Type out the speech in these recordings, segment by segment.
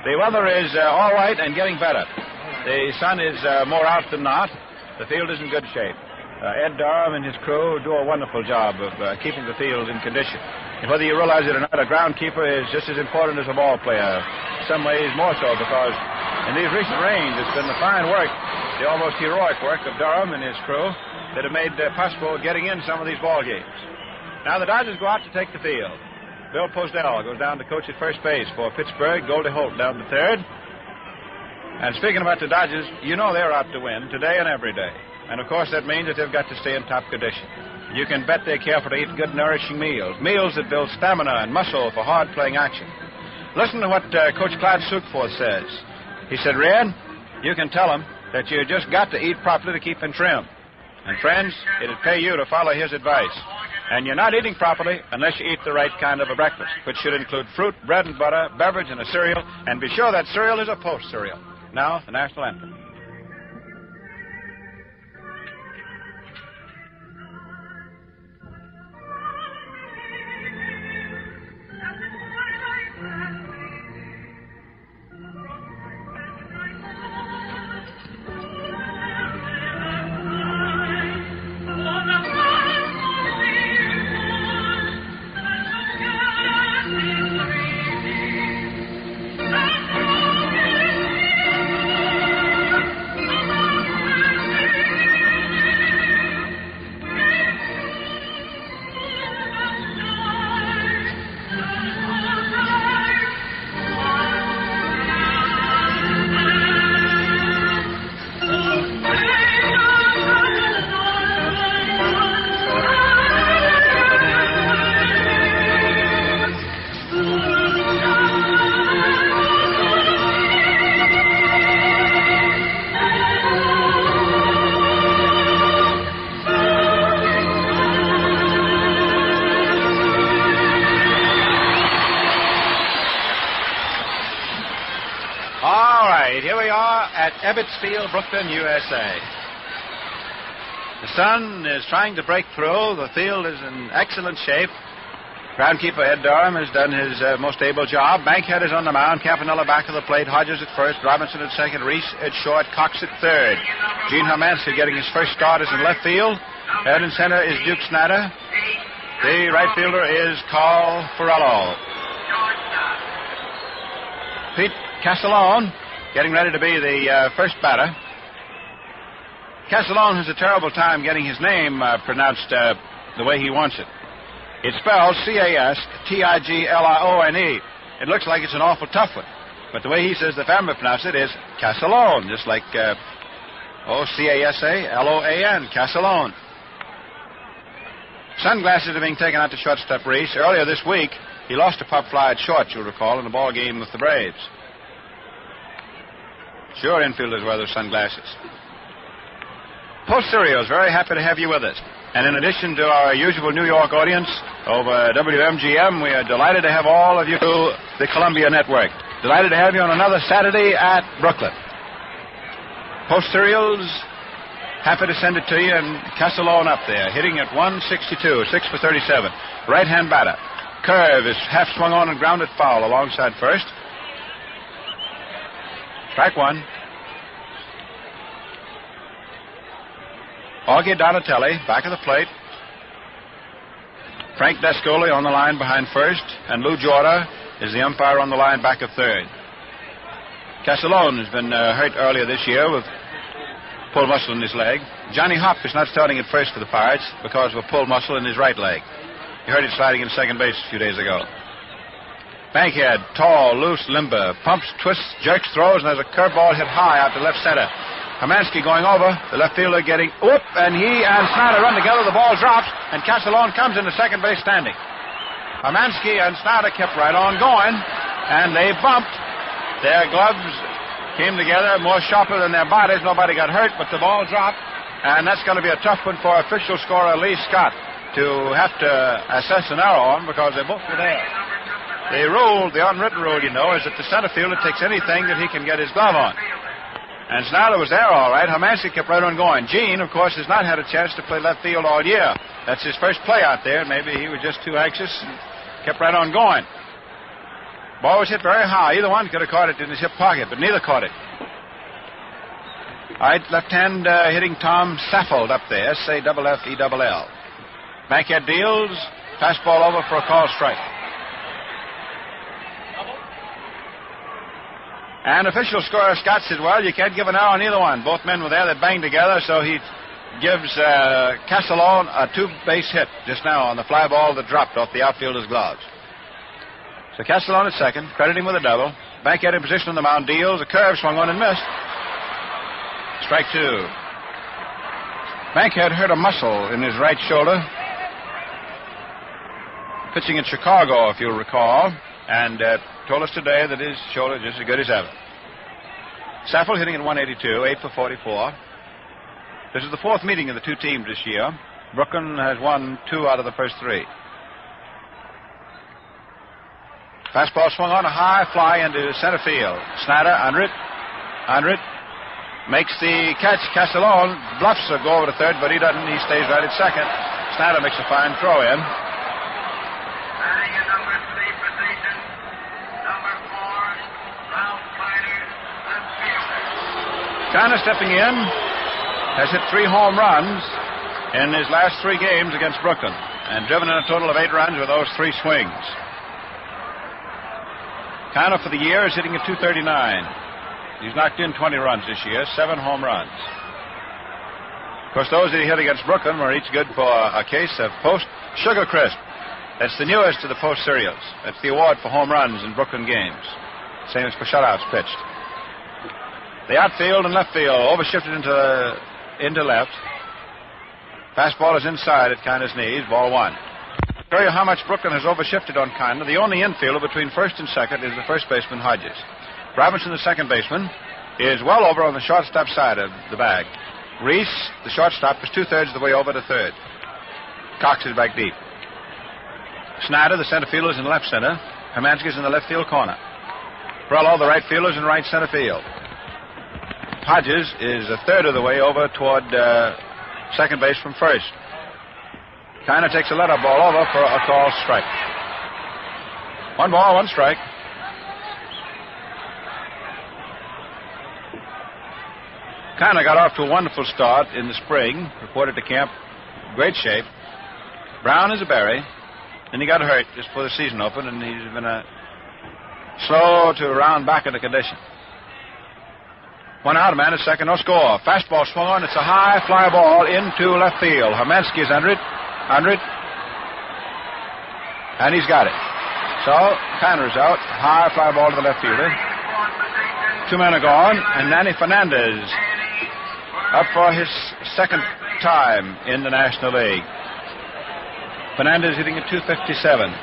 The weather is all right and getting better. The sun is more out than not. The field is in good shape. Ed Durham and his crew do a wonderful job of keeping the field in condition. And whether you realize it or not, a groundkeeper is just as important as a ball player. In some ways more so, because in these recent rains, it's been the fine work, the almost heroic work of Durham and his crew that have made possible getting in some of these ball games. Now the Dodgers go out to take the field. Bill Posdell goes down to coach at first base for Pittsburgh. Goldie Holt down to third. And speaking about the Dodgers, you know they're out to win today and every day. And, of course, that means that they've got to stay in top condition. You can bet they're careful to eat good, nourishing meals, meals that build stamina and muscle for hard-playing action. Listen to what Coach Clyde Sukforth says. He said, Red, you can tell them that you just got to eat properly to keep in trim. And, friends, it'd pay you to follow his advice. And you're not eating properly unless you eat the right kind of a breakfast, which should include fruit, bread and butter, beverage, and a cereal. And be sure that cereal is a Post cereal. Now, the national anthem. Ebbets Field, Brooklyn, USA. The sun is trying to break through. The field is in excellent shape. Groundkeeper Ed Durham has done his most able job. Bankhead is on the mound. Campanella back of the plate. Hodges at first. Robinson at second. Reese at short. Cox at third. Gene Hermansky getting his first start is in left field. Out in center is Duke Snyder. The right fielder is Carl Ferrello. Pete Castellone getting ready to be the first batter. Castellone has a terrible time getting his name pronounced the way he wants it. It's spelled C-A-S-T-I-G-L-I-O-N-E. It looks like it's an awful tough one. But the way he says the family pronounce it is Castellone, just like C-A-S-A-L-O-A-N, Castellone. Sunglasses are being taken out to shortstop Reese. Earlier this week, he lost a pop fly at short, you'll recall, in the ball game with the Braves. Sure, infielders wear those sunglasses. Post Cereals, very happy to have you with us. And in addition to our usual New York audience over WMGM, we are delighted to have all of you to the Columbia Network. Delighted to have you on another Saturday at Brooklyn. Post Cereals, happy to send it to you, and Castellone up there, hitting at 162, 6 for 37. Right-hand batter. Curve is half swung on and grounded foul alongside first. Strike one. Augie Donatelli, back of the plate. Frank Descoli on the line behind first, and Lou Jorda is the umpire on the line back of third. Castellone has been hurt earlier this year with pulled muscle in his leg. Johnny Hop is not starting at first for the Pirates because of a pulled muscle in his right leg. You heard it sliding in second base a few days ago. Bankhead, tall, loose, limber, pumps, twists, jerks, throws, and there's a curveball hit high out to left center. Hermansky going over, the left fielder getting whoop, and he and Snyder run together. The ball drops, and Castellone comes into second base standing. Hermansky and Snyder kept right on going, and they bumped. Their gloves came together more sharper than their bodies. Nobody got hurt, but the ball dropped, and that's going to be a tough one for official scorer Lee Scott to have to assess an error on because they both were there. The rule, the unwritten rule, you know, is that the center fielder takes anything that he can get his glove on. And Snyder was there all right. Hermansky kept right on going. Gene, of course, has not had a chance to play left field all year. That's his first play out there. Maybe he was just too anxious and kept right on going. Ball was hit very high. Either one could have caught it in his hip pocket, but neither caught it. All right, left hand hitting Tom Saffold up there, S-A-F-F-E-L-L. Bankhead deals, fastball over for a call strike. And official scorer Scott said, well, you can't give an hour on either one. Both men were there, they banged together, so he gives Castellone a two-base hit just now on the fly ball that dropped off the outfielder's gloves. So Castellone at second, credit him with a double. Bankhead in position on the mound, deals, a curve swung on and missed. Strike two. Bankhead hurt a muscle in his right shoulder. Pitching in Chicago, if you'll recall, and told us today that his shoulder is just as good as ever. Saffold hitting at 182, 8 for 44. This is the fourth meeting of the two teams this year. Brooklyn has won 2 out of the first 3. Fastball swung on, a high fly into center field. Snyder under it. Makes the catch. Castellone bluffs to go over to third, but he doesn't. He stays right at second. Snyder makes a fine throw in. Batting in number 3 position, number 4, Ralph Kiner, left fielder. Kiner stepping in, has hit 3 home runs in his last 3 games against Brooklyn, and driven in a total of 8 runs with those 3 swings. Kiner for the year is hitting at 239. He's knocked in 20 runs this year, 7 home runs. Of course, those that he hit against Brooklyn were each good for a case of Post Sugar Crisp. That's the newest of the Post cereals. That's the award for home runs in Brooklyn games. Same as for shutouts pitched. The outfield and left field overshifted into left. Fastball is inside at Kiner's knees, ball 1. Show you how much Brooklyn has overshifted on Kiner. The only infielder between first and second is the first baseman, Hodges. Robinson, the second baseman, is well over on the shortstop side of the bag. Reese, the shortstop, is 2/3 of the way over to third. Cox is back deep. Snyder, the center fielder, is in left center. Hermansky is in the left field corner. Perello, the right fielder, is in right center field. Hodges is 1/3 of the way over toward second base from first. Kiner takes a letter ball over for a call strike. 1 ball, 1 strike. Kiner got off to a wonderful start in the spring. Reported to camp, great shape. Brown as a berry. Then he got hurt just before the season opened, and he's been slow to round back into condition. 1 out, a man at second, no score. Fastball swung on. It's a high fly ball into left field. Hermansky is under it, and he's got it. So Kiner's out. High fly ball to the left fielder. 2 men are gone, and Manny Fernandez up for his second time in the National League. Fernandez hitting at 257.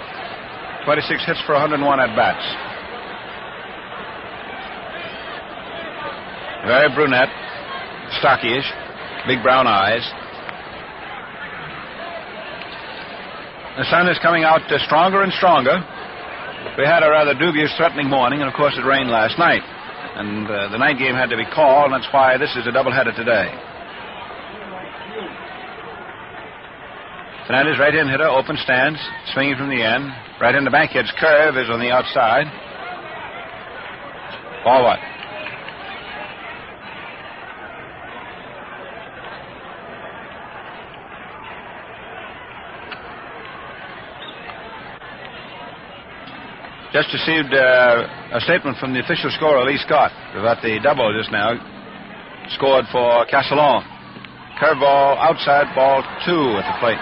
26 hits for 101 at-bats. Very brunette, stocky-ish, big brown eyes. The sun is coming out stronger and stronger. We had a rather dubious, threatening morning, and of course it rained last night. And the night game had to be called, and that's why this is a doubleheader today. Fernandez, right-hand hitter, open stance, swinging from the end. Right-hand to Bankhead's curve is on the outside. Ball 1. Just received a statement from the official scorer, Lee Scott, about the double just now scored for Castellone. Curveball outside, ball 2 at the plate.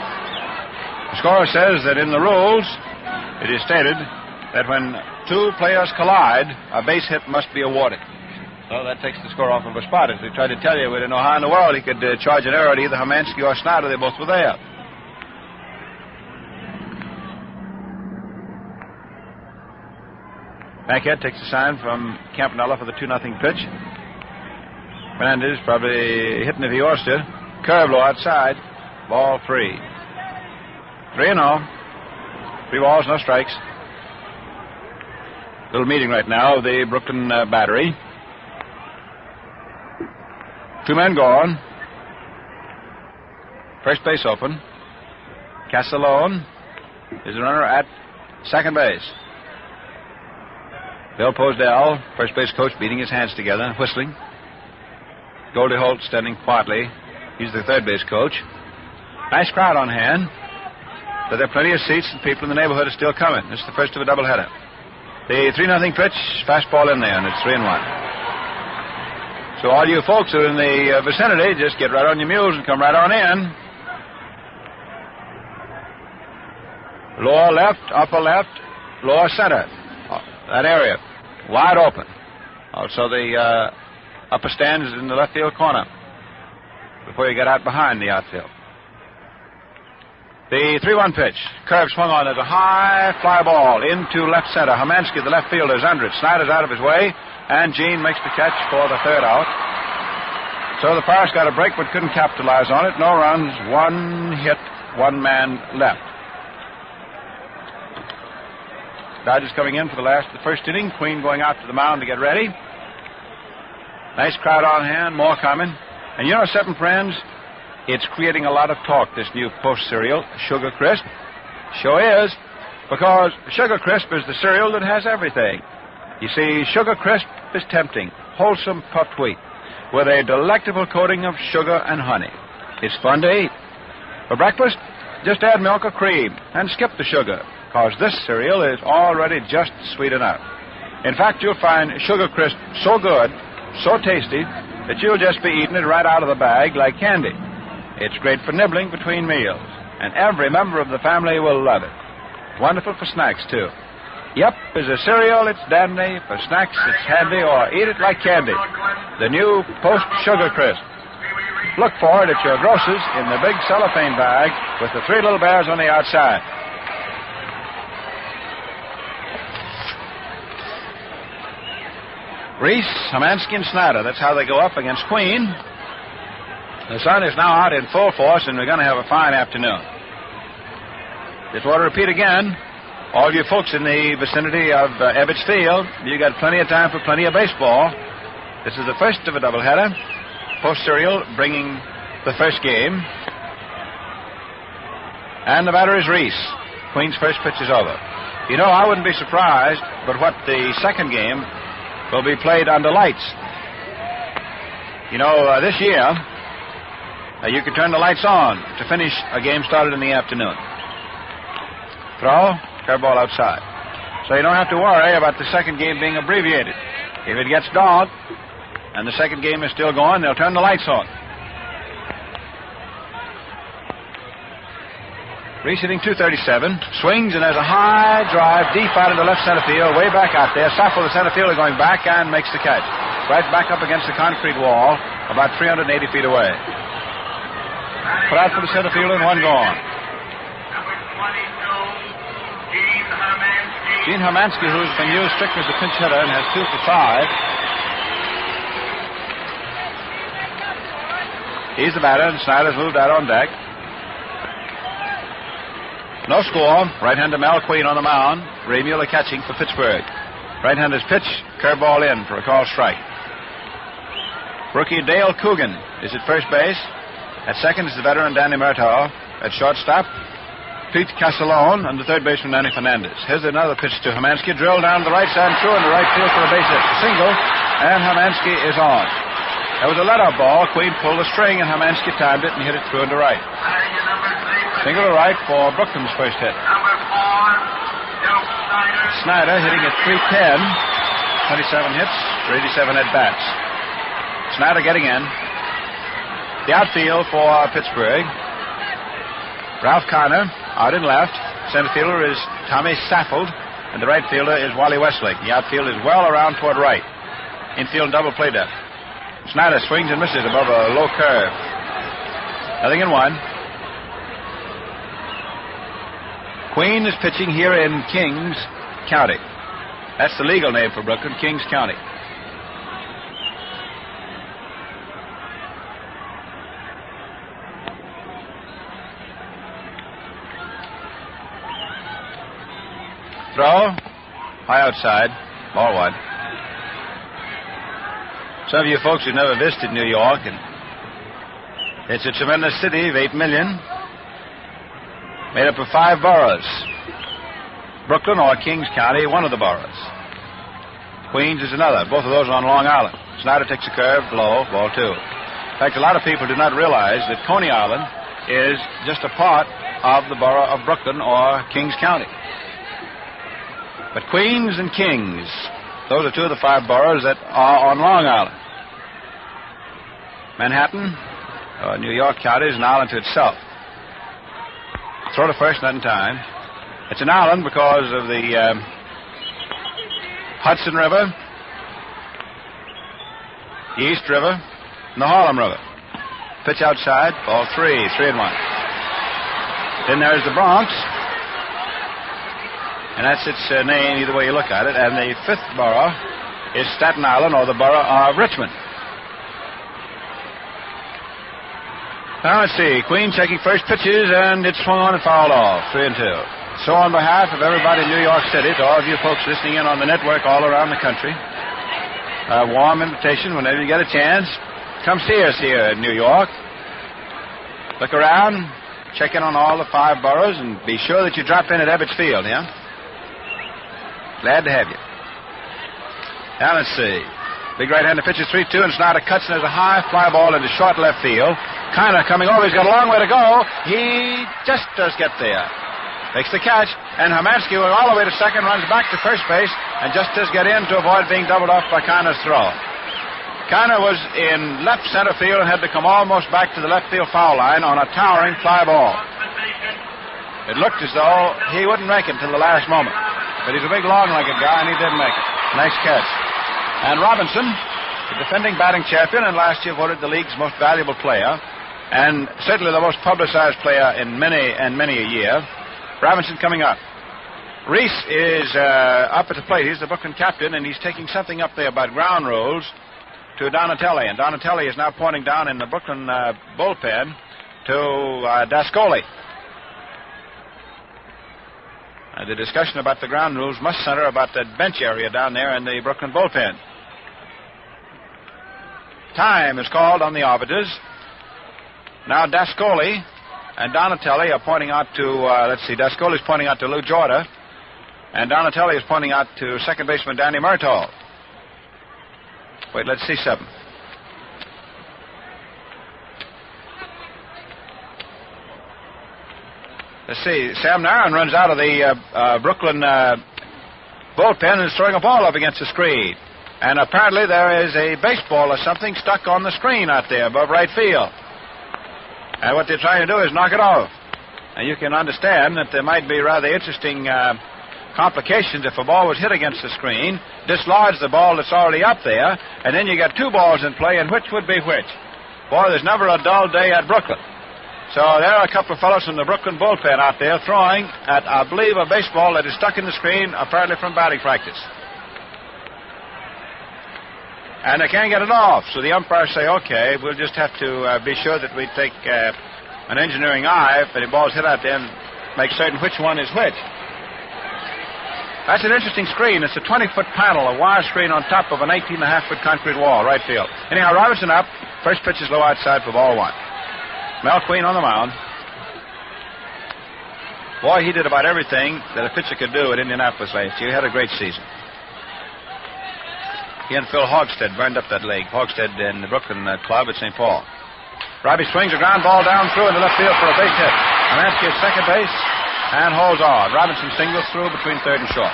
The scorer says that in the rules, it is stated that when 2 players collide, a base hit must be awarded. So that takes the score off of a spot. As we tried to tell you, we didn't know how in the world he could charge an error to either Hermansky or Snyder. They both were there. Bankhead takes a sign from Campanella for the 2-0 pitch. Fernandez probably hitting if he ought to. Curve low outside. Ball 3. 3-0. 3 balls, no strikes. Little meeting right now of the Brooklyn battery. 2 men gone. First base open. Castellone is the runner at second base. Bill Posdell, first base coach, beating his hands together, whistling. Goldie Holt standing quietly. He's the third base coach. Nice crowd on hand. But there are plenty of seats and people in the neighborhood are still coming. This is the first of a doubleheader. The 3-0 pitch, fastball in there, and it's 3-1. So all you folks who are in the vicinity, just get right on your mules and come right on in. Lower left, upper left, lower center. That area, wide open. Also the upper stand is in the left field corner before you get out behind the outfield. The 3-1 pitch. Curve swung on as a high fly ball into left center. Hermansky, the left fielder, is under it. Snyder's out of his way, and Gene makes the catch for the third out. So the Pirates got a break but couldn't capitalize on it. No runs, one hit, one man left. Dodgers coming in for the last of the first inning. Queen going out to the mound to get ready. Nice crowd on hand, more coming. And you know, Seven Friends, it's creating a lot of talk, this new Post cereal, Sugar Crisp. Sure is, because Sugar Crisp is the cereal that has everything. You see, Sugar Crisp is tempting, wholesome puffed wheat with a delectable coating of sugar and honey. It's fun to eat. For breakfast, just add milk or cream and skip the sugar, because this cereal is already just sweet enough. In fact, you'll find Sugar Crisp so good, so tasty, that you'll just be eating it right out of the bag like candy. It's great for nibbling between meals, and every member of the family will love it. Wonderful for snacks, too. Yep, as a cereal, it's dandy. For snacks, it's handy, or eat it like candy. The new Post Sugar Crisp. Look for it at your grocer's in the big cellophane bag with the three little bears on the outside. Reese, Hermansky, and Snyder. That's how they go up against Queen. The sun is now out in full force, and we're going to have a fine afternoon. Just want to repeat again, all you folks in the vicinity of Ebbets Field, you got plenty of time for plenty of baseball. This is the first of a doubleheader. Post Serial bringing the first game. And the batter is Reese. Queen's first pitch is over. You know, I wouldn't be surprised, but what the second game will be played under lights. You know, this year, you can turn the lights on to finish a game started in the afternoon. Throw, curveball outside. So you don't have to worry about the second game being abbreviated. If it gets dark and the second game is still going, they'll turn the lights on. Reese hitting .237, swings and has a high drive deep out into left center field, way back out there. Sappho, the center fielder, going back and makes the catch. Right back up against the concrete wall, about 380 feet away. Put out for the center fielder and one gone. Number 22, Gene Hermansky, who's been used strictly as a pinch hitter and has 2 for 5. He's the batter, and Snyder's moved out on deck. No score. Right-hander Mel Queen on the mound. Ray Mueller catching for Pittsburgh. Right-hander's pitch, curveball in for a called strike. Rookie Dale Coogan is at first base. At second is the veteran Danny Murtaugh. At shortstop, Pete Castellone, and the third baseman Danny Fernandez. Here's another pitch to Hermansky. Drilled down to the right side, through in the right field for a base hit. Single, and Hermansky is on. There was a let-up ball. Queen pulled the string, and Hermansky timed it and hit it through into right. Single to right for Brookham's first hit. Number 4, Snyder hitting at .310, 27 hits for 87 at-bats. Snyder getting in. The outfield for Pittsburgh. Ralph Connor out in left. Center fielder is Tommy Saffold, and the right fielder is Wally Westlake. The outfield is well around toward right. Infield double play depth. Snyder swings and misses above a low curve. 0-1. Queen is pitching here in Kings County. That's the legal name for Brooklyn, Kings County. Throw, high outside, ball one. Some of you folks who've never visited New York, and it's a tremendous city of 8 million, made up of 5 boroughs. Brooklyn, or Kings County, one of the boroughs. Queens is another. Both of those are on Long Island. Snyder takes a curve, low, ball 2. In fact, a lot of people do not realize that Coney Island is just a part of the borough of Brooklyn or Kings County. But Queens and Kings, those are two of the 5 boroughs that are on Long Island. Manhattan, New York County, is an island to itself. Throw to first, not in time. It's an island because of the Hudson River, the East River, and the Harlem River. Pitch outside, ball 3, 3-1. Then there's the Bronx, and that's its name either way you look at it. And the 5th borough is Staten Island, or the borough of Richmond. Now let's see. Queens taking first pitches, and it's swung on and fouled off. 3-2. So on behalf of everybody in New York City, to all of you folks listening in on the network all around the country, a warm invitation whenever you get a chance. Come see us here in New York. Look around, check in on all the 5 boroughs, and be sure that you drop in at Ebbets Field, yeah? Glad to have you. Now let's see. Big right-handed pitch is 3-2, and Snyder cuts, and there's a high fly ball into short left field. Kind of coming over. He's got a long way to go. He just does get there. Makes the catch, and Hermansky going all the way to second, runs back to first base, and just does get in to avoid being doubled off by Connor's throw. Connor was in left center field and had to come almost back to the left field foul line on a towering fly ball. It looked as though he wouldn't make it till the last moment, but he's a big, long-legged guy, and he did make it. Nice catch. And Robinson, the defending batting champion, and last year voted the league's most valuable player, and certainly the most publicized player in many a year. Robinson coming up. Reese is up at the plate. He's the Brooklyn captain, and he's taking something up there about ground rules to Donatelli. And Donatelli is now pointing down in the Brooklyn bullpen to Dascoli. The discussion about the ground rules must center about that bench area down there in the Brooklyn bullpen. Time is called on the arbiters. Now Dascoli and Donatelli are pointing out to, Dascoli is pointing out to Lou Jorda, and Donatelli is pointing out to second baseman Danny Murtaugh. Wait, let's see something. Let's see. Sam Narron runs out of the Brooklyn bullpen and is throwing a ball up against the screen. And apparently there is a baseball or something stuck on the screen out there above right field. And what they're trying to do is knock it off. And you can understand that there might be rather interesting complications if a ball was hit against the screen, dislodge the ball that's already up there, and then you got 2 balls in play, and which would be which? Boy, there's never a dull day at Brooklyn. So there are a couple of fellows from the Brooklyn bullpen out there throwing at, I believe, a baseball that is stuck in the screen, apparently from batting practice. And they can't get it off, so the umpires say, okay, we'll just have to be sure that we take an engineering eye if any ball's hit out there and make certain which one is which. That's an interesting screen. It's a 20-foot panel, a wire screen on top of an 18.5-foot concrete wall, right field. Anyhow, Robinson up. First pitch is low outside for ball 1. Mel Queen on the mound. Boy, he did about everything that a pitcher could do at Indianapolis last year. He had a great season. He and Phil Hogstead burned up that leg. Hogstead in the Brooklyn club at St. Paul. Robbie swings a ground ball down through into left field for a base hit. Hermansky at second base and holds on. Robinson singles through between third and short.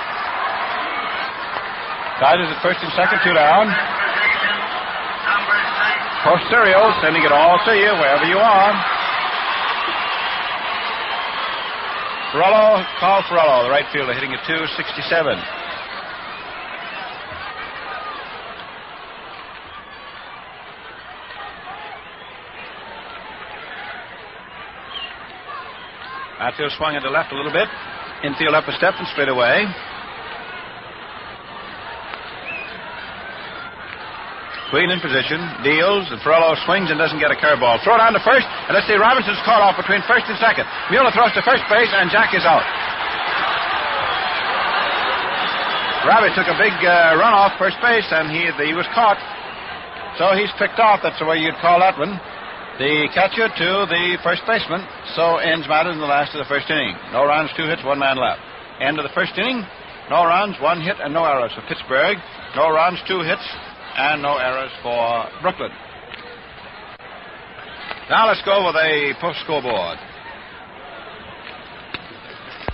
Dodgers at first and second, 2 down. Post Serial sending it all to you wherever you are. Carl Ferrello, the right fielder, hitting at 267. Outfield swung at the left a little bit. Infield up a step and straight away. Queen in position, deals, and Ferrello swings and doesn't get a curveball. Throw down to first, and let's see, Robinson's caught off between first and second. Mueller throws to first base, and Jack is out. Robbie took a big run off first base, and he was caught. So he's picked off. That's the way you'd call that one. The catcher to the first baseman. So ends matters in the last of the first inning. No runs, 2 hits, 1 man left. End of the first inning. No runs, 1 hit, and no errors for Pittsburgh. No runs, 2 hits, and no errors for Brooklyn. Now let's go with a post scoreboard.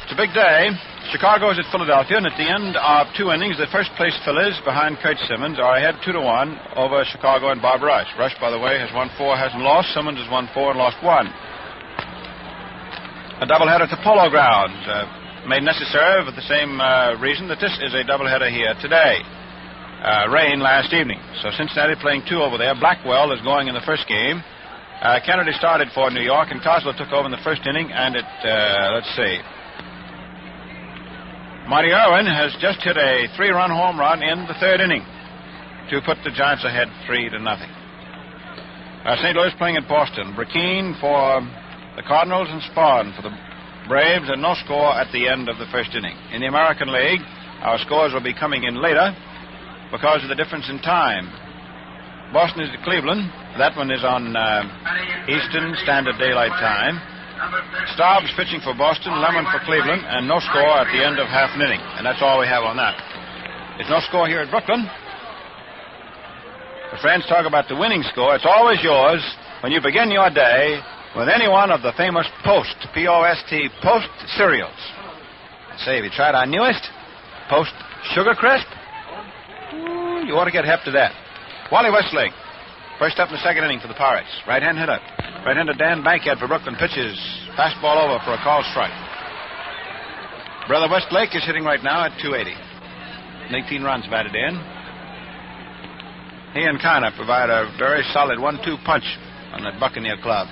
It's a big day. Chicago is at Philadelphia, and at the end of 2 innings, the first-place Phillies, behind Kurt Simmons, are ahead 2-1 over Chicago and Bob Rush. Rush, by the way, has won 4, hasn't lost. Simmons has won 4 and lost 1. A doubleheader at the Polo Grounds, made necessary for the same reason that this is a doubleheader here today. Rain last evening. So Cincinnati playing 2 over there. Blackwell is going in the first game. Kennedy started for New York, and Kozlov took over in the first inning, and let's see. Marty Irwin has just hit a 3-run home run in the 3rd inning to put the Giants ahead 3-0. St. Louis playing at Boston. Burkeen for the Cardinals and Spahn for the Braves, and no score at the end of the first inning. In the American League, our scores will be coming in later because of the difference in time. Boston is at Cleveland. That one is on Eastern Standard Daylight Time. Staub's pitching for Boston, Lemon for Cleveland, and no score at the end of half an inning. And that's all we have on that. There's no score here at Brooklyn. The friends talk about the winning score. It's always yours when you begin your day with any one of the famous Post, P-O-S-T, Post cereals. Say, have you tried our newest? Post Sugar Crisp? Ooh, you ought to get hep to that. Wally Westlake, first up in the 2nd inning for the Pirates. Right-hand hitter. Right-hander Dan Bankhead for Brooklyn pitches. Fastball over for a called strike. Brother Westlake is hitting right now at 280. 18 runs batted in. He and Kiner provide a very solid 1-2 punch on that Buccaneer club.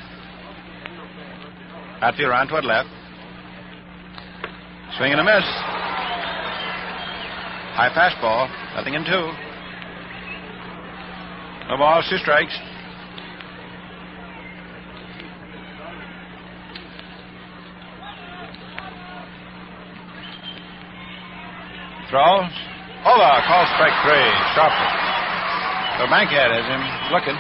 Outfield around toward left. Swing and a miss. High fastball. Nothing in 2. No balls, 2 strikes. Throws. Over. Call strike 3. Sharply. So Bankhead has him looking.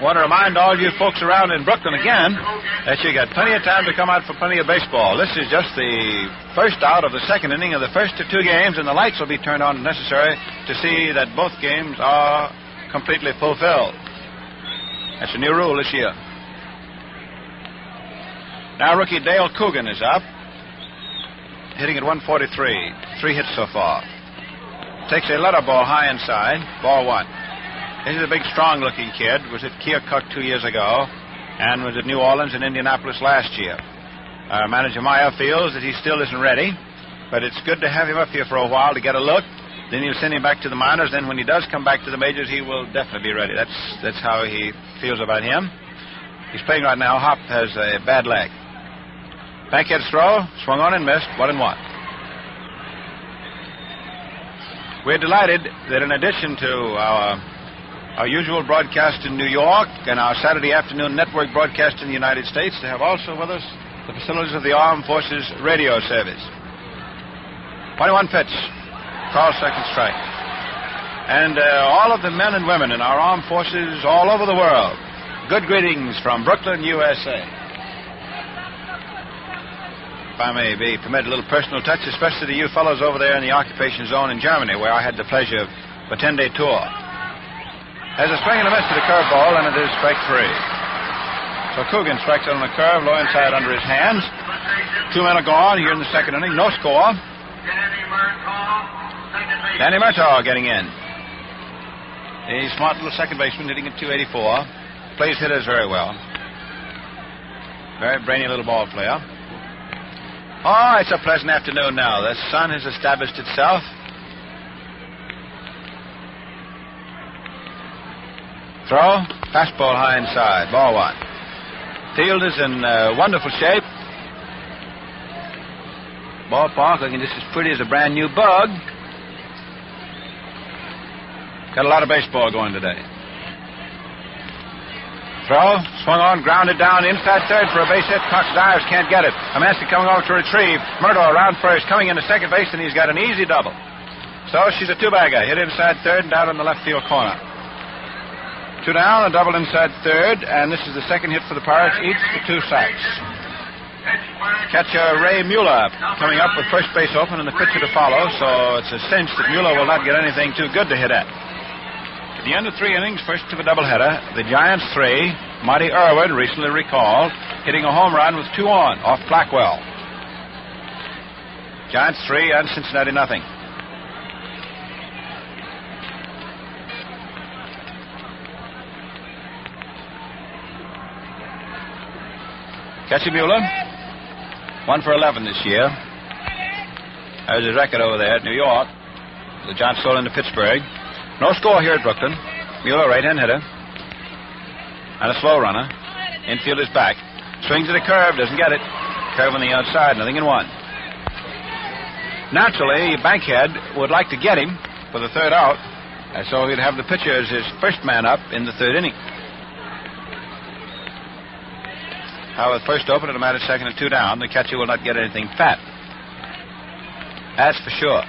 Want to remind all you folks around in Brooklyn again that you got plenty of time to come out for plenty of baseball. This is just the first out of the 2nd inning of the first of 2 games, and the lights will be turned on if necessary to see that both games are completely fulfilled. That's a new rule this year. Now rookie Dale Coogan is up, hitting at 143. 3 hits so far. Takes a letter ball high inside. Ball 1. This is a big, strong-looking kid. Was at Keokuk 2 years ago and was at New Orleans and Indianapolis last year. Manager Meyer feels that he still isn't ready, but it's good to have him up here for a while to get a look. Then he'll send him back to the minors. Then when he does come back to the majors, he will definitely be ready. That's how he feels about him. He's playing right now. Hop has a bad leg. Bankhead's throw, swung on and missed, 1-1. We're delighted that in addition to our usual broadcast in New York and our Saturday afternoon network broadcast in the United States, to have also with us the facilities of the Armed Forces Radio Service. 21 pitch, call 2nd strike. And all of the men and women in our armed forces all over the world, good greetings from Brooklyn, USA. If I may be permitted a little personal touch, especially to you fellows over there in the occupation zone in Germany, where I had the pleasure of a 10-day tour. There's a swing and a miss to the curveball, and it is strike 3. So Coogan strikes out on the curve, low inside under his hands. 2 men are gone here in the 2nd inning. No score. Danny Murtaugh getting in. A smart little second baseman hitting at 284. Plays hitters very well. Very brainy little ball player. Oh, it's a pleasant afternoon now. The sun has established itself. Throw, fastball high inside, ball 1. Field is in wonderful shape. Ballpark looking just as pretty as a brand new bug. Got a lot of baseball going today. Throw, swung on, grounded down, inside 3rd for a base hit. Cox dives, can't get it. Amansky coming over to retrieve. Murdo around first, coming into second base, and he's got an easy double. So she's a 2-bagger. Hit inside 3rd and down in the left field corner. 2 down, a double inside 3rd, and this is the 2nd hit for the Pirates, each for 2 sacks. Pittsburgh. Catcher Ray Mueller coming up with first base open and the pitcher to follow, so it's a cinch that Mueller will not get anything too good to hit at. At the end of 3 innings, first of a doubleheader, the Giants 3, Marty Irwin, recently recalled, hitting a home run with 2 on off Blackwell. Giants 3 and Cincinnati nothing. Catcher Mueller, 1 for 11 this year. There's his record over there at New York. The Giants stole into Pittsburgh. No score here at Brooklyn. Mueller, right-hand hitter. And a slow runner. Infield is back. Swings at a curve, doesn't get it. Curve on the outside, nothing in 1. Naturally, Bankhead would like to get him for the third out, and so he'd have the pitcher as his first man up in the 3rd inning. With first open and a matter of 2nd and 2 down, the catcher will not get anything fat. That's for sure.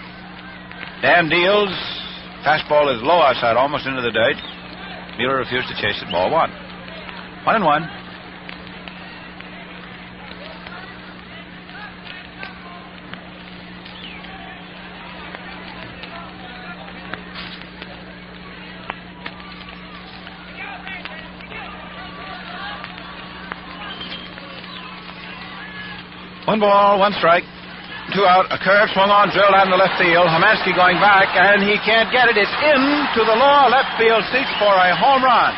Dan deals. Fastball is low outside, almost into the dirt. Mueller refused to chase it. Ball 1. 1-1. One ball, 1 strike, 2 out. A curve swung on, drilled out in the left field. Hamansky going back, and he can't get it. It's into the lower left field seats for a home run.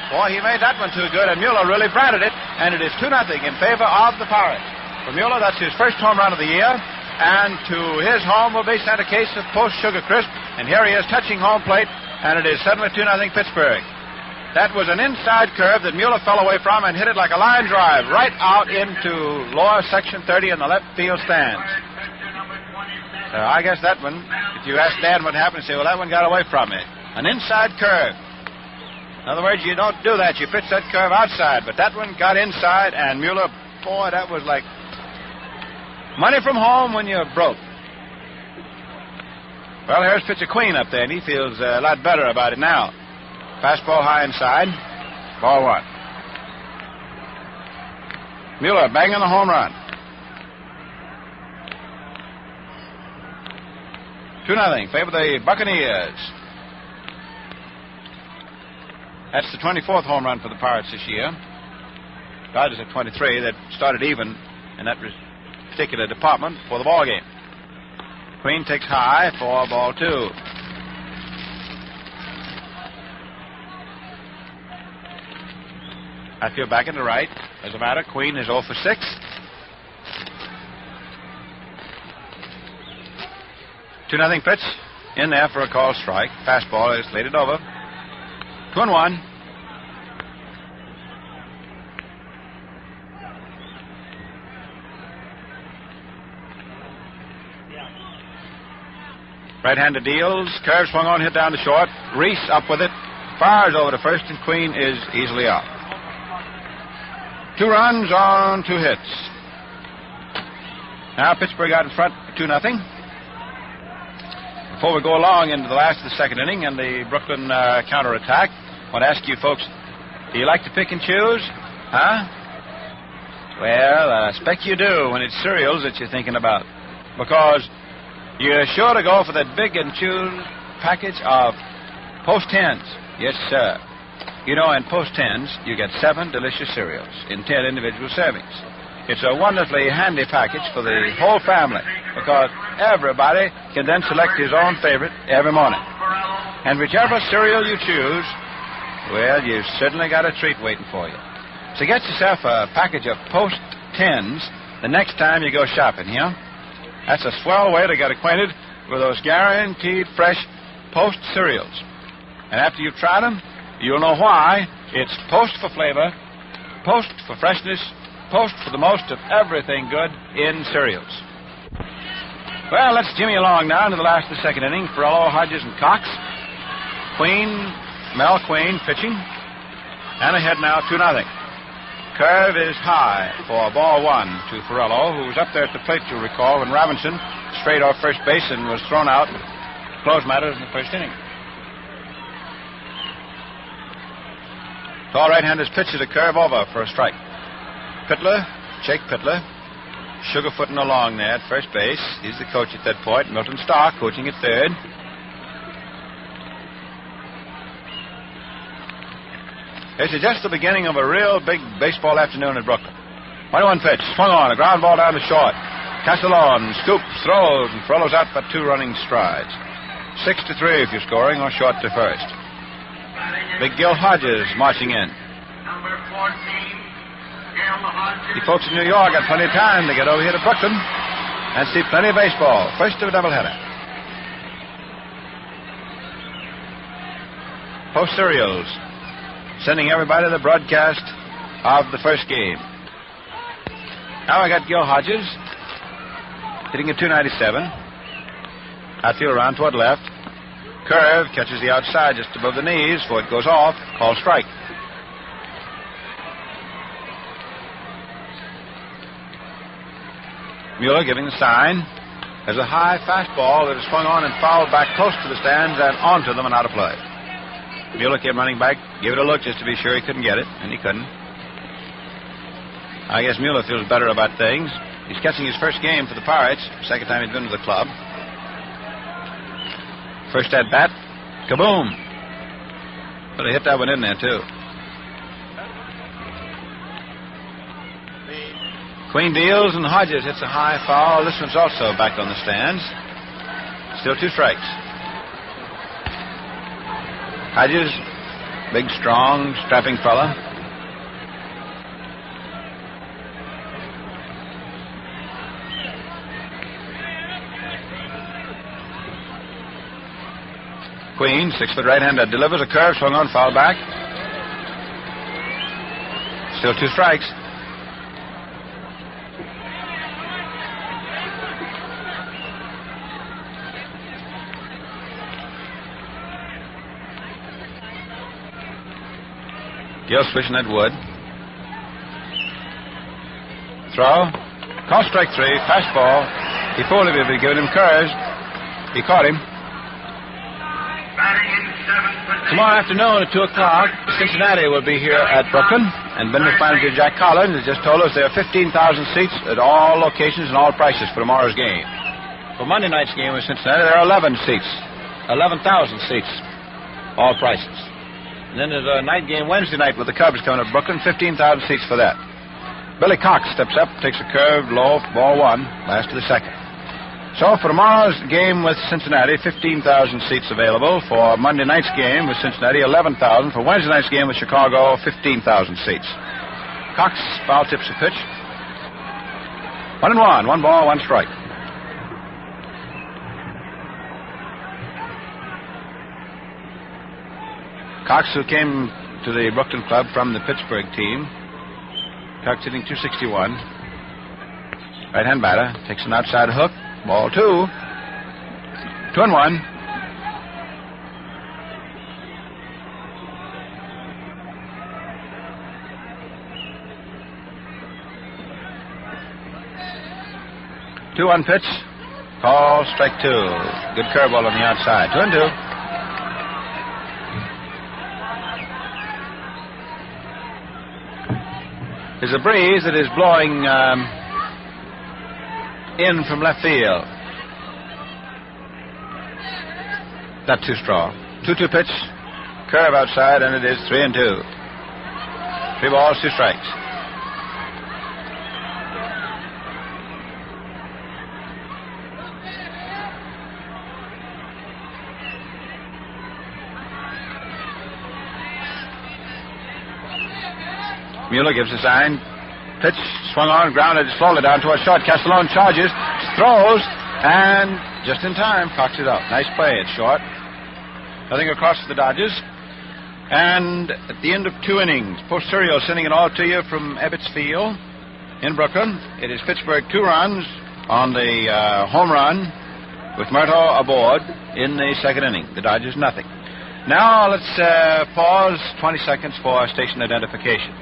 Boy, he made that one too good, and Mueller really branded it, and it is 2-0 in favor of the Pirates. For Mueller, that's his first home run of the year, and to his home will be sent a case of post-sugar crisp, and here he is touching home plate, and it is suddenly 2-0 Pittsburgh. That was an inside curve that Mueller fell away from and hit it like a line drive right out into lower section 30 in the left field stands. I guess that one, if you ask Dan what happened, he'd say, well, that one got away from me. An inside curve. In other words, you don't do that. You pitch that curve outside, but that one got inside, and Mueller, boy, that was like money from home when you're broke. Well, here's pitcher Queen up there, and he feels a lot better about it now. Fastball high inside. Ball 1. Mueller banging the home run. 2-0. Favor the Buccaneers. That's the 24th home run for the Pirates this year. Dodgers at 23. That started even in that particular department for the ball game. Queen takes high for ball 2. I feel back in the right. As a matter, Queen is 0 for 6. Two-0 pitch. In there for a called strike. Fastball is slated over. 2-1. Right-hander deals. Curve swung on, hit down to short. Reese up with it. Fires over to first, and Queen is easily out. 2 runs on 2 hits. Now Pittsburgh out in front, 2-0. Before we go along into the last of the 2nd inning and the Brooklyn counterattack, I want to ask you folks, do you like to pick and choose? Huh? Well, I expect you do when it's cereals that you're thinking about. Because you're sure to go for that big and choose package of Post 10s. Yes, sir. You know, in Post 10s, you get 7 delicious cereals in 10 individual servings. It's a wonderfully handy package for the whole family because everybody can then select his own favorite every morning. And whichever cereal you choose, well, you've certainly got a treat waiting for you. So get yourself a package of Post 10s the next time you go shopping, you know? That's a swell way to get acquainted with those guaranteed fresh Post cereals. And after you've tried them, you'll know why it's Post for flavor, Post for freshness, Post for the most of everything good in cereals. Well, let's jimmy along now into the last of the 2nd inning. Ferrello, Hodges, and Cox. Mel Queen pitching. And ahead now 2-0. Curve is high for ball 1 to Ferrello, who was up there at the plate, you'll recall, when Robinson strayed off first base and was thrown out to close matters in the 1st inning. Tall right-handers pitches a curve over for a strike. Pittler Jake Pittler, sugarfooting along there at first base. He's the coach at that point. Milton Stark coaching at third. This is just the beginning of a real big baseball afternoon at Brooklyn. 1-1 pitch, swung on, a ground ball down to short. Castellon scoops, throws, and follows out for 2 running strides. 6-3 if you're scoring, or short to first. Big Gil Hodges marching in. Number 14, Gil Hodges. The folks in New York got plenty of time to get over here to Brooklyn and see plenty of baseball. First of a doubleheader. Post serials, sending everybody the broadcast of the first game. Now I got Gil Hodges hitting a 297. Outfield around toward left. Curve catches the outside just above the knees, for it goes off. Called strike. Mueller giving the sign. There's a high fastball that is swung on and fouled back close to the stands and onto them and out of play. Mueller came running back, gave it a look just to be sure he couldn't get it, and he couldn't. I guess Mueller feels better about things. He's catching his first game for the Pirates, second time he's been to the club. First at bat, kaboom. But he hit that one in there, too. Queen deals, and Hodges hits a high foul. This one's also back on the stands. Still 2 strikes. Hodges, big, strong, strapping fella. Queen, 6-foot right-hander, delivers a curve, swung on, foul back. Still 2 strikes. Gill swishing at Wood. Throw. Call strike 3. Fastball. He fooled him if he'd given him curves. He caught him. Tomorrow afternoon at 2 o'clock, Cincinnati will be here at Brooklyn, and business manager Jack Collins has just told us there are 15,000 seats at all locations and all prices for tomorrow's game. For Monday night's game with Cincinnati, there are 11 seats, 11,000 seats, all prices. And then there's a night game Wednesday night with the Cubs coming to Brooklyn, 15,000 seats for that. Billy Cox steps up, takes a curved, low, ball 1, last to the second. So for tomorrow's game with Cincinnati, 15,000 seats available. For Monday night's game with Cincinnati, 11,000. For Wednesday night's game with Chicago, 15,000 seats. Cox foul tips a pitch. 1-1, 1 ball, 1 strike. Cox, who came to the Brooklyn club from the Pittsburgh team. Cox hitting 261. Right-hand batter, takes an outside hook. Ball 2. 2-1. Two-1 pitch. Call strike 2. Good curveball on the outside. 2-2. There's a breeze that is blowing in from left field. Not too strong. 2-2 pitch. Curve outside, and it is 3-2. 3 balls, 2 strikes. Mueller gives a sign. Pitch swung on, grounded slowly down toward short. Castellon charges, throws, and just in time, cocks it up. Nice play at short. Nothing across the Dodgers. And at the end of 2 innings, Posterio sending it all to you from Ebbets Field in Brooklyn. It is Pittsburgh 2 runs on the home run with Murtaugh aboard in the 2nd inning. The Dodgers nothing. Now let's pause 20 seconds for station identification.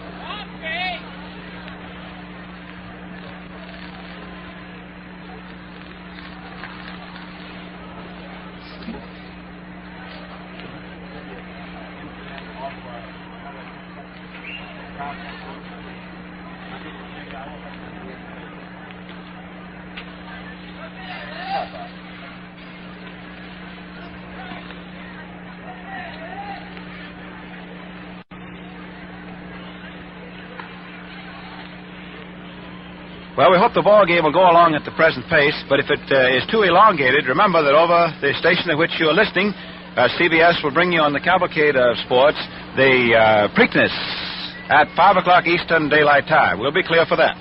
Well, we hope the ball game will go along at the present pace, but if it is too elongated, remember that over the station at which you are listening, CBS will bring you on the cavalcade of sports the Preakness at 5 o'clock Eastern Daylight Time. We'll be clear for that.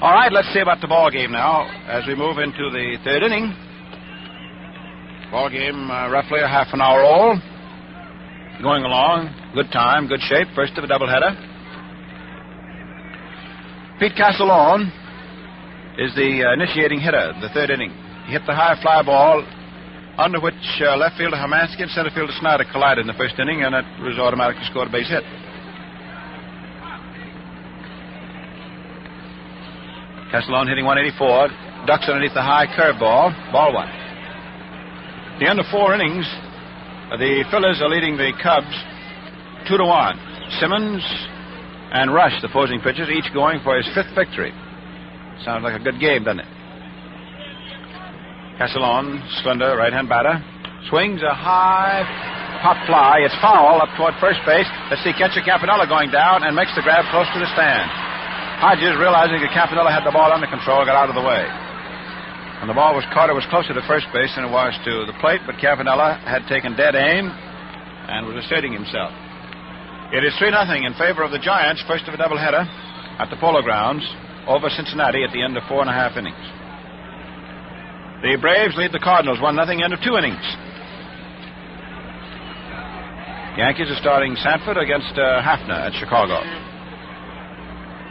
All right, let's see about the ball game now as we move into the third inning. Ball game roughly a half an hour old. Going along, good time, good shape. First of a doubleheader. Pete Castellone is the initiating hitter, the third inning. He hit the high fly ball under which left fielder Hermansky and center fielder Snyder collided in the first inning, and it was automatically scored a base hit. Castellone hitting 184, ducks underneath the high curveball, ball one. At the end of 4 innings, the Phillies are leading the Cubs 2-1. Simmons and Rush, the opposing pitchers, each going for his 5th victory. Sounds like a good game, doesn't it? Castellone, slender right-hand batter, swings a high pop fly. It's foul up toward first base. Let's see, catcher Campanella going down and makes the grab close to the stand. Hodges, realizing that Campanella had the ball under control, got out of the way. And the ball was caught. It was closer to first base than it was to the plate, but Campanella had taken dead aim and was asserting himself. It is 3-0 in favor of the Giants, first of a doubleheader at the Polo Grounds over Cincinnati at the end of 4.5 innings. The Braves lead the Cardinals 1-0 end of 2 innings. Yankees are starting Sanford against Hafner at Chicago.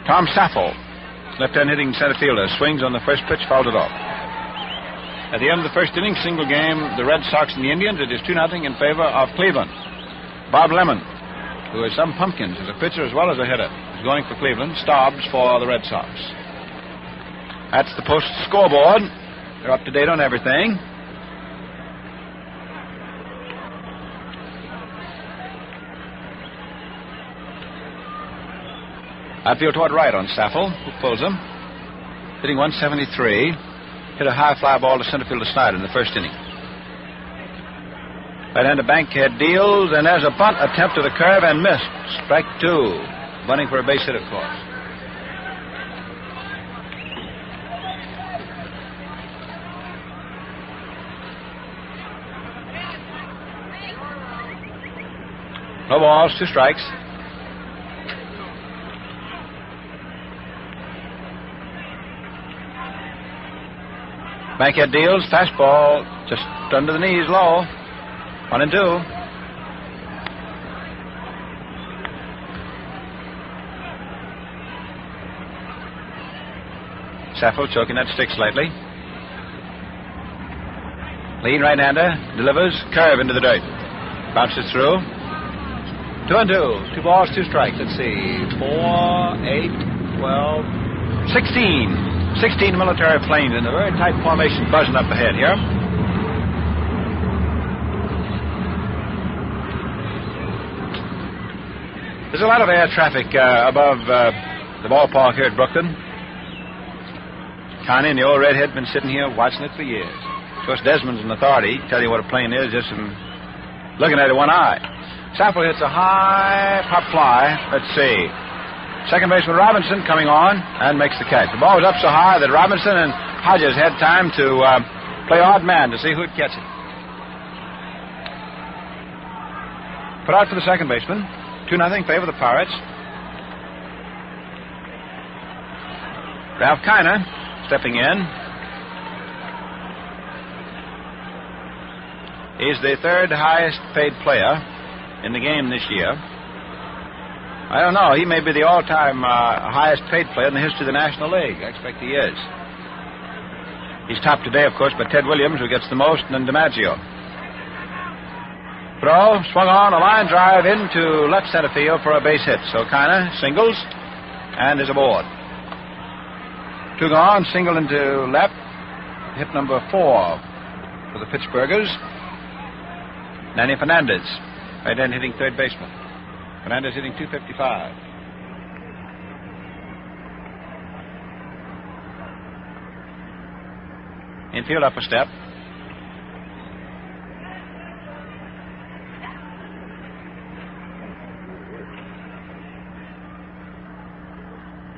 Tom Saffel, left-hand hitting center fielder, swings on the first pitch, fouled it off. At the end of the first inning, single game, the Red Sox and the Indians, it is 2-0 in favor of Cleveland. Bob Lemon, who is some pumpkins as a pitcher as well as a hitter, is going for Cleveland. Staubs for the Red Sox. That's the post scoreboard. They're up to date on everything. Outfield toward right on Saffel, who pulls him. Hitting 173. Hit a high fly ball to center fielder Snyder in the first inning. Right-hander Bankhead deals, and there's a bunt attempt to the curve and missed. Strike 2. Bunting for a base hit, of course. No balls, 2 strikes. Bankhead deals, fastball just under the knees, low. 1-2. Saffel choking that stick slightly. Lean right-hander delivers, curve into the dirt. Bounces through. 2-2. 2 balls, 2 strikes. Let's see. 4, 8, 12, 16. 16 military planes in a very tight formation buzzing up ahead here. There's a lot of air traffic above the ballpark here at Brooklyn. Connie and the old redhead been sitting here watching it for years. Of course, Desmond's an authority. He can tell you what a plane is just from looking at it one eye. Saffel hits a high pop fly. Let's see. Second baseman Robinson coming on and makes the catch. The ball was up so high that Robinson and Hodges had time to play odd man to see who'd catch it. Put out for the second baseman. 2-0 favor the Pirates. Ralph Kiner stepping in. He's the 3rd highest paid player in the game this year. I don't know. He may be the all-time highest paid player in the history of the National League. I expect he is. He's topped today, of course, by Ted Williams, who gets the most, and then DiMaggio. Throw, swung on, a line drive into left center field for a base hit. So Kiner singles and is aboard. 2 gone, single into left. Hit number 4 for the Pittsburghers. Nanny Fernandez, right end hitting third baseman. Fernandez hitting 255. Infield up a step.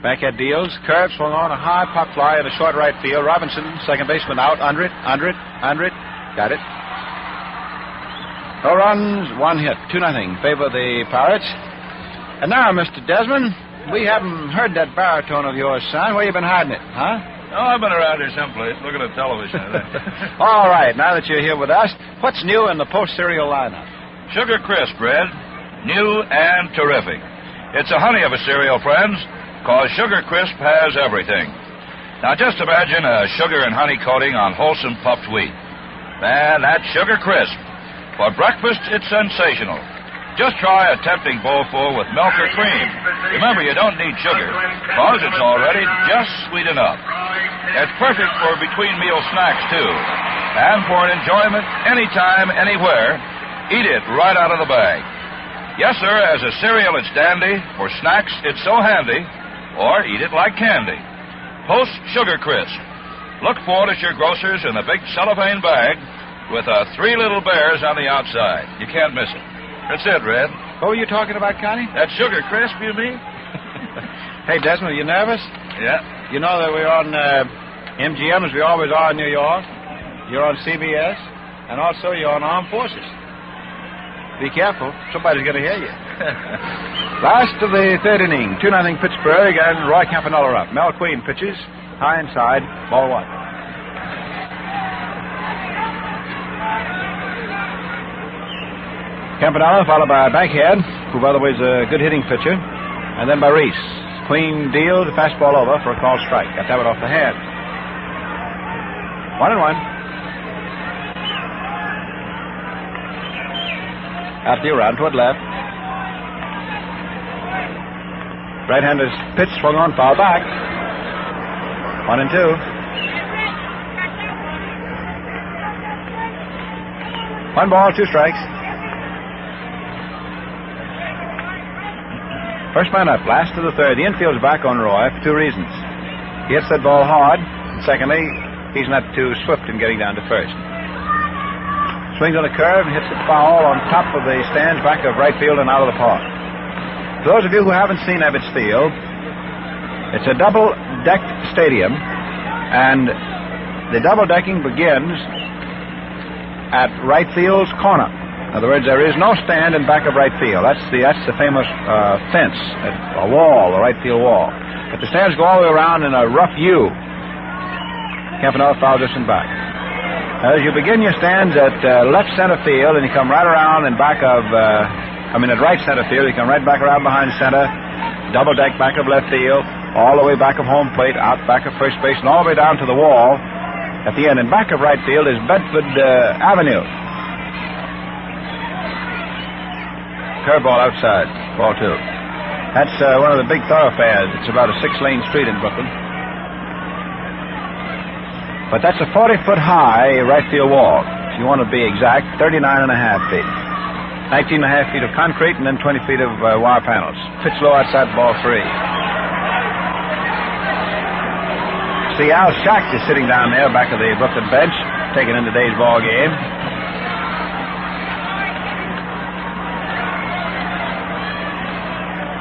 Bankhead deals. Curve swung on a high pop fly in a short right field. Robinson, second baseman, out. Under it. Got it. No runs, one hit. 2-0. Favor the Pirates. And now, Mr. Desmond, we haven't heard that baritone of yours, son. Where you been hiding it, huh? Oh, I've been around here someplace looking at television. All right, now that you're here with us, what's new in the post-cereal lineup? Sugar Crisp, Red. New and terrific. It's a honey of a cereal, friends, because Sugar Crisp has everything. Now, just imagine a sugar and honey coating on wholesome puffed wheat. Man, that's Sugar Crisp. For breakfast, it's sensational. Just try a tempting bowlful with milk or cream. Remember, you don't need sugar, because it's already just sweet enough. It's perfect for between-meal snacks, too. And for an enjoyment anytime, anywhere, eat it right out of the bag. Yes, sir, as a cereal, it's dandy. For snacks, it's so handy. Or eat it like candy. Post Sugar Crisp. Look for it at your grocer's in the big cellophane bag with 3 little bears on the outside. You can't miss it. That's it, Red. What were you talking about, Connie? That Sugar Crisp, you mean? Hey, Desmond, are you nervous? Yeah. You know that we're on MGM, as we always are in New York. You're on CBS, and also you're on Armed Forces. Be careful. Somebody's going to hear you. Last of the third inning. 2-0 Pittsburgh, and Roy Campanella up. Mel Queen pitches. High inside. Ball 1. Campanella followed by Bankhead, who, by the way, is a good hitting pitcher, and then by Reese. Queen deal, the fastball over for a called strike. Got that one off the hand. 1-1. Outfield round toward left. Right-hander's pitch swung on, foul back. 1-2. 1 ball, 2 strikes. First man up, last to the third. The infield's back on Roy for 2 reasons. He hits that ball hard, and secondly, he's not too swift in getting down to first. Swings on a curve and hits it foul on top of the stands back of right field and out of the park. For those of you who haven't seen Ebbets Field, it's a double-decked stadium, and the double-decking begins at right field's corner. In other words, there is no stand in back of right field. That's the famous fence, a wall, the right field wall. But the stands go all the way around in a rough U. Campanella fouls this and back. As you begin your stands at left center field, and you come right around in back of, at right center field, you come right back around behind center, double deck back of left field, all the way back of home plate, out back of first base, and all the way down to the wall at the end. In back of right field is Bedford Avenue. Curveball outside, ball 2. That's one of the big thoroughfares. It's about a 6-lane street in Brooklyn. But that's a 40-foot high right field wall. If you want to be exact, 39.5 feet. 19.5 feet of concrete and then 20 feet of wire panels. Pitch low outside, ball 3. See, Al Schacht is sitting down there back of the Brooklyn bench, taking in today's ball game.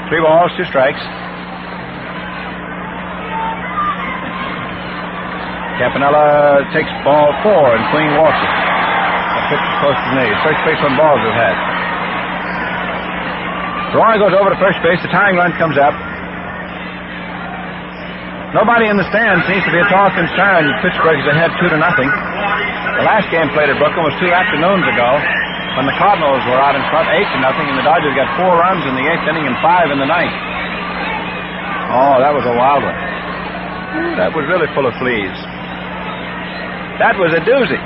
Three balls, 2 strikes. Campanella takes ball 4 and Queen walks it. That pitch is close to the knees. First base on balls we've had. Roy goes over to first base. The tying run comes up. Nobody in the stands seems to be at all concerned. Pittsburgh is ahead 2-0. The last game played at Brooklyn was 2 afternoons ago, when the Cardinals were out in front 8-0, and the Dodgers got 4 runs in the 8th inning and 5 in the 9th. Oh, that was a wild one. That was really full of fleas. That was a doozy.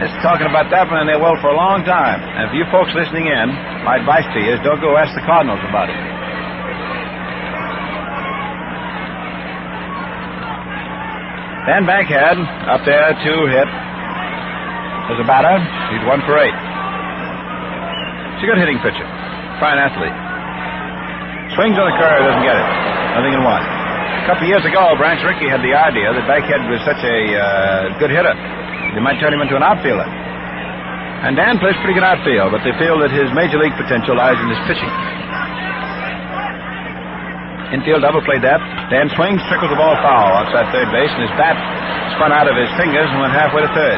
It's talking about that one, and they will for a long time. And for you folks listening in, my advice to you is don't go ask the Cardinals about it. Dan Bankhead up there, 2 hit. As a batter, he's 1 for 8. He's a good hitting pitcher. Fine athlete. Swings on the curve, doesn't get it. Nothing in 1. A couple of years ago, Branch Rickey had the idea that Bankhead was such a good hitter, they might turn him into an outfielder. And Dan plays pretty good outfield, but they feel that his major league potential lies in his pitching. Infield double played that. Dan swings, circles the ball foul outside third base, and his bat spun out of his fingers and went halfway to third.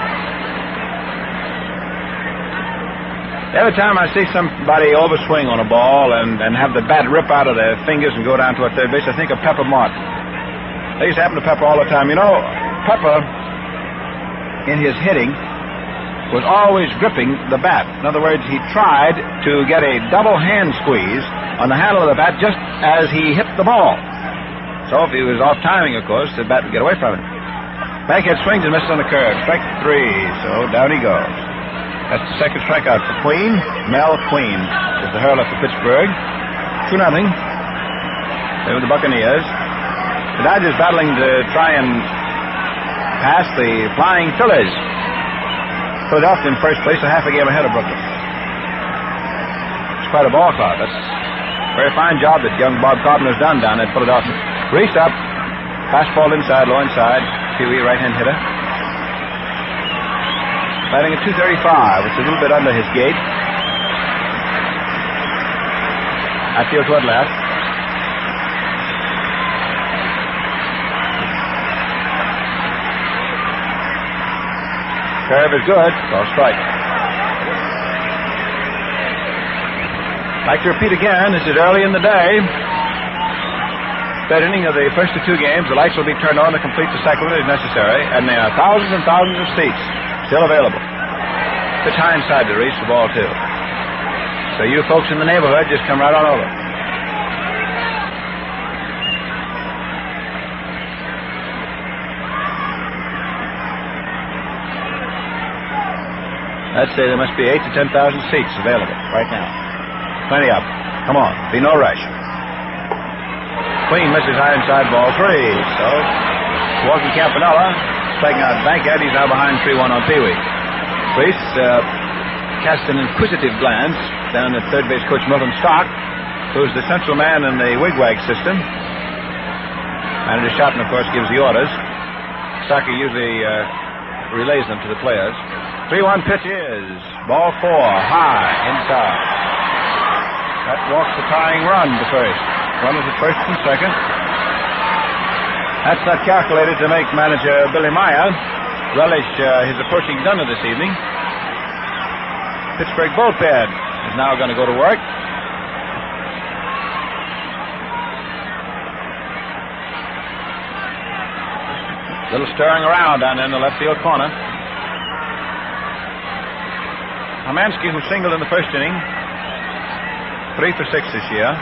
Every time I see somebody overswing on a ball and have the bat rip out of their fingers and go down toward third base, I think of Pepper Martin. That used to happen to Pepper all the time. You know, Pepper, in his hitting, was always gripping the bat. In other words, he tried to get a double hand squeeze on the handle of the bat just as he hit the ball. So if he was off timing, of course, the bat would get away from him. Bankhead swings and misses on the curve. Strike 3, so down he goes. That's the second strikeout for Queen. Mel Queen is the hurler for Pittsburgh. 2-0. They were the Buccaneers. The Dodgers battling to try and pass the Flying Phillies. Philadelphia in first place, a half a game ahead of Brooklyn. It's quite a ball club. That's a very fine job that young Bob Carpenter's done down at Philadelphia. Reached up, fastball inside, low inside. Pee-wee, right-hand hitter. Batting at 235, which is a little bit under his gait. I feel toward left. Curve is good. Ball strike. Like to repeat again, this is early in the day. Third inning of the first of 2 games. The lights will be turned on to complete the second if necessary, and there are thousands and thousands of seats still available. Pitch high inside to reach the ball, too. So you folks in the neighborhood just come right on over. I'd say there must be 8,000 to 10,000 seats available right now. Plenty of them. Come on, be no rush. Queen misses high inside, ball 3. So, Walkie Campanella striking out Bankhead. He's now behind 3-1 on Pee-wee. Priest cast an inquisitive glance down at third base coach Milton Stock, who's the central man in the wigwag system. Manager Shotton, of course, gives the orders. Stocker usually relays them to the players. 3-1 pitch is ball 4, high, inside. That walks the tying run to first. Runners at first and second. That's not calculated to make manager Billy Meyer relish his approaching dinner this evening. Pittsburgh bullpen is now going to go to work. Little stirring around down in the left field corner. Hermansky, who singled in the first inning, 3 for 6 this year.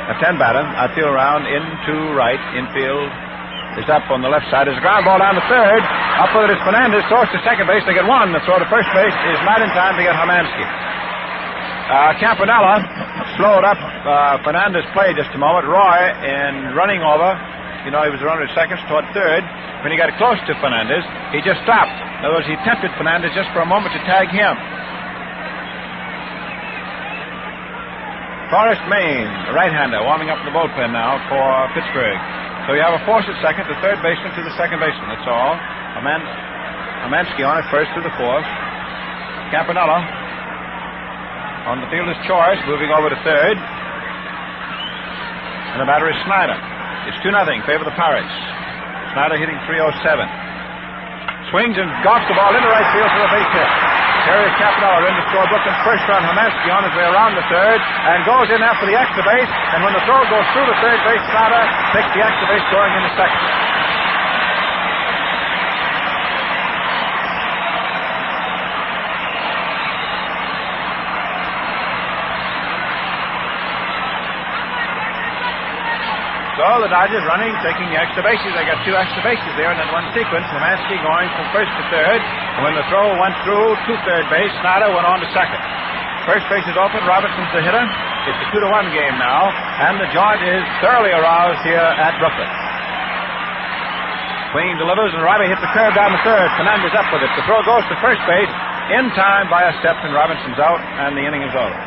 A 10 batter, outfield round, into right, infield is up on the left side. There's a ground ball down to third. Up with it is Fernandez, throws to second base. They get 1. The throw to first base is not in time to get Hermansky. Campanella slowed up Fernandez' play just a moment. Roy, in running over, you know, he was a runner at second, toward third. When he got close to Fernandez, he just stopped. In other words, he tempted Fernandez just for a moment to tag him. Forrest Maine, a right-hander, warming up in the bullpen now for Pittsburgh. So you have a force at second, the third baseman to the second baseman. That's all. Hermansky on at first to the fourth. Campanella on the fielder's choice, moving over to third. And the batter is Snyder. It's 2-0 in favor of the Pirates. Snyder hitting .307. Swings and golfs the ball into right field for the base hit. Carries Campanella in to score Brooklyn's first run. Hermansky on his way around the third and goes in after the extra base. And when the throw goes through the third base, Snyder takes the extra base, going into second. So the Dodgers running, taking the extra bases. They got 2 extra bases there in that one sequence. Hermansky going from first to third. And when the throw went through to third base, Snyder went on to second. First base is open. Robertson's the hitter. It's a 2-1 game now. And the joint is thoroughly aroused here at Brooklyn. Queen delivers, and Robbie hits the curve down the third. Fernandez up with it. The throw goes to first base in time by a step, and Robinson's out, and the inning is over.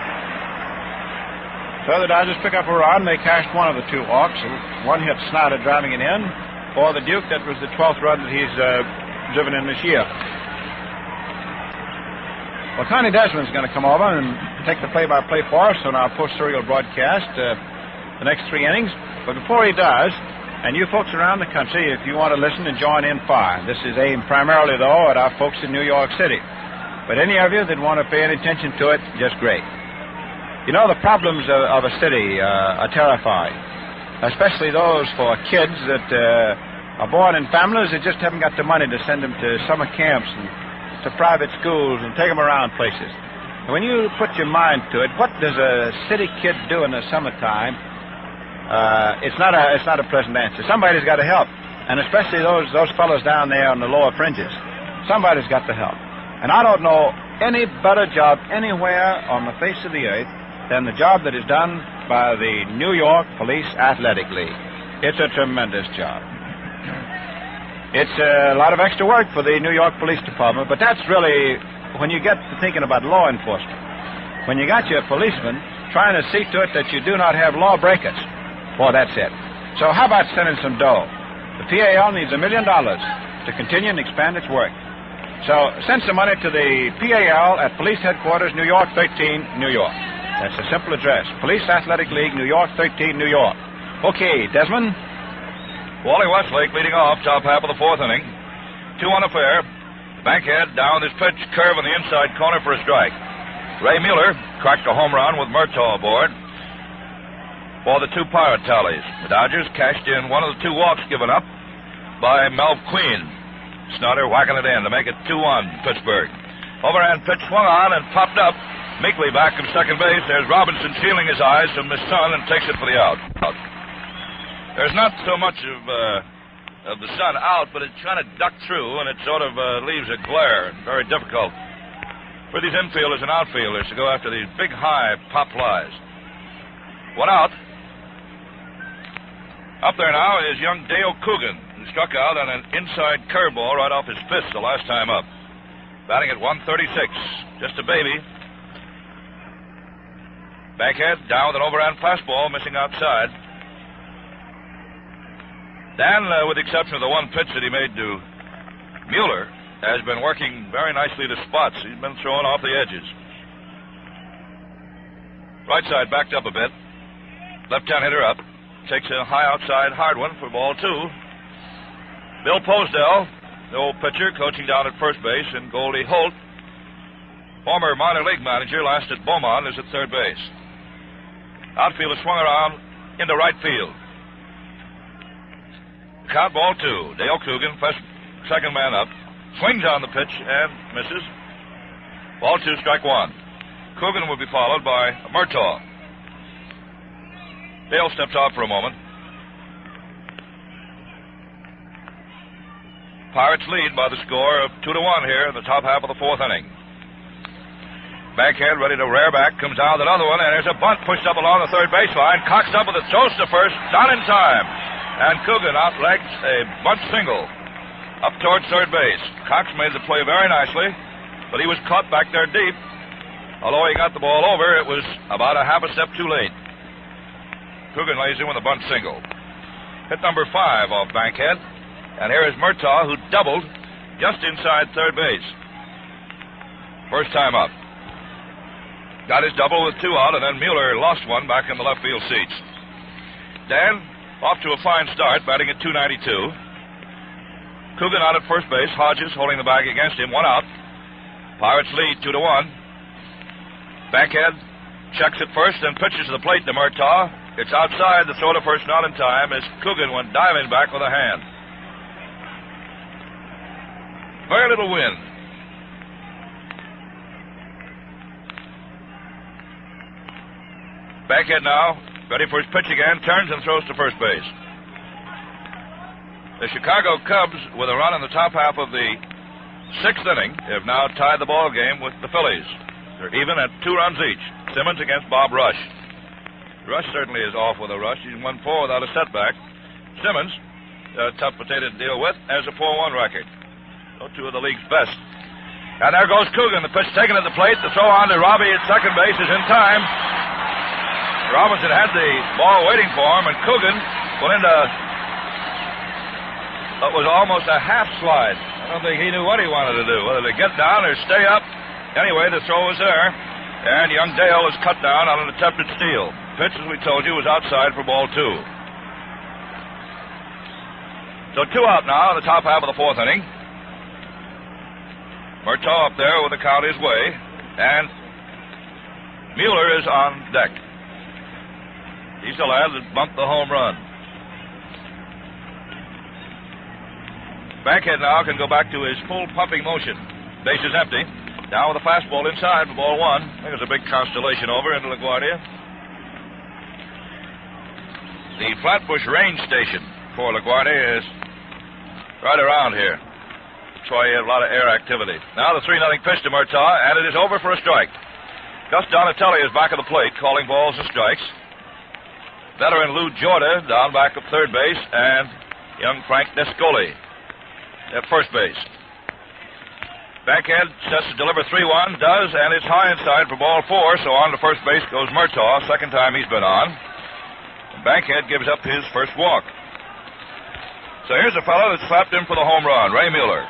So the Dodgers pick up a run. They cashed one of the 2 walks. One hit Snyder driving it in. For the Duke, that was the 12th run that he's driven in this year. Well, Connie Desmond's going to come over and take the play-by-play for us on our post-serial broadcast. the next 3 innings. But before he does, and you folks around the country, if you want to listen and join in, fine. This is aimed primarily, though, at our folks in New York City. But any of you that want to pay any attention to it, just great. You know, the problems of a city are terrifying, especially those for kids that are born in families that just haven't got the money to send them to summer camps and to private schools and take them around places. And when you put your mind to it, what does a city kid do in the summertime? It's not a pleasant answer. Somebody's got to help, and especially those fellows down there on the lower fringes. Somebody's got to help. And I don't know any better job anywhere on the face of the earth than the job that is done by the New York Police Athletic League. It's a tremendous job. It's a lot of extra work for the New York Police Department, but that's really when you get to thinking about law enforcement. When you got your policemen trying to see to it that you do not have lawbreakers. Boy, that's it. So how about sending some dough? The PAL needs $1 million to continue and expand its work. So send some money to the PAL at Police Headquarters, New York 13, New York. That's a simple address. Police Athletic League, New York 13, New York. Okay, Desmond. Wally Westlake leading off, top half of the 4th inning. 2-1 affair. Bankhead down his pitch, curve in the inside corner for a strike. Ray Mueller cracked a home run with Murtaugh aboard for the 2 Pirate tallies. The Dodgers cashed in one of the 2 walks given up by Mel Queen. Snutter whacking it in to make it 2-1 Pittsburgh. Overhand pitch swung on and popped up. Meekly back from second base. There's Robinson shielding his eyes from the sun and takes it for the out. There's not so much of the sun out, but it's trying to duck through, and it sort of leaves a glare. Very difficult for these infielders and outfielders to go after these big, high pop flies. 1 out. Up there now is young Dale Coogan, who struck out on an inside curveball right off his fist the last time up. Batting at 136. Just a baby. Bankhead down with an overhand fastball, missing outside. Dan, with the exception of the one pitch that he made to Mueller, has been working very nicely to spots. He's been throwing off the edges. Right side backed up a bit. Left-hand hitter up. Takes a high outside hard one for ball 2. Bill Posdell, the old pitcher, coaching down at first base, and Goldie Holt, former minor league manager, last at Beaumont, is at third base. Outfielder swung around into right field. Count ball 2. Dale Coogan, second man up, swings on the pitch and misses. Ball 2, strike 1. Coogan will be followed by Murtaugh. Dale steps off for a moment. Pirates lead by the score of 2-1 here in the top half of the 4th inning. Bankhead ready to rear back, comes down with another one, and there's a bunt pushed up along the third baseline. Cox up with a toast to first, not in time. And Coogan outlegs a bunt single up towards third base. Cox made the play very nicely, but he was caught back there deep. Although he got the ball over, it was about a half a step too late. Coogan lays in with a bunt single. Hit number 5 off Bankhead. And here is Murtaugh, who doubled just inside third base. First time up. Got his double with 2 out, and then Mueller lost one back in the left field seats. Dan, off to a fine start, batting at 292. Coogan out at first base. Hodges holding the bag against him. 1 out. Pirates lead 2-1. Bankhead checks at first and pitches to the plate to Murtaugh. It's outside. The throw to first not in time as Coogan went diving back with a hand. Very little wind. Bankhead now, ready for his pitch again, turns and throws to first base. The Chicago Cubs, with a run in the top half of the 6th inning, have now tied the ball game with the Phillies. They're even at 2 runs each. Simmons against Bob Rush. Rush certainly is off with a rush. He's won 4 without a setback. Simmons, a tough potato to deal with, has a 4-1 record. So 2 of the league's best. And there goes Coogan. The pitch taken at the plate. The throw on to Robbie at second base is in time. Robinson had the ball waiting for him, and Coogan went into what was almost a half slide. I don't think he knew what he wanted to do, whether to get down or stay up. Anyway, the throw was there, and young Dale was cut down on an attempted steal. Pitch, as we told you, was outside for ball 2. So 2 out now in the top half of the 4th inning. Murtaugh up there with the count his way, and Mueller is on deck. He's the lad that bumped the home run. Bankhead now can go back to his full pumping motion. Base is empty. Now with a fastball inside for ball 1. I think there's a big constellation over into LaGuardia. The Flatbush range station for LaGuardia is right around here. That's why you have a lot of air activity. Now the 3-0 pitch to Murtaugh, and it is over for a strike. Gus Donatelli is back at the plate, calling balls and strikes. Veteran Lou Jorda down back of third base, and young Frank Nescoli at first base. Bankhead sets to deliver 3-1, does, and it's high inside for ball 4, so on to first base goes Murtaugh, second time he's been on. And Bankhead gives up his first walk. So here's a fellow that slapped in for the home run, Ray Mueller.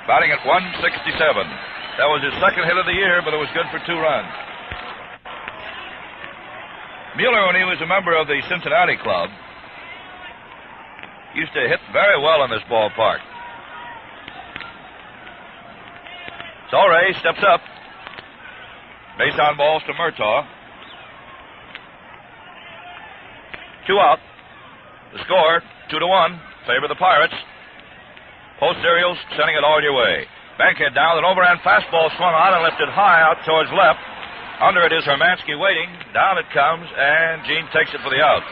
Batting at 167. That was his second hit of the year, but it was good for 2 runs. Mueller, when he was a member of the Cincinnati club, used to hit very well in this ballpark. So Ray steps up. Base on balls to Murtaugh. 2 out. The score, 2-1, favor the Pirates. Post serials sending it all your way. Bankhead down, an overhand fastball swung on and lifted high out towards left. Under it is Hermansky waiting. Down it comes, and Gene takes it for the out.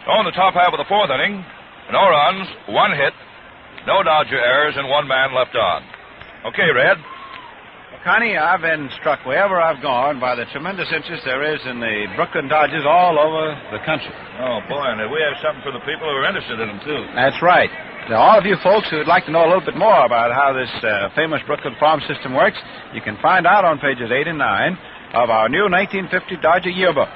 So in the top half of the 4th inning, no runs, 1 hit, no Dodger errors, and 1 man left on. Okay, Red. Connie, I've been struck wherever I've gone by the tremendous interest there is in the Brooklyn Dodgers all over the country. Oh, boy, and we have something for the people who are interested in them, too. That's right. Now, all of you folks who would like to know a little bit more about how this famous Brooklyn farm system works, you can find out on pages 8 and 9 of our new 1950 Dodger yearbook.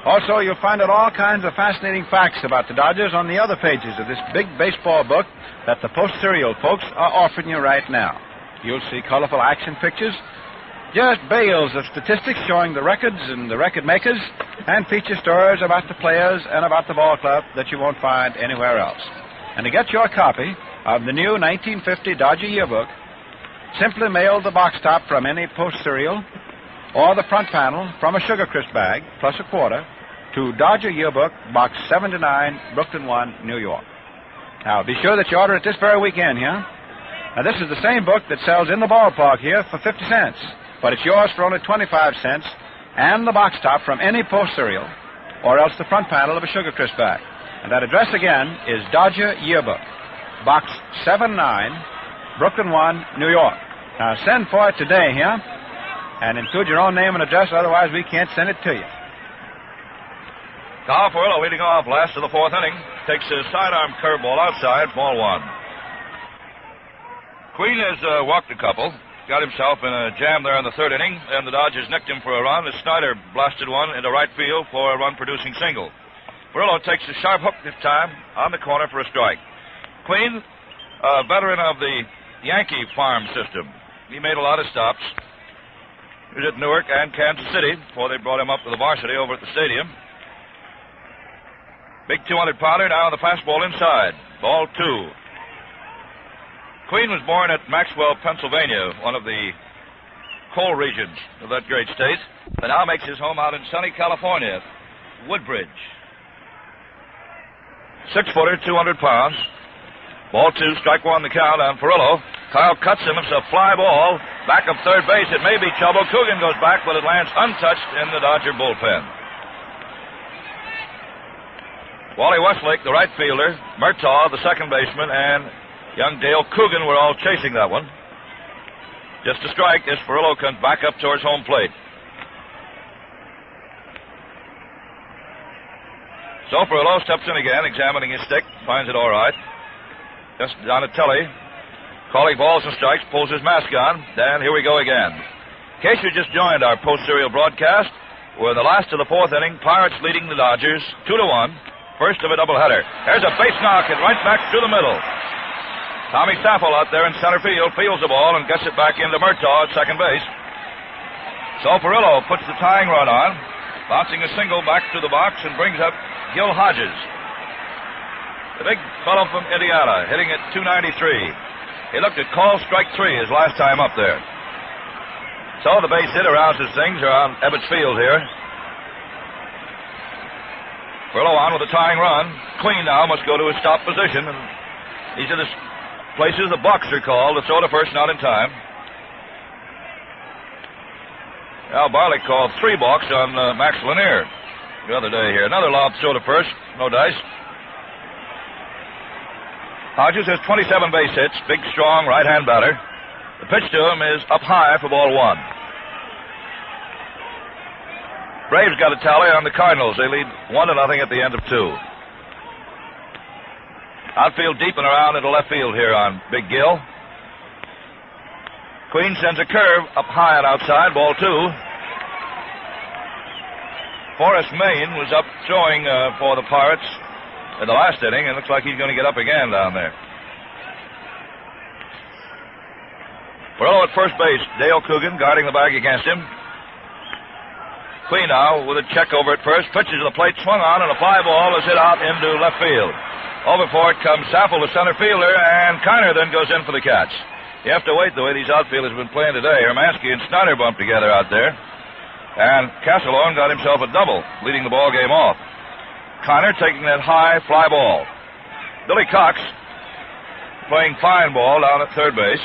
Also, you'll find out all kinds of fascinating facts about the Dodgers on the other pages of this big baseball book that the Post Serial folks are offering you right now. You'll see colorful action pictures, just bales of statistics showing the records and the record makers, and feature stories about the players and about the ball club that you won't find anywhere else. And to get your copy of the new 1950 Dodger yearbook, simply mail the box top from any Post Serial or the front panel from a Sugar Crisp bag plus a quarter to Dodger Yearbook, Box 79, Brooklyn 1, New York. Now, be sure that you order it this very weekend here. Now, this is the same book that sells in the ballpark here for 50 cents, but it's yours for only 25 cents, and the box top from any Post Serial, or else the front panel of a Sugar Crisp bag. And that address again is Dodger Yearbook, Box 79, Brooklyn 1, New York. Now, send for it today here, and include your own name and address, otherwise we can't send it to you. Kyle Furillo leading off last of the 4th inning, takes his sidearm curveball outside, ball 1. Queen has walked a couple, got himself in a jam there in the 3rd inning, and the Dodgers nicked him for a run as Snyder blasted one into right field for a run-producing single. Furillo takes a sharp hook this time on the corner for a strike. Queen, a veteran of the Yankee farm system. He made a lot of stops. He was at Newark and Kansas City before they brought him up to the varsity over at the stadium. Big 200-pounder, now the fastball inside. Ball 2. Queen was born at Maxwell, Pennsylvania, one of the coal regions of that great state, but now makes his home out in sunny California, Woodbridge. 6-footer, 200 pounds. Ball 2, strike 1 the count on Furillo. Kyle cuts him. It's a fly ball. Back of third base. It may be trouble. Coogan goes back, but it lands untouched in the Dodger bullpen. Wally Westlake, the right fielder, Murtaugh, the second baseman, and young Dale Coogan were all chasing that one. Just a strike as Furillo comes back up towards home plate. So Furillo steps in again, examining his stick, finds it all right. Just Donatelli, calling balls and strikes, pulls his mask on. Then here we go again. In case you just joined our post-serial broadcast, we're in the last of the 4th inning, Pirates leading the Dodgers 2-1. First of a doubleheader. There's a base knock and right back through the middle. Tommy Saffel out there in center field fields the ball and gets it back into Murtaugh at second base. So Perillo puts the tying run on, bouncing a single back to the box and brings up Gil Hodges. The big fellow from Indiana, hitting at 293. He looked at call strike 3 his last time up there. So the base hit arouses things around Ebbets Field here. Perillo on with a tying run. Queen now must go to his stop position. And he's in his places the balks are called. The throw to first not in time. Al Barlick called 3 balks on Max Lanier the other day here. Another lob throw to first. No dice. Hodges has 27 base hits. Big, strong right-hand batter. The pitch to him is up high for ball 1. Braves got a tally on the Cardinals. They lead 1-0 at the end of 2. Outfield deep and around into left field here on Big Gil. Queen sends a curve up high and outside, ball 2. Forrest Main was up throwing for the Pirates in the last inning, and looks like he's going to get up again down there. Perillo at first base. Dale Coogan guarding the bag against him. Queen now with a check over at first. Pitches to the plate, swung on, and a fly ball is hit out into left field. Over for it comes Sappel, the center fielder, and Kiner then goes in for the catch. You have to wait the way these outfielders have been playing today. Hermansky and Snyder bumped together out there. And Castellone got himself a double, leading the ball game off. Kiner taking that high fly ball. Billy Cox playing fine ball down at third base.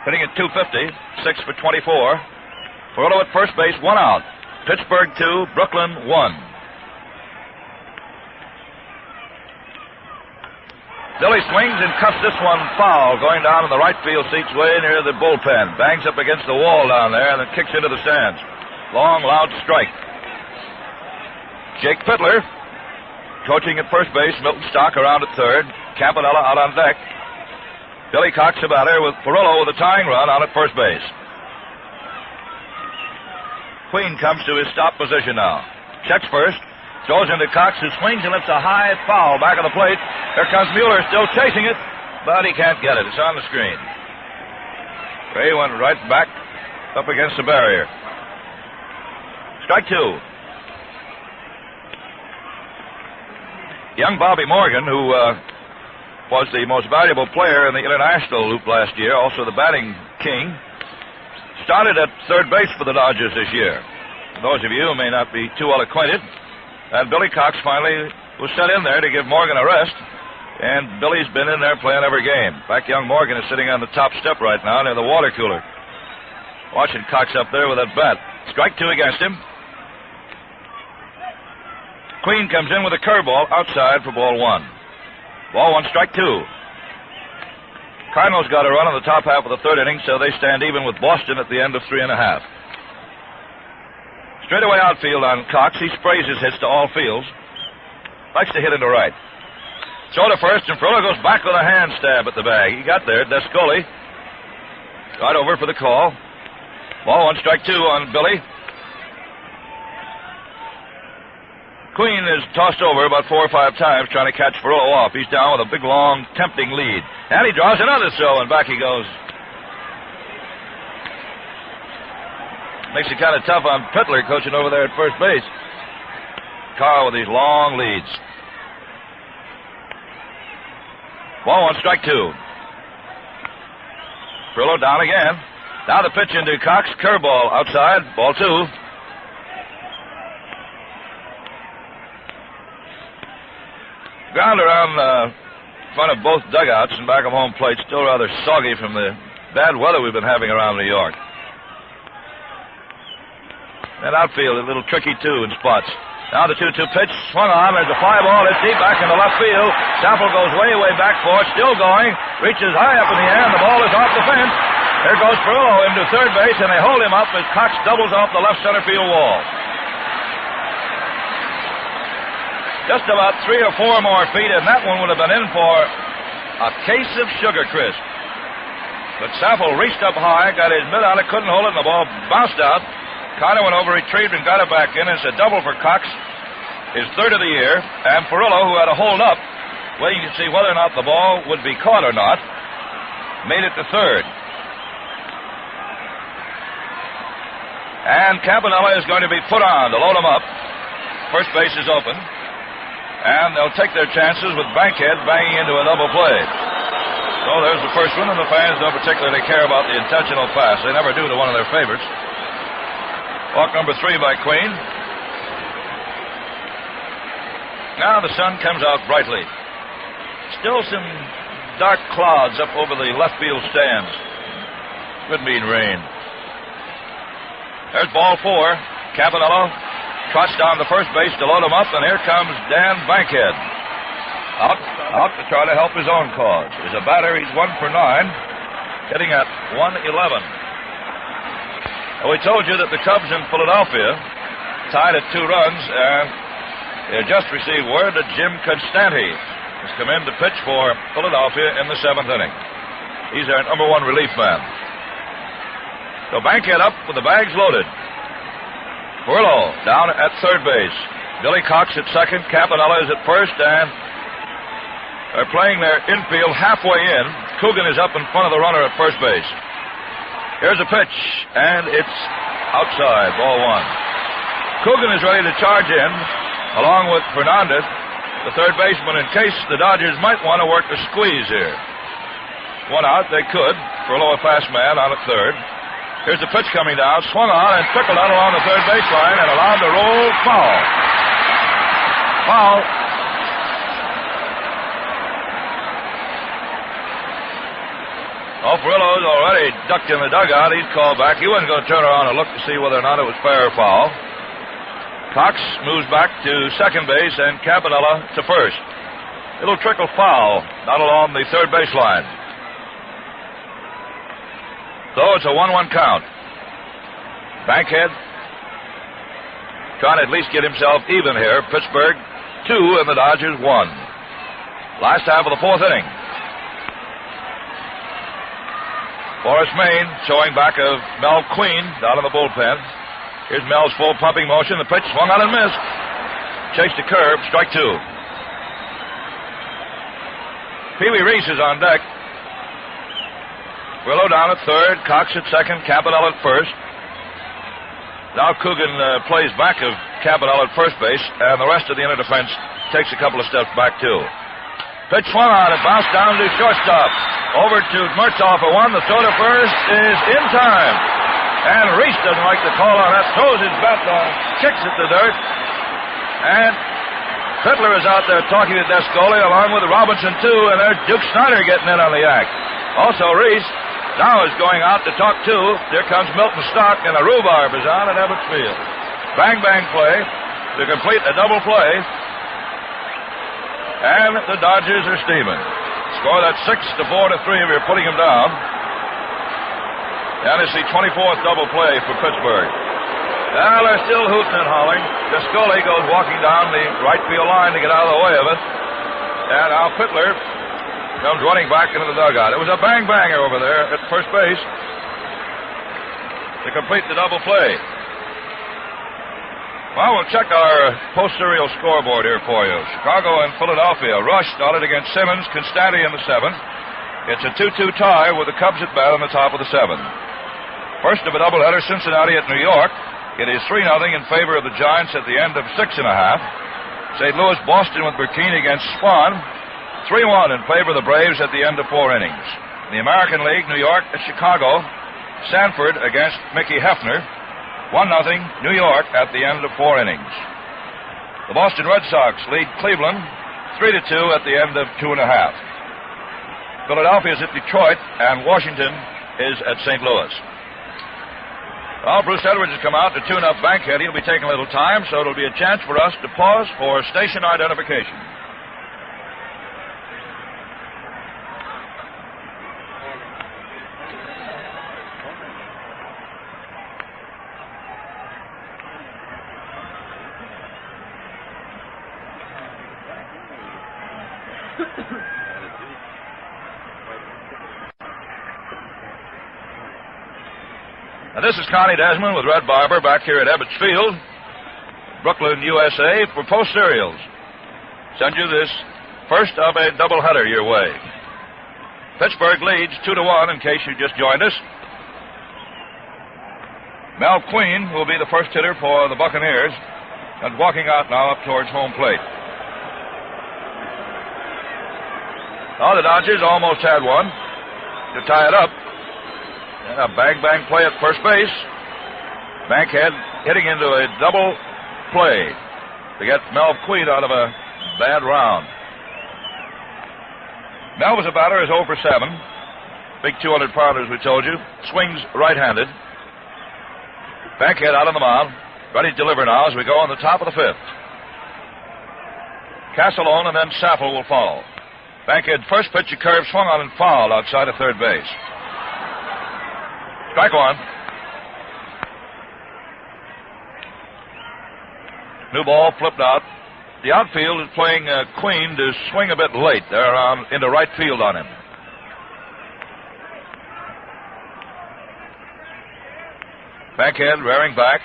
Hitting at 250, 6 for 24. Perillo at first base, 1 out. Pittsburgh 2, Brooklyn 1. Billy swings and cuts this one foul, going down in the right field seats way near the bullpen. Bangs up against the wall down there and then kicks into the stands. Long, loud strike. Jake Pittler coaching at first base. Milton Stock around at third. Campanella out on deck. Billy Cox the batter with Perillo with a tying run out at first base. Queen comes to his stop position now. Checks first. Throws into Cox, who swings and lifts a high foul back of the plate. Here comes Mueller, still chasing it, but he can't get it. It's on the screen. Ray went right back up against the barrier. Strike 2. Young Bobby Morgan, who was the most valuable player in the international loop last year, also the batting king, started at third base for the Dodgers this year. Those of you who may not be too well acquainted, and Billy Cox finally was sent in there to give Morgan a rest, and Billy's been in there playing every game. In fact, young Morgan is sitting on the top step right now near the water cooler, watching Cox up there with that bat. Strike 2 against him. Queen comes in with a curveball outside for ball 1. Ball 1, strike 2. Cardinals got a run in the top half of the third inning, so they stand even with Boston at the end of 3.5. Straightaway outfield on Cox. He sprays his hits to all fields. Likes to hit into right. Throw to first, and Perillo goes back with a hand stab at the bag. He got there. Descoli got over for the call. Ball 1, strike 2 on Billy. Queen is tossed over about 4 or 5 times trying to catch Perillo off. He's down with a big, long, tempting lead. And he draws another throw, and back he goes. Makes it kind of tough on Pittler coaching over there at first base. Carl with these long leads. Ball 1, strike 2. Perillo down again. Now the pitch into Cox. Curveball outside. Ball 2. Ground around front of both dugouts and back of home plate. Still rather soggy from the bad weather we've been having around New York. That outfield a little tricky, too, in spots. Now the 2-2 pitch, swung on. There's a fly ball. It's deep back into left field. Sappel goes way, way back for it. Still going. Reaches high up in the air, and the ball is off the fence. There goes Perillo into third base, and they hold him up as Cox doubles off the left center field wall. Just about 3 or 4 more feet, and that one would have been in for a case of Sugar Crisp. But Sappel reached up high, got his mitt out, couldn't hold it, and the ball bounced out. Carter went over, retrieved, and got it back in. It's a double for Cox, his third of the year. And Perillo, who had a hold up, waiting to see whether or not the ball would be caught or not, made it to third. And Campanella is going to be put on to load him up. First base is open. And they'll take their chances with Bankhead banging into a double play. So there's the first one, and the fans don't particularly care about the intentional pass. They never do to one of their favorites. Walk number 3 by Queen. Now the sun comes out brightly. Still some dark clouds up over the left field stands. Could mean rain. There's ball 4. Campanella trots down to first base to load him up, and here comes Dan Bankhead. Out to try to help his own cause. As a batter, he's 1 for 9, hitting at 111. And we told you that the Cubs in Philadelphia tied at 2 runs, and they just received word that Jim Constanti has come in to pitch for Philadelphia in the 7th inning. He's their number 1 relief man. So Bankhead up with the bags loaded. Burlow down at third base. Billy Cox at second. Campanella is at first, and they're playing their infield halfway in. Coogan is up in front of the runner at first base. Here's a pitch, and it's outside, ball 1. Coogan is ready to charge in, along with Fernandez, the third baseman, in case the Dodgers might want to work a squeeze here. 1 out, they could. Burlow a fast man out at third. Here's the pitch coming down, swung on and trickled out along the third baseline and allowed to roll foul. Foul. Alvarillo's already ducked in the dugout. He's called back. He wasn't going to turn around and look to see whether or not it was fair or foul. Cox moves back to second base and Campanella to first. It'll trickle foul down along the third baseline. So it's a 1-1 count. Bankhead trying to at least get himself even here. Pittsburgh 2 and the Dodgers 1. Last half of the 4th inning. Forrest Main showing back of Mel Queen down in the bullpen. Here's Mel's full pumping motion. The pitch swung out and missed. Chased a curve. Strike 2. Pee Wee Reese is on deck. Burlow down at third, Cox at second, Campanella at first. Now Coogan plays back of Campanella at first base, and the rest of the inner defense takes a couple of steps back, too. Pitch swung on, it bounced down to shortstop. Over to Murtaugh for 1. The throw to first is in time. And Reese doesn't like the call on that. Throws his bat down, kicks at the dirt. And Fiddler is out there talking to Descoli along with Robinson, too, and there's Duke Snyder getting in on the act. Also, Reese now is going out to talk to. Here comes Milton Stock, and a rhubarb is on at Ebbets Field. Bang, bang play to complete a double play. And the Dodgers are steaming. Score that 6-4 to 3 if you're putting them down. And it's the 24th double play for Pittsburgh. Well, they're still hooting and hollering. Descoli goes walking down the right field line to get out of the way of it. And now Fiddler comes running back into the dugout. It was a bang-banger over there at first base to complete the double play. Well, we'll check our post-serial scoreboard here for you. Chicago and Philadelphia. Rush started against Simmons, Constanti in the 7th. It's a 2-2 tie with the Cubs at bat on the top of the 7th. First of a doubleheader, Cincinnati at New York. It is 3-0 in favor of the Giants at the end of 6.5. St. Louis, Boston with Burkini against Swan. 3-1 in favor of the Braves at the end of 4 innings. In the American League, New York at Chicago. Sanford against Mickey Hefner. 1-0 New York at the end of 4 innings. The Boston Red Sox lead Cleveland 3-2 at the end of 2.5. Philadelphia is at Detroit, and Washington is at St. Louis. Well, Bruce Edwards has come out to tune up Bankhead. He'll be taking a little time, so it'll be a chance for us to pause for station identification. Now, this is Connie Desmond with Red Barber back here at Ebbets Field, Brooklyn, USA, for Post Serials. Send you this first of a doubleheader your way. Pittsburgh leads 2-1 in case you just joined us. Mel Queen will be the first hitter for the Buccaneers, and walking out now up towards home plate. Now the Dodgers almost had one to tie it up. And a bang-bang play at first base. Bankhead hitting into a double play to get Mel Queen out of a bad round. Mel was a batter, is 0 for 7. Big 200-pounder, as we told you. Swings right-handed. Bankhead out on the mound. Ready to deliver now as we go on the top of the 5th. Castellone and then Saffel will follow. Bankhead first pitch, a curve swung on and fouled outside of third base. Strike one. New ball flipped out. The outfield is playing Queen to swing a bit late. They're into right field on him. Bankhead rearing back.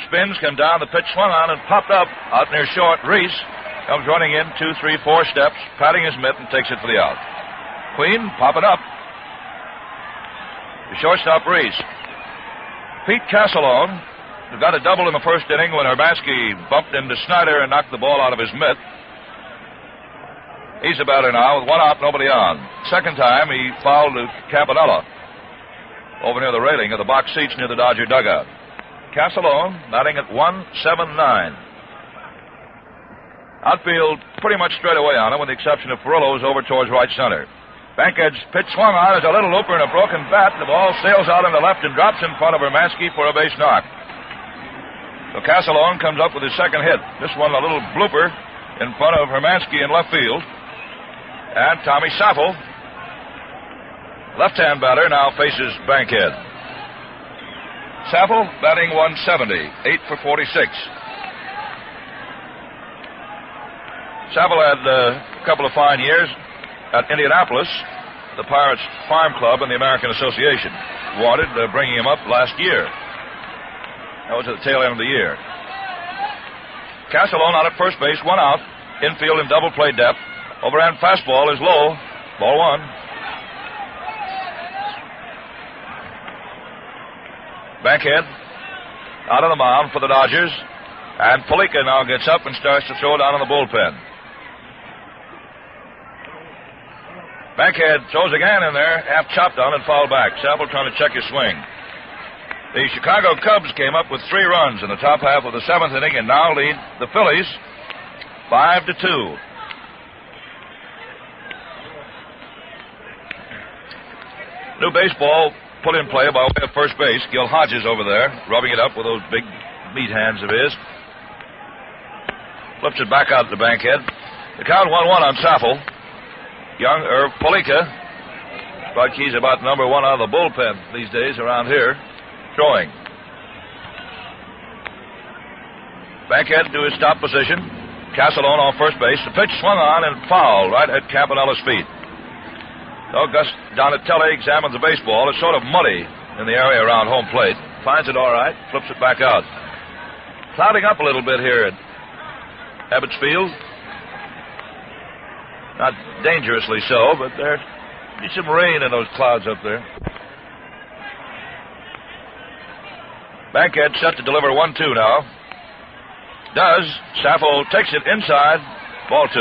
Spins, come down. The pitch swung on and popped up out near short. Reese comes running in 2, 3, 4 steps, patting his mitt and takes it for the out. Queen popping up. The shortstop Reese. Pete Castellone, who got a double in the first inning when Hermansky bumped into Snyder and knocked the ball out of his mitt. He's the batter now with 1 out, nobody on. Second time he fouled to Campanella over near the railing of the box seats near the Dodger dugout. Castellone batting at 1-7-9. Outfield pretty much straight away on him, with the exception of Perillo's over towards right center. Bankhead's pitch swung on as a little looper and a broken bat. The ball sails out on the left and drops in front of Hermansky for a base knock. So Castellone comes up with his second hit. This one a little blooper in front of Hermansky in left field. And Tommy Saffel, left-hand batter, now faces Bankhead. Saffel batting 170, 8 for 46. Saffel had a couple of fine years at Indianapolis, the Pirates Farm Club and the American Association. Wanted bringing him up last year. That was at the tail end of the year. Castellone out at first base, 1 out. Infield in double play depth. Overhand fastball is low. Ball 1. Bankhead out on the mound for the Dodgers. And Palika now gets up and starts to throw down in the bullpen. Bankhead throws again in there, half chopped on and fouled back. Saffel trying to check his swing. The Chicago Cubs came up with 3 runs in the top half of the 7th inning and now lead the Phillies 5-2. New baseball put in play by way of first base. Gil Hodges over there, rubbing it up with those big meat hands of his. Flips it back out to Bankhead. The count 1-1 on Saffel. Young Palika, like he's about number 1 out of the bullpen these days around here, throwing. Bankhead to his stop position. Castellone on first base. The pitch swung on and fouled right at Campanella's feet. So Gus Donatelli examines the baseball. It's sort of muddy in the area around home plate. Finds it all right, flips it back out. Clouding up a little bit here at Ebbets Field. Not dangerously so, but there's some rain in those clouds up there. Bankhead set to deliver 1-2 now. Does. Saffel takes it inside. Ball 2.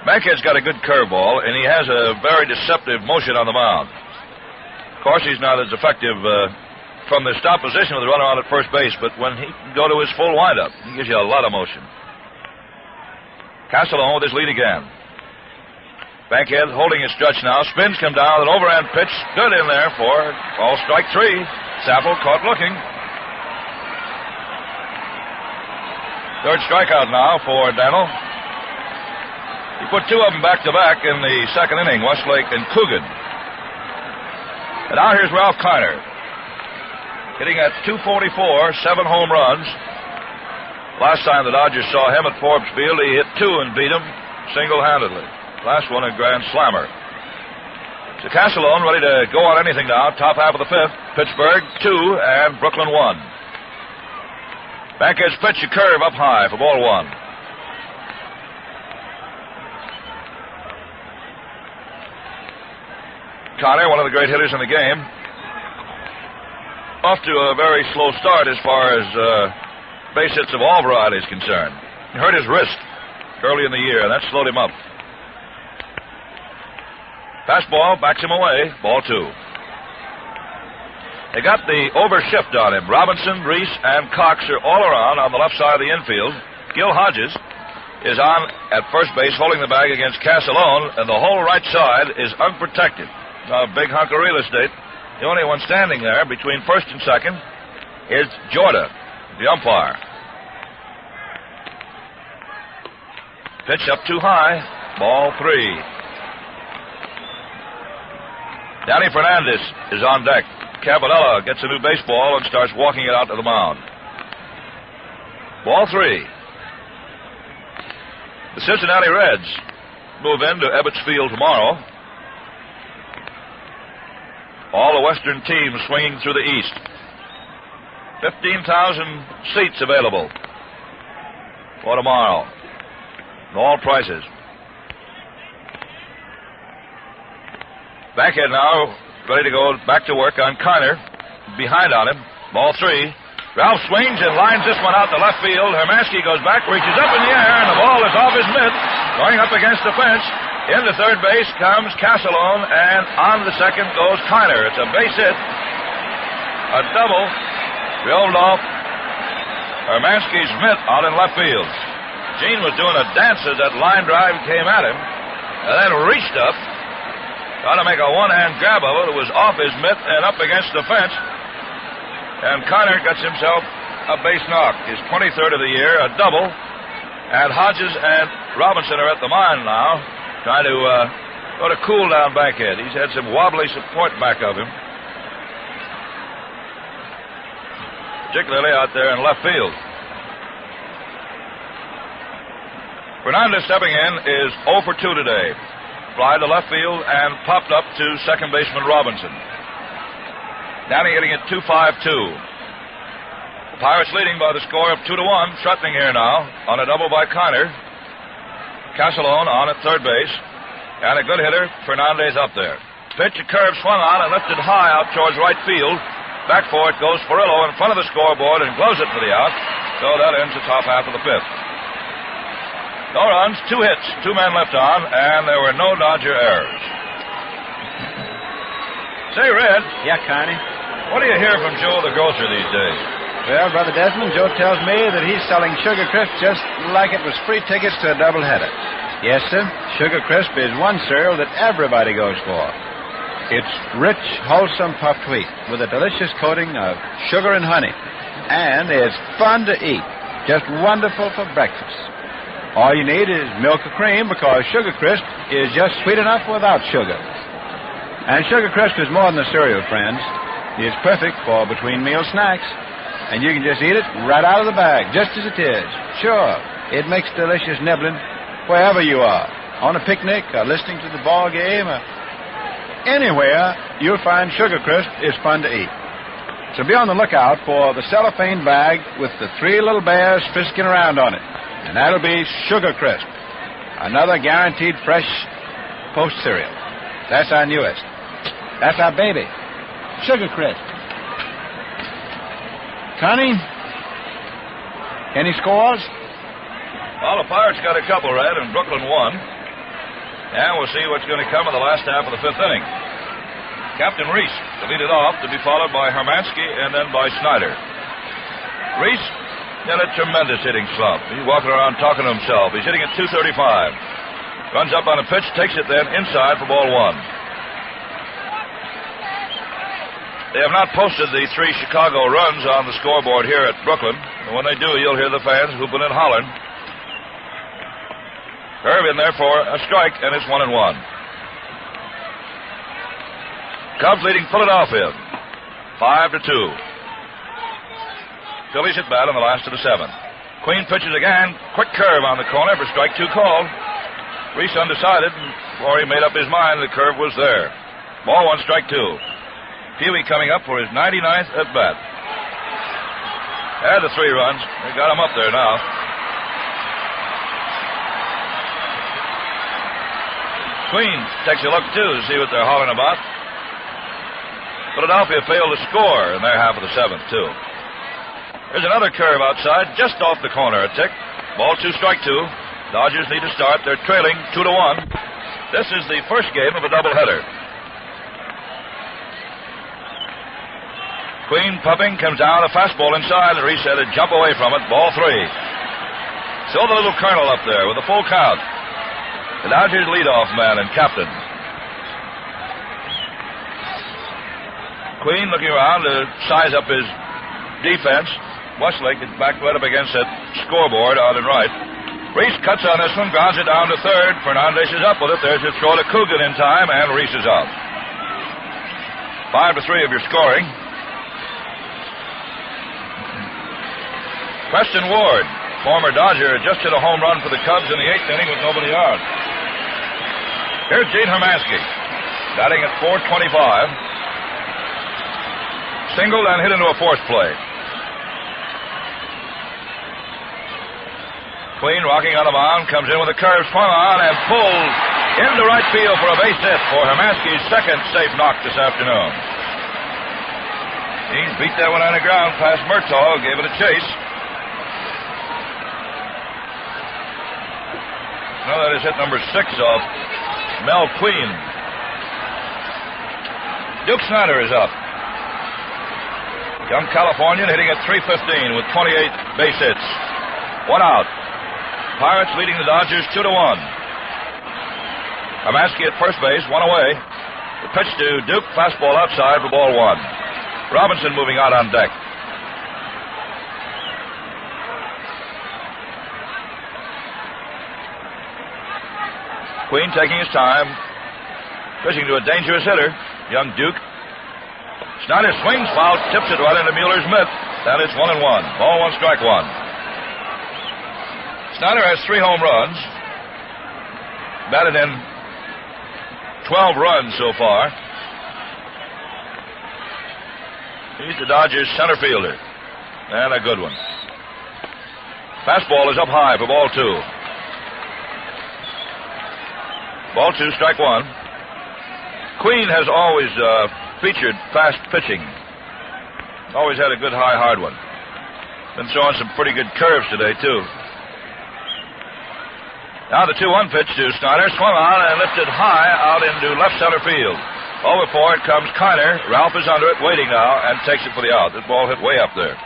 Bankhead's got a good curveball, and he has a very deceptive motion on the mound. Of course, he's not as effective from the stop position with the runner on at first base, but when he can go to his full windup, he gives you a lot of motion. Castellone with his lead again. Bankhead holding his stretch now. Spins come down. An overhand pitch. Good in there for ball strike 3. Saffel caught looking. Third strikeout now for Daniel. He put 2 of them back-to-back in the second inning, Westlake and Coogan. And now here's Ralph Kiner, hitting at .244, 7 home runs. Last time the Dodgers saw him at Forbes Field, he hit 2 and beat him single-handedly. Last one a grand slammer. So Castellone ready to go on anything now. Top half of the 5th. Pittsburgh 2 and Brooklyn 1. Bankhead's pitch, a curve up high for ball 1. Connor, one of the great hitters in the game. off to a very slow start as far as base hits of all varieties concerned. He hurt his wrist early in the year, and that slowed him up. Fastball backs him away. Ball 2. They got the overshift on him. Robinson, Reese, and Cox are all around on the left side of the infield. Gil Hodges is on at first base holding the bag against Castellone, and the whole right side is unprotected. A big hunk of real estate. The only one standing there between first and second is Jorda, the umpire. Pitch up too high. Ball 3. Danny Fernandez is on deck. Cabanella gets a new baseball and starts walking it out to the mound. Ball 3. The Cincinnati Reds move into Ebbets Field tomorrow. All the Western teams swinging through the East. 15,000 seats available for tomorrow. All prices. Backhead now, ready to go back to work on Kiner. Behind on him. Ball 3. Ralph swings and lines this one out to left field. Hermansky goes back, reaches up in the air, and the ball is off his mitt, going up against the fence. Into third base comes Castellone, and on the second goes Kiner. It's a base hit. A double. Rolled off Hermansky's mitt out in left field. Gene was doing a dance as that line drive came at him, and then reached up, trying to make a one-hand grab of it. It was off his mitt and up against the fence, and Kiner gets himself a base knock. His 23rd of the year, a double, and Hodges and Robinson are at the mound now, trying to go to cool down backhead. He's had some wobbly support back of him, particularly out there in left field. Fernandez stepping in is 0 for 2 today. Fly to left field and popped up to second baseman Robinson. Danny hitting it 2-5-2. The Pirates leading by the score of 2-1. Threatening here now on a double by Kiner. Castellone on at third base. And a good hitter, Fernandez up there. Pitch, a curve swung on and lifted high out towards right field. Back for it goes Furillo in front of the scoreboard and blows it for the out. So that ends the top half of the 5th. No runs, 2 hits, 2 men left on, and there were no Dodger errors. Say, Red. Yeah, Connie? What do you hear from Joe the grocer these days? Well, Brother Desmond, Joe tells me that he's selling Sugar Crisp just like it was free tickets to a doubleheader. Yes, sir. Sugar Crisp is one cereal that everybody goes for. It's rich, wholesome puffed wheat with a delicious coating of sugar and honey. And it's fun to eat. Just wonderful for breakfast. All you need is milk or cream because Sugar Crisp is just sweet enough without sugar. And Sugar Crisp is more than a cereal, friends. It's perfect for between meal snacks. And you can just eat it right out of the bag, just as it is. Sure, it makes delicious nibbling wherever you are. On a picnic, or listening to the ball game, or anywhere you'll find Sugar Crisp is fun to eat. So be on the lookout for the cellophane bag with the 3 little bears frisking around on it. And that'll be Sugar Crisp, another guaranteed fresh post cereal. That's our newest. That's our baby, Sugar Crisp. Connie, any scores? Well, the Pirates got a couple, Red, and Brooklyn won. And we'll see what's going to come in the last half of the 5th inning. Captain Reese to lead it off, to be followed by Hermansky and then by Snyder. Reese in a tremendous hitting slump. He's walking around talking to himself. He's hitting at 235. Runs up on a pitch, takes it then inside for ball 1. They have not posted the 3 Chicago runs on the scoreboard here at Brooklyn. And when they do, you'll hear the fans whooping and hollering. Curve in there for a strike, and it's 1-1. Cubs leading Philadelphia 5-2. Phillies at bat in the last of the 7th. Queen pitches again. Quick curve on the corner for strike 2 called. Reese undecided. Before he made up his mind, the curve was there. Ball 1, strike 2. Peewee coming up for his 99th at bat. Had the 3 runs. They got him up there now. Queen takes a look, too, to see what they're hollering about. Philadelphia failed to score in their half of the seventh, too. There's another curve outside, just off the corner, a tick. Ball 2, strike 2. Dodgers need to start. They're trailing 2-1. This is the first game of a doubleheader. Queen pumping, comes down, a fastball inside, and Reese had to jump away from it. Ball 3. Still the little colonel up there with a full count. The Dodgers leadoff man and captain. Queen looking around to size up his defense. Westlake is back right up against that scoreboard out and right. Reese cuts on this one, grounds it down to third. Fernandez is up with it. There's his throw to Coogan in time, and Reese is out. 5-3 of your scoring. Preston Ward, former Dodger, just hit a home run for the Cubs in the 8th inning with nobody out. Here's Gene Hermansky, batting at .425. Singled and hit into a force play. Queen rocking on the mound, comes in with a curve, swung on, and pulled into right field for a base hit for Hermansky's second safe knock this afternoon. He beat that one on the ground past Murtaugh, gave it a chase. Now that is hit number 6 off Mel Queen. Duke Snyder is up. Young Californian hitting at .315 with 28 base hits. 1 out. Pirates leading the Dodgers 2-1. Hermansky at first base, 1 away. The pitch to Duke, fastball outside for ball 1. Robinson moving out on deck. Queen taking his time, pitching to a dangerous hitter, young Duke. Snyder swings, foul, tips it right into Mueller's mitt. That is 1-1. Ball 1, strike 1. Snyder has 3 home runs, batted in 12 runs so far. He's the Dodgers center fielder, and a good one. Fastball is up high for ball 2. Ball 2, strike 1. Queen has always featured fast pitching. Always had a good high, hard one. Been throwing some pretty good curves today, too. Now the 2-1 pitch to Snyder. Swung on and lifted high out into left center field. Over for it comes Kiner. Ralph is under it, waiting now, and takes it for the out. This ball hit way up there.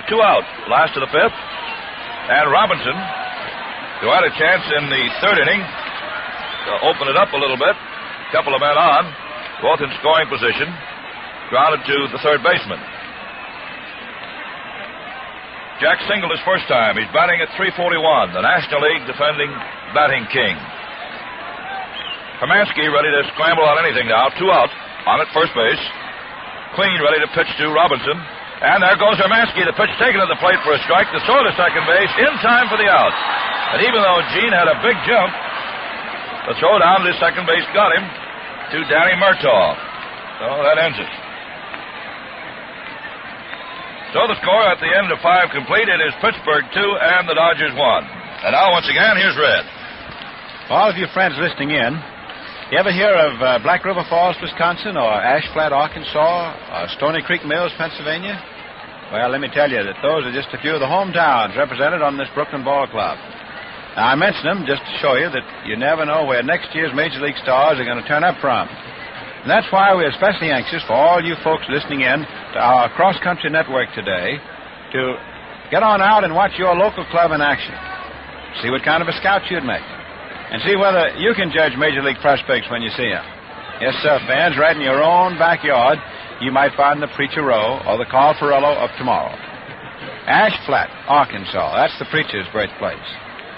2 out, last of the 5th. And Robinson, who had a chance in the 3rd inning to open it up a little bit. Couple of men on, both in scoring position. Grounded to the 3rd baseman. Jack singled his first time. He's batting at .341, the National League defending batting king. Hermansky ready to scramble on anything now. 2 out on at first base. Queen ready to pitch to Robinson. And there goes Hermansky. The pitch taken to the plate for a strike. The throw to second base in time for the out. And even though Gene had a big jump, the throw down to second base got him to Danny Murtaugh. So that ends it. So the score at the end of 5 complete, it is Pittsburgh 2 and the Dodgers 1. And now once again, here's Red. All of you friends listening in, you ever hear of Black River Falls, Wisconsin, or Ash Flat, Arkansas, or Stony Creek Mills, Pennsylvania? Well, let me tell you that those are just a few of the hometowns represented on this Brooklyn Ball Club. Now, I mention them just to show you that you never know where next year's Major League stars are going to turn up from. And that's why we're especially anxious for all you folks listening in to our cross-country network today to get on out and watch your local club in action. See what kind of a scout you'd make. And see whether you can judge Major League prospects when you see them. Yes, sir, fans, right in your own backyard, you might find the Preacher Row or the Carl Ferrello of tomorrow. Ash Flat, Arkansas, that's the preacher's birthplace.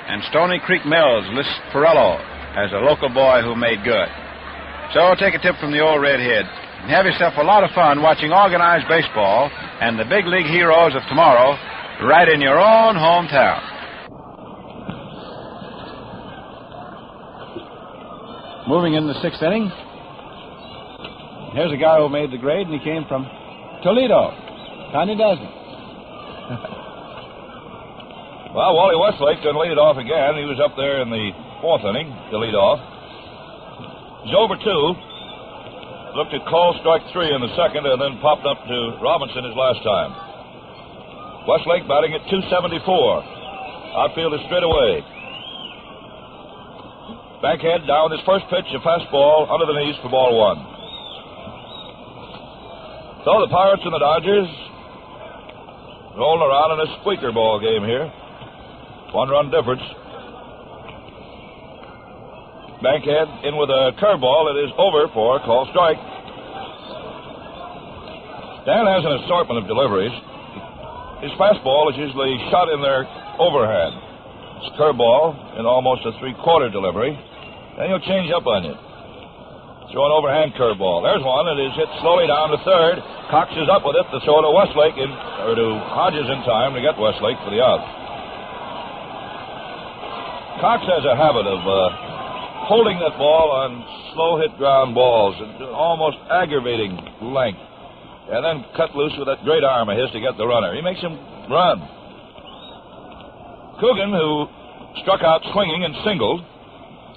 And Stony Creek Mills lists Ferrello as a local boy who made good. So take a tip from the old redhead and have yourself a lot of fun watching organized baseball and the big league heroes of tomorrow right in your own hometown. Moving in the 6th inning, here's a guy who made the grade, and he came from Toledo. Kind of doesn't. Well, Wally Westlake done lead it off again. He was up there in the 4th inning to lead off. He's over 2. looked at call strike 3 in the second and then popped up to Robinson his last time. Westlake batting at 274. Outfield is straight away. Bankhead down with his first pitch, a fastball under the knees for ball 1. So the Pirates and the Dodgers rolling around in a squeaker ball game here. 1-run difference. Bankhead in with a curveball. It is over for call strike. Dan has an assortment of deliveries. His fastball is usually shot in there overhand. His curveball in almost a three-quarter delivery. Then he'll change up on you. Throw an overhand curveball. There's one. It is hit slowly down to third. Cox is up with it to throw to Westlake, or to Hodges in time to get Westlake for the out. Cox has a habit of holding that ball on slow hit ground balls at almost aggravating length, and then cut loose with that great arm of his to get the runner. He makes him run. Coogan, who struck out swinging and singled,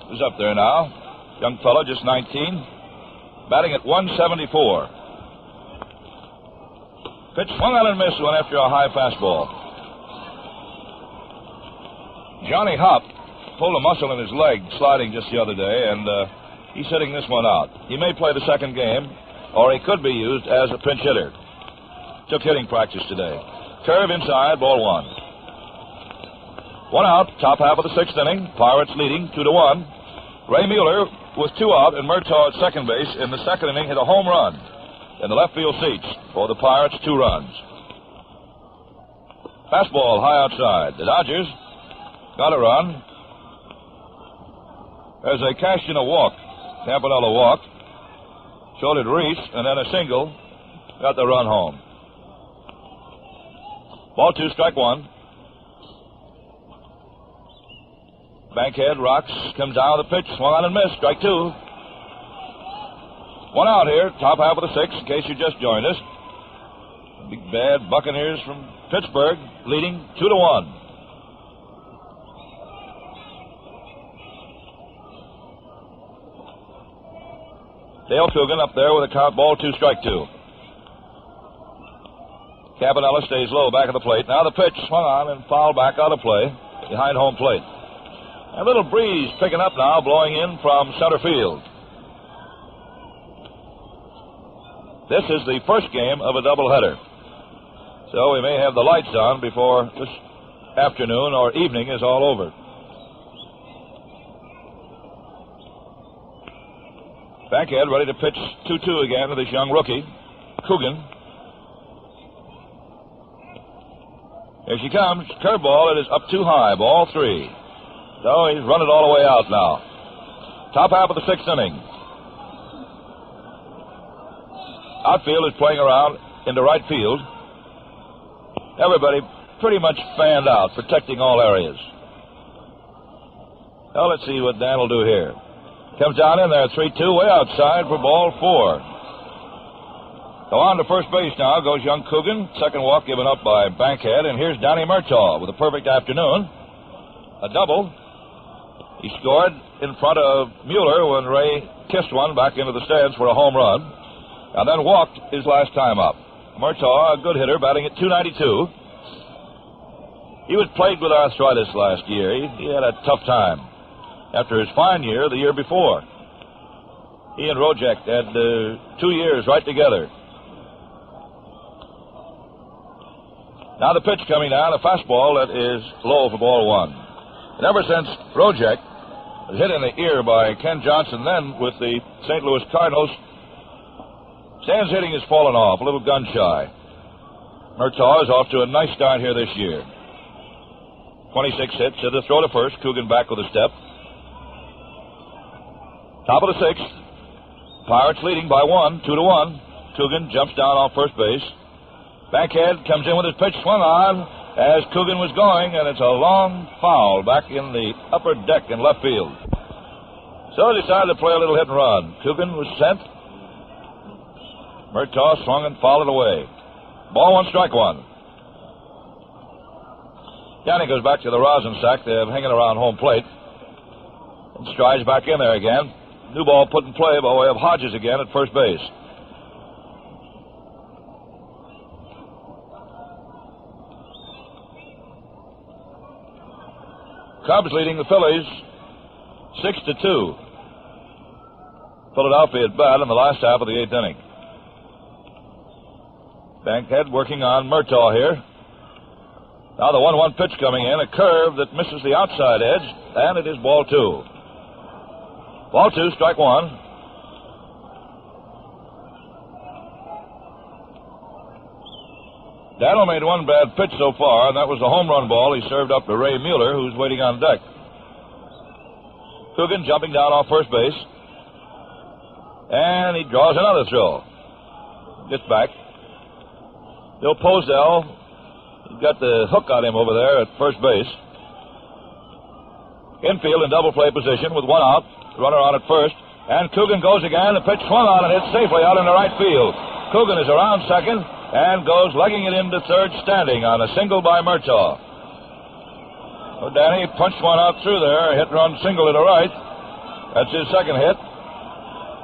is up there now. Young fellow, just 19, batting at 174. Pitch swung on and missed one after a high fastball. Johnny Hopp pulled a muscle in his leg sliding just the other day, and he's hitting this one out. He may play the second game, or he could be used as a pinch hitter. Took hitting practice today. Curve inside, ball 1. One out, top half of the sixth inning. Pirates leading 2-1. Ray Mueller with 2 out and Murtaugh at second base in the second inning hit a home run in the left field seats for the Pirates, 2 runs. Fastball high outside. The Dodgers got a run. As they cashed in a walk, Campanella walked, showed it Reese, and then a single, got the run home. Ball 2, strike 1. Bankhead rocks, comes down with a pitch, swung on and missed, strike 2. 1 out here, top half of the sixth, in case you just joined us. Big bad Buccaneers from Pittsburgh, leading 2-1. Dale Coogan up there with a count, ball 2, strike 2. Campanella stays low, back of the plate. Now the pitch swung on and fouled back out of play, behind home plate. A little breeze picking up now, blowing in from center field. This is the first game of a doubleheader. So we may have the lights on before this afternoon or evening is all over. Bankhead ready to pitch 2-2 again to this young rookie, Coogan. Here she comes. Curveball. It is up too high. Ball 3. So he's run it all the way out now. Top half of the sixth inning. Outfield is playing around into right field. Everybody pretty much fanned out, protecting all areas. Well, let's see what Dan will do here. Comes down in there, 3-2, way outside for ball 4. So on to first base now goes young Coogan. Second walk given up by Bankhead. And here's Danny Murtaugh with a perfect afternoon. A double. He scored in front of Mueller when Ray kissed one back into the stands for a home run. And then walked his last time up. Murtaugh, a good hitter, batting at 292. He was plagued with arthritis last year. He had a tough time after his fine year the year before. He and Rojek had 2 years right together. Now the pitch coming down, a fastball that is low for ball 1. And ever since Rojek was hit in the ear by Ken Johnson, then with the St. Louis Cardinals, Stan's hitting has fallen off, a little gun shy. Murtaugh is off to a nice start here this year. 26 hits, to the throw to first. Coogan back with a step. Top of the sixth. Pirates leading by 1, 2-1. Coogan jumps down off first base. Bankhead comes in with his pitch swung on as Coogan was going, and it's a long foul back in the upper deck in left field. So he decided to play a little hit and run. Coogan was sent. Murtaugh swung and fouled it away. Ball 1, strike 1. Danny goes back to the rosin sack. They're hanging around home plate. And strides back in there again. New ball put in play by way of Hodges again at first base. Cubs leading the Phillies 6-2. Philadelphia at bat in the last half of the 8th inning. Bankhead working on Murtaugh here. Now the 1-1 pitch coming in, a curve that misses the outside edge, and it is ball 2. Ball 2, strike 1. Daniel made one bad pitch so far, and that was the home run ball he served up to Ray Mueller, who's waiting on deck. Coogan jumping down off first base. And he draws another throw. Gets back. Bill Posdell, he's got the hook on him over there at first base. Infield in double play position with one out. Runner on at first. And Coogan goes again. The pitch swung on and hits safely out into right field. Coogan is around second and goes legging it into third standing on a single by Murtaugh. So Danny punched one out through there, a hit-run single to the right. That's his second hit.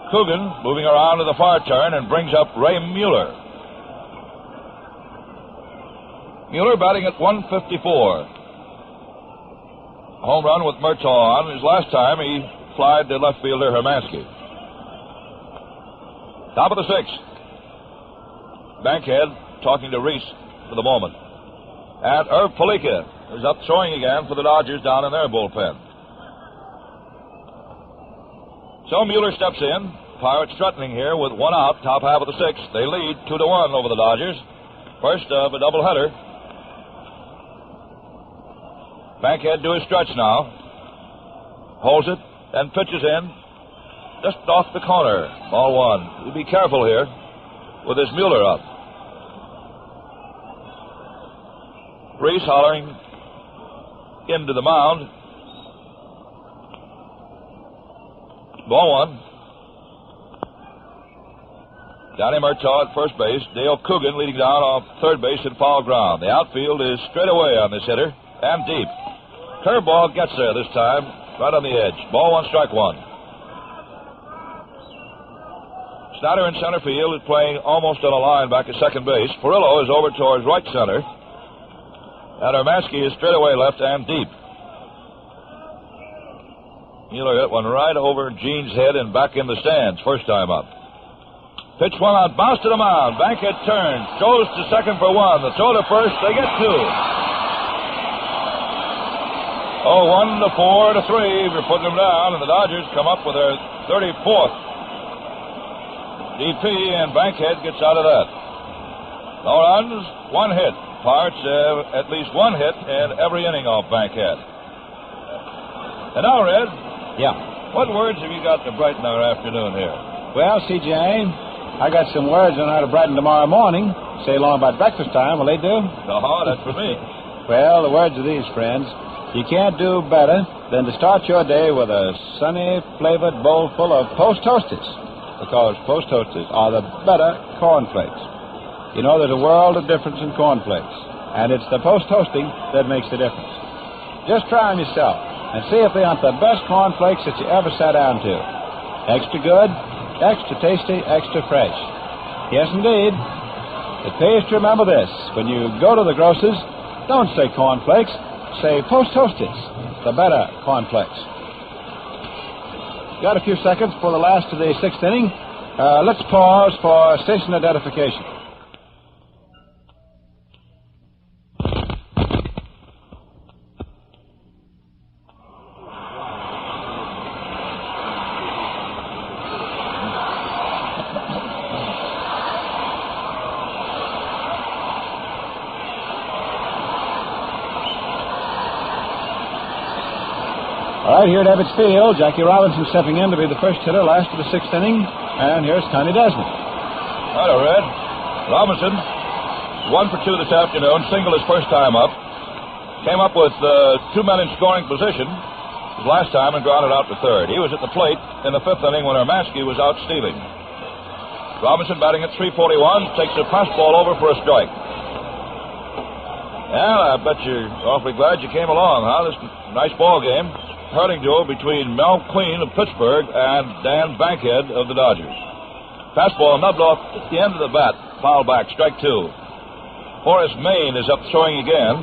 Coogan moving around to the far turn and brings up Ray Mueller. Mueller batting at 154. Home run with Murtaugh on. His last time he flied to left fielder Hermansky. Top of the 6th. Bankhead talking to Reese for the moment. And Irv Palika is up throwing again for the Dodgers down in their bullpen. So Mueller steps in. Pirates threatening here with one out, top half of the 6th. They lead 2-1 over the Dodgers. First of a doubleheader. Bankhead do his stretch now. Holds it and pitches in. Just off the corner. Ball 1. We'll be careful here with this Mueller up. Reese hollering into the mound. Ball 1. Johnny Murtaugh at first base. Dale Coogan leading down off third base in foul ground. The outfield is straight away on this hitter and deep. Curveball gets there this time, right on the edge. Ball 1, strike 1. Snyder in center field is playing almost on a line back at second base. Perillo is over towards right center. And Hermansky is straight away left and deep. Mueller hit one right over Gene's head and back in the stands, first time up. Pitch one out, bounce to the mound. Bankhead turns, throws to second for 1. The throw to first, they get 2. 1-4-3. We're putting them down, and the Dodgers come up with their 34th DP, and Bankhead gets out of that. No runs, 1 hit. Pirates have at least 1 hit in every inning off Bankhead. And now, Red. Yeah. What words have you got to brighten our afternoon here? Well, CJ, I got some words on how to brighten tomorrow morning. Say along about breakfast time, will they do? No, that's for me. Well, the words are these, friends. You can't do better than to start your day with a sunny, flavored bowl full of Post Toasties, because Post Toasties are the better cornflakes. You know, there's a world of difference in cornflakes, and it's the Post Toasting that makes the difference. Just try them yourself and see if they aren't the best cornflakes that you ever sat down to. Extra good, extra tasty, extra fresh. Yes, indeed. It pays to remember this. When you go to the grocer's, don't say cornflakes. Say Post Toasties, the better cornflakes. Got a few seconds for the last of the 6th inning. Let's pause for station identification. All right, here at Ebbets Field, Jackie Robinson stepping in to be the first hitter last of the 6th inning. And here's Connie Desmond. Hello, Red. Robinson, 1 for 2 this afternoon, single his first time up. Came up with 2 men in scoring position his last time and grounded out to third. He was at the plate in the 5th inning when Hermansky was out stealing. Robinson batting at .341, takes a fastball over for a strike. Well, I bet you're awfully glad you came along, huh? This nice ball game. hurling duel between Mel Queen of Pittsburgh and Dan Bankhead of the Dodgers. Fastball nubbed off at the end of the bat. Foul back, strike two. Horace Maine is up throwing again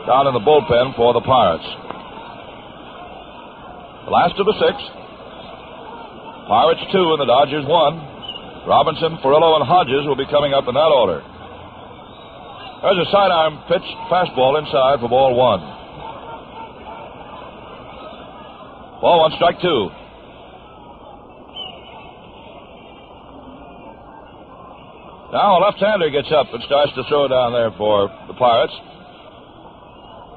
down in the bullpen for the Pirates. The last of the sixth. Pirates 2 and the Dodgers 1. Robinson, Furillo, and Hodges will be coming up in that order. There's a sidearm pitch fastball inside for ball one. Ball one, strike two. Now a left-hander gets up and starts to throw down there for the Pirates.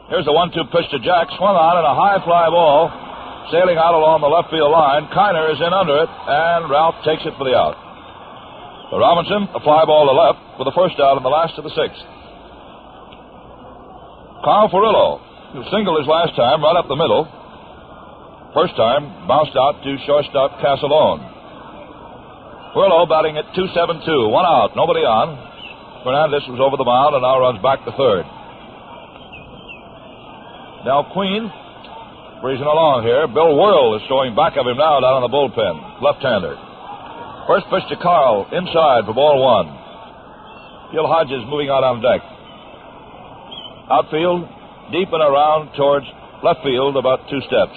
Here's the 1-2 pitch to Jack. Swung on and a high fly ball sailing out along the left field line. Kiner is in under it, and Ralph takes it for the out. So Robinson, a fly ball to left with the first out in the last of the sixth. Carl Furillo, who singled his last time right up the middle. First time bounced out to shortstop Casalone. Furillo batting at 2-7-2. One out, nobody on. Fernandez was over the mound and now runs back to third. Now Queen breezing along here. Bill Whirl is throwing back of him now down in the bullpen. Left-hander. First pitch to Carl, inside for ball one. Gil Hodges moving out on deck. Outfield, deep and around towards left field, about 2 steps.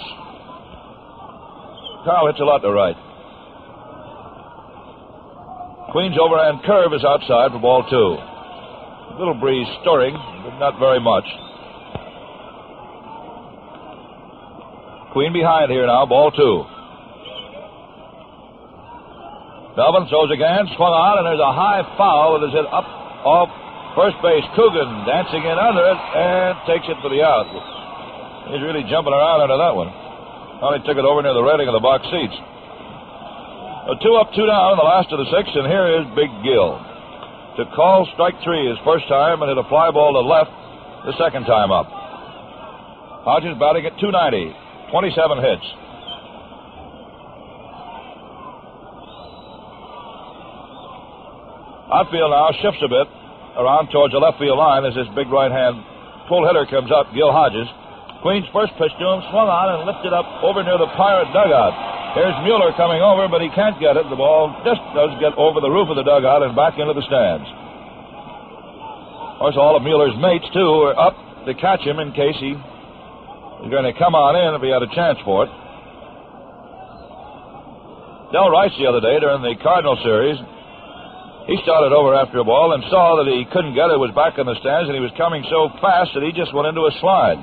Carl hits a lot to right. Queen's overhand curve is outside for ball two. A little breeze stirring, but not very much. Queen behind here now, ball two. Melvin throws again, swung on, and there's a high foul that is hit up off first base. Coogan dancing in under it and takes it for the out. He's really jumping around under that one. Finally took it over near the railing of the box seats. 2 up, 2 down in the last of the sixth, and here is Big Gil to call strike three his first time and hit a fly ball to left the second time up. Hodges batting at 290, 27 hits. Outfield now shifts a bit around towards the left field line as this big right-hand pull hitter comes up, Gil Hodges. Queen's first pitch to him, swung on and lifted up over near the Pirate dugout. Here's Mueller coming over, but he can't get it. The ball just does get over the roof of the dugout and back into the stands. Of course, all of Mueller's mates, too, are up to catch him in case he is going to come on in if he had a chance for it. Del Rice the other day during the Cardinal series, he started over after a ball and saw that he couldn't get it. It was back in the stands, and he was coming so fast that he just went into a slide.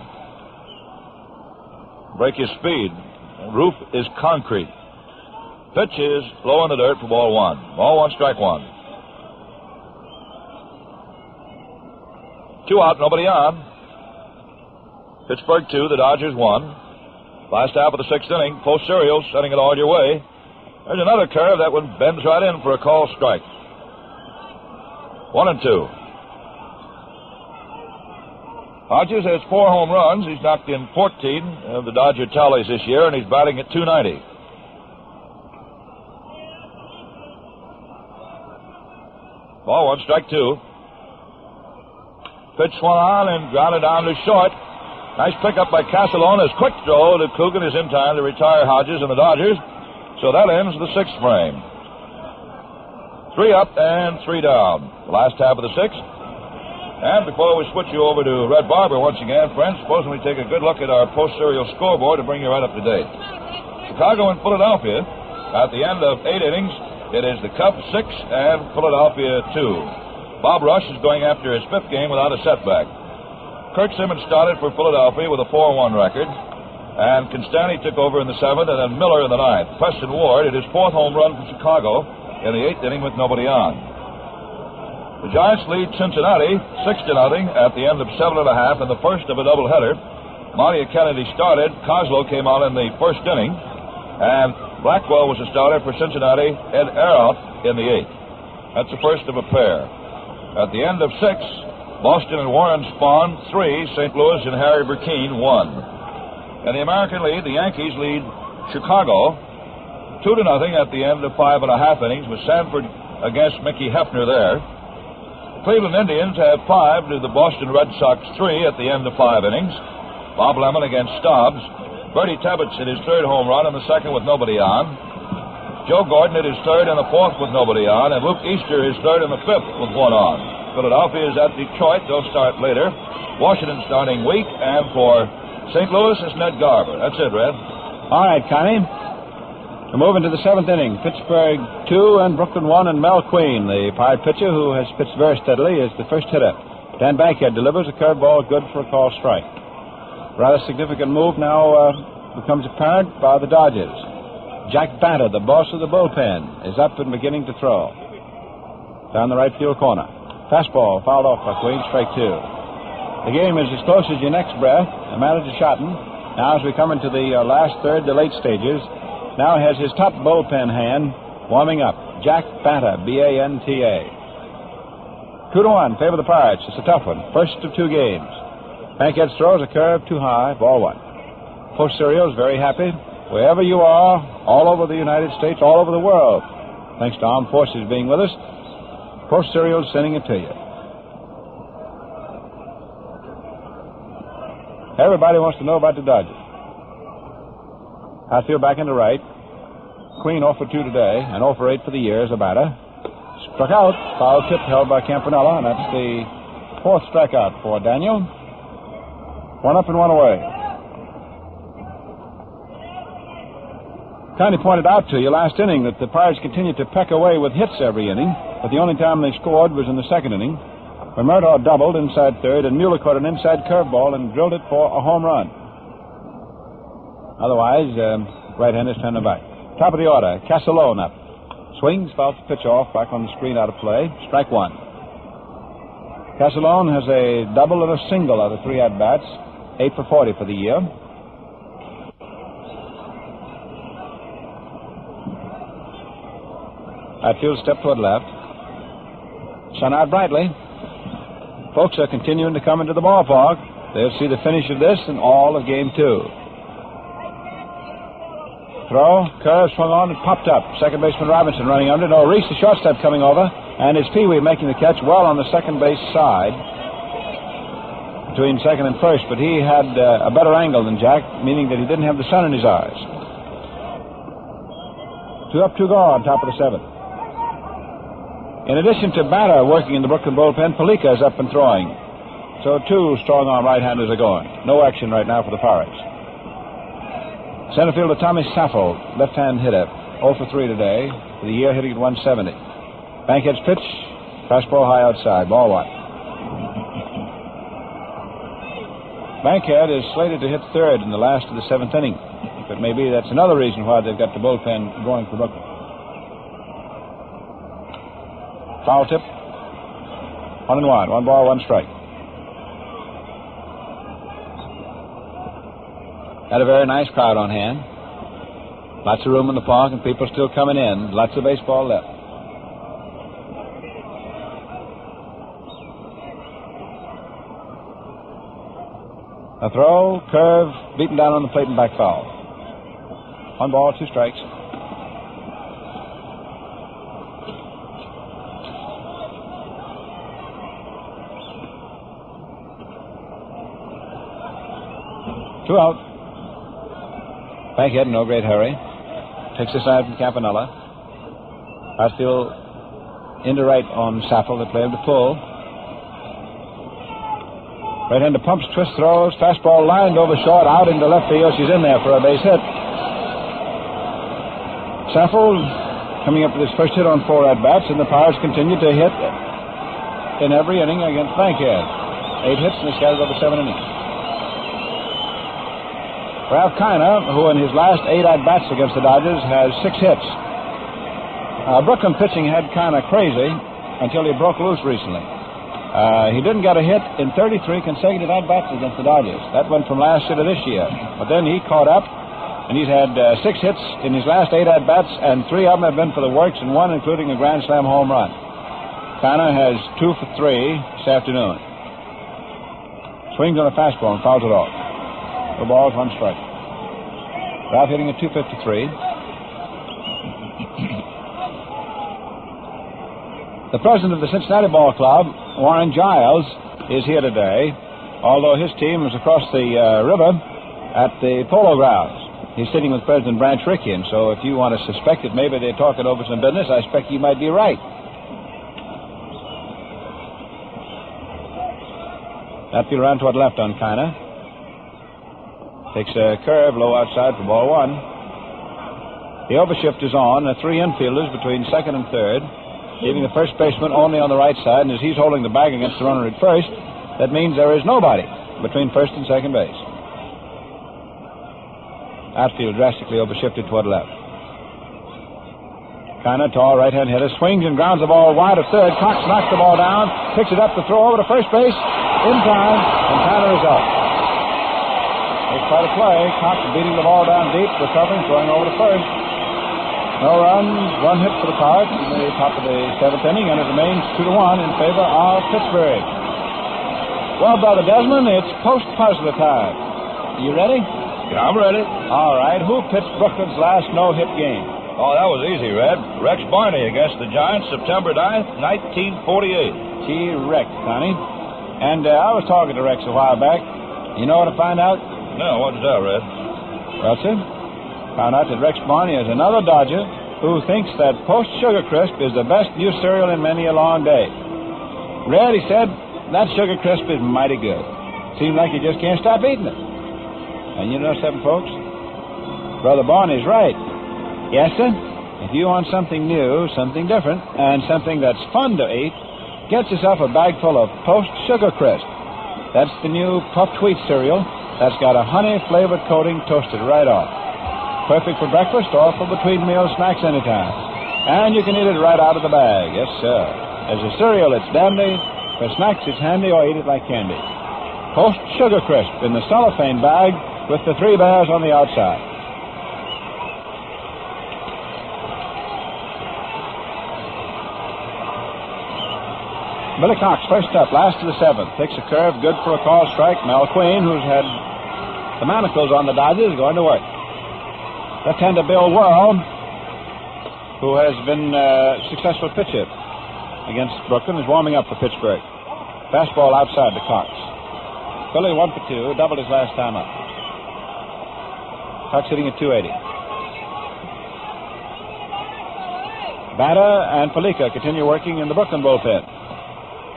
Break his speed. The roof is concrete. Pitch is low in the dirt for ball one. Ball one, strike one. 2 out, nobody on. Pittsburgh 2, the Dodgers 1. Last half of the sixth inning. Post serial, sending it all your way. There's another curve. That one bends right in for a call strike. 1-2. Hodges has 4 home runs. He's knocked in 14 of the Dodger tallies this year, and he's batting at 290. Ball one, strike two. Pitch swung on and grounded down to short. Nice pickup by Casalone. His quick throw to Coogan is in time to retire Hodges and the Dodgers. So that ends the sixth frame. 3 up and 3 down. The last half of the sixth. And before we switch you over to Red Barber once again, friends, supposing we take a good look at our post-serial scoreboard to bring you right up to date. Chicago and Philadelphia, at the end of 8 innings, it is the Cubs 6 and Philadelphia 2. Bob Rush is going after his 5th game without a setback. Kurt Simmons started for Philadelphia with a 4-1 record, and Constanti took over in the 7th, and then Miller in the 9th. Preston Ward hit his 4th home run for Chicago in the 8th inning with nobody on. The Giants lead Cincinnati 6-0 at the end of 7 1/2 in the first of a doubleheader. Maria Kennedy started. Coslow came on in the first inning, and Blackwell was the starter for Cincinnati. Ed Arout in the 8th. That's the first of a pair. At the end of 6, Boston and Warren spawned 3. St. Louis and Harry Burkeen 1. In the American League, the Yankees lead Chicago 2-0 at the end of 5 1/2 innings with Sanford against Mickey Hefner there. Cleveland Indians have 5 to the Boston Red Sox 3 at the end of 5 innings. Bob Lemon against Stobbs. Bertie Tebbets hit his third home run in the second with nobody on. Joe Gordon hit his third in the fourth with nobody on, and Luke Easter his third in the fifth with one on. Philadelphia is at Detroit. They'll start later. Washington starting weak, and for St. Louis is Ned Garber. That's it, Red. All right, Connie. We're moving to the seventh inning. Pittsburgh 2 and Brooklyn 1, and Mel Queen, the Pirate pitcher who has pitched very steadily, is the first hitter. Dan Bankhead delivers a curveball good for a call strike. Rather significant move now becomes apparent by the Dodgers. Jack Batter, the boss of the bullpen, is up and beginning to throw. Down the right field corner. Fastball fouled off by Queen, strike 2. The game is as close as your next breath. The manager Schotten, now as we come into the last third, the late stages, now has his top bullpen hand warming up. Jack Batter, B-A-N-T-A. 2-1, favor the Pirates. It's a tough one. First of 2 games. Bankhead throws a curve too high, ball 1. Post Cereals very happy. Wherever you are, all over the United States, all over the world, thanks to Armed Forces being with us, Post Cereals sending it to you. Everybody wants to know about the Dodgers. Hatfield back into right. Queen 0 for 2 today, and 0 for 8 for the year as a batter. Struck out. Foul tip held by Campanella, and that's the 4th strikeout for Daniel. 1 up and 1 away. Connie pointed out to you last inning that the Pirates continued to peck away with hits every inning, but the only time they scored was in the second inning, when Murtaugh doubled inside third, and Mueller caught an inside curveball and drilled it for a home run. Otherwise, right-handers turn them back. Top of the order, Castellone up. Swings, fouls the pitch off, back on the screen, out of play. Strike 1. Castellone has a double and a single out of 3 at-bats, 8 for 40 for the year. Hatfield step toward left. Sun out brightly. Folks are continuing to come into the ballpark. They'll see the finish of this and all of game 2. Throw, curve, swung on, and popped up. Second baseman Robinson running under. No, Reese, the shortstop, coming over, and it's Pee-wee making the catch well on the second base side between second and first, but he had a better angle than Jack, meaning that he didn't have the sun in his eyes. 2 up, 2 gone, top of the 7th. In addition to Batter working in the Brooklyn bullpen, Palika is up and throwing. So 2 strong-arm right-handers are going. No action right now for the Pirates. Center fielder Tommy Saffold, left-hand hitter, 0 for 3 today. For the year, hitting at 170. Bankhead's pitch, fastball high outside, ball 1. Bankhead is slated to hit third in the last of the 7th inning. But maybe that's another reason why they've got the bullpen going for Brooklyn. Foul tip. 1-1. 1 ball, 1 strike. Had a very nice crowd on hand. Lots of room in the park and people still coming in. Lots of baseball left. A throw, curve, beaten down on the plate and back foul. 1 ball, 2 strikes. Two out. Bankhead in no great hurry. Takes a side from Campanella. Hatfield into right on Saffold. They play him to pull. Right-hander pumps, twist, throws. Fastball lined over short, out into left field. She's in there for a base hit. Saffold coming up with his first hit on 4 at-bats, and the Pirates continue to hit in every inning against Bankhead. 8 hits, and they scattered over 7 innings. Ralph Kiner, who in his last 8 at-bats against the Dodgers has 6 hits. Brooklyn pitching had Kiner crazy until he broke loose recently. He didn't get a hit in 33 consecutive at-bats against the Dodgers. That went from last year to this year. But then he caught up, and he's had 6 hits in his last 8 at-bats, and 3 of them have been for the works, and 1 including a Grand Slam home run. Kiner has 2 for 3 this afternoon. Swings on a fastball and fouls it off. 2 balls, 1 strike. Ralph hitting at .253. The president of the Cincinnati Ball Club, Warren Giles, is here today. Although his team is across the river at the Polo Grounds. He's sitting with President Branch Rickey, and so if you want to suspect that maybe they're talking over some business, I expect you might be right. Outfield around toward left on Kiner. Takes a curve low outside for ball one. The overshift is on. The three infielders between second and third, leaving the first baseman only on the right side, and as he's holding the bag against the runner at first, that means there is nobody between first and second base. Outfield drastically overshifted toward left. Kiner, tall right-hand hitter, swings and grounds the ball wide of third. Cox knocks the ball down, picks it up to throw over to first base in time, and Kiner is out. It's quite a play. Cox beating the ball down deep, recovering, throwing over to first. No runs, one hit for the Cards in the top of the seventh inning, and it remains 2-1 in favor of Pittsburgh. Well, Brother Desmond, it's post-puzzler time. You ready? Yeah, I'm ready. All right. Who pitched Brooklyn's last no-hit game? Oh, that was easy, Red. Rex Barney against the Giants, September 9th, 1948. Gee, Rex, Connie. And I was talking to Rex a while back. You know what I found out? No, what is that, Red? Well, sir, found out that Rex Barney is another Dodger who thinks that Post Sugar Crisp is the best new cereal in many a long day. Red, he said, that Sugar Crisp is mighty good. Seems like you just can't stop eating it. And you know something, folks? Brother Barney's right. Yes, sir? If you want something new, something different, and something that's fun to eat, get yourself a bag full of Post Sugar Crisp. That's the new puffed wheat cereal that's got a honey-flavored coating toasted right off. Perfect for breakfast or for between-meal snacks anytime. And you can eat it right out of the bag. Yes, sir. As a cereal, it's dandy. For snacks, it's handy, or eat it like candy. Post Sugar Crisp in the cellophane bag with the three bears on the outside. Billy Cox, first up, last of the seventh. Takes a curve, good for a call strike. Mel Queen, who's had the manacles on the Dodgers, is going to work. Left-hander Bill Worrell, who has been a successful pitcher against Brooklyn, is warming up for Pittsburgh. Fastball outside to Cox. Billy 1 for 2, doubled his last time up. Cox hitting at 280. Batta and Felica continue working in the Brooklyn bullpen.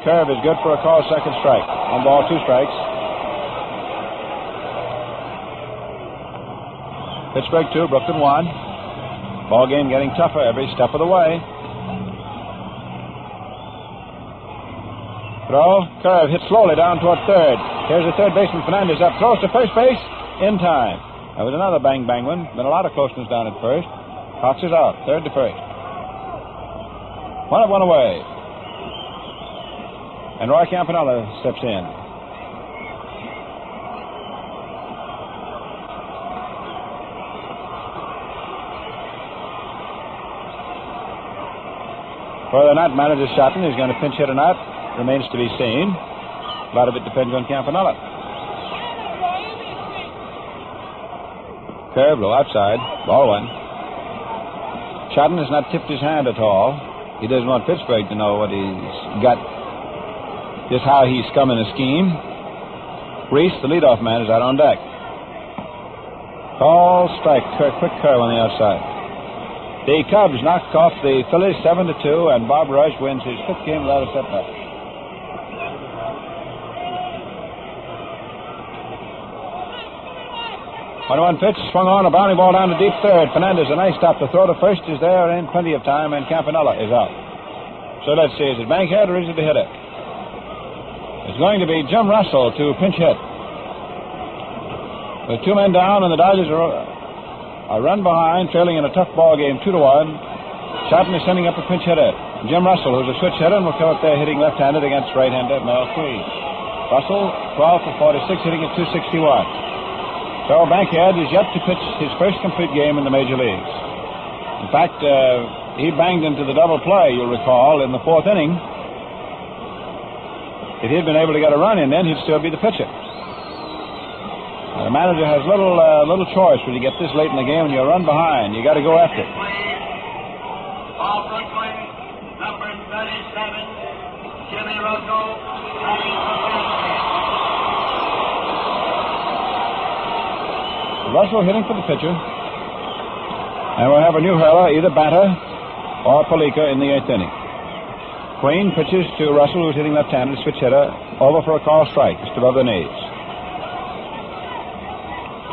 Curve is good for a call, second strike. 1 ball, 2 strikes. Pittsburgh 2, Brooklyn 1. Ball game getting tougher every step of the way. Throw, curve, hit slowly down toward third. Here's the third baseman, Fernandez, up, throws to first base, in time. That was another bang-bang one. Been a lot of closeness down at first. Cox is out, third to first. 1 up, 1 away. And Roy Campanella steps in. Whether or not manager Shotton is going to pinch hit or not remains to be seen. A lot of it depends on Campanella. Curve low outside. Ball 1. Shotton has not tipped his hand at all. He doesn't want Pittsburgh to know what he's got. Just how he's scumming a scheme. Reese, the leadoff man, is out on deck. Call strike, quick curve on the outside. The Cubs knock off the Phillies 7-2, and Bob Rush wins his 5th game without a setback. One pitch, swung on, a bounding ball down to deep third. Fernandez, a nice stop. The throw to first is there in plenty of time, and Campanella is out. So let's see, is it Bankhead or is it the hitter? It's going to be Jim Russell to pinch hit. With 2 men down, and the Dodgers are run behind, trailing in a tough ball game, 2-1. Shotton is sending up a pinch hitter. Jim Russell, who's a switch hitter, and will come up there hitting left-handed against right-hander Mel Queen. Russell, 12 for 46, hitting at 261. So Bankhead is yet to pitch his first complete game in the major leagues. In fact, he banged into the double play, you'll recall, in the 4th inning. If he'd been able to get a run in, then he'd still be the pitcher. The manager has little choice when you get this late in the game and you run behind. You got to go after it. All Brooklyn, number 37, Jimmy Russell, batting for Bankhead. Russell hitting for the pitcher. And we'll have a new hurler, either batter or Palika in the 8th inning. Queen pitches to Russell, who's hitting left-handed, switch hitter, over for a call strike, just above the knees.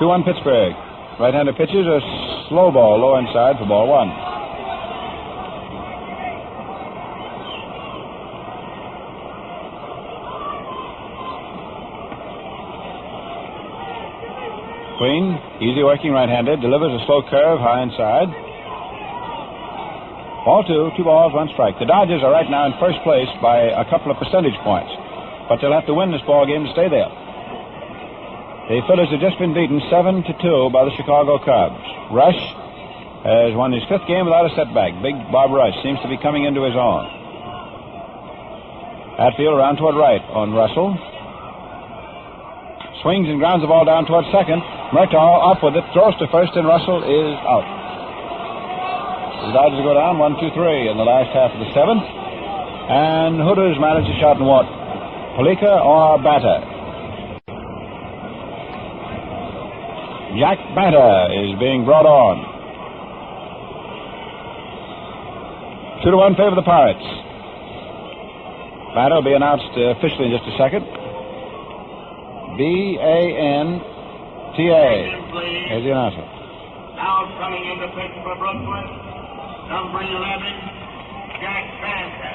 2-1 Pittsburgh. Right-hander pitches a slow ball, low inside for ball 1. Queen, easy working right-handed, delivers a slow curve high inside. Ball 2, 2 balls, 1 strike. The Dodgers are right now in first place by a couple of percentage points, but they'll have to win this ball game to stay there. The Phillies have just been beaten 7-2 by the Chicago Cubs. Rush has won his 5th game without a setback. Big Bob Rush seems to be coming into his own. Hatfield around toward right on Russell. Swings and grounds the ball down toward second. Murtaugh up with it, throws to first, and Russell is out. The Dodgers go down 1-2-3 in the last half of the 7th. And Hooters manage a shot and what? Palika or Batter? Jack Batter is being brought on. 2-1 favor the Pirates. Batter will be announced officially in just a second. B-A-N-T-A. Here's the announcer. Now coming into pitch for Brooklyn, number 11, Jack Batter.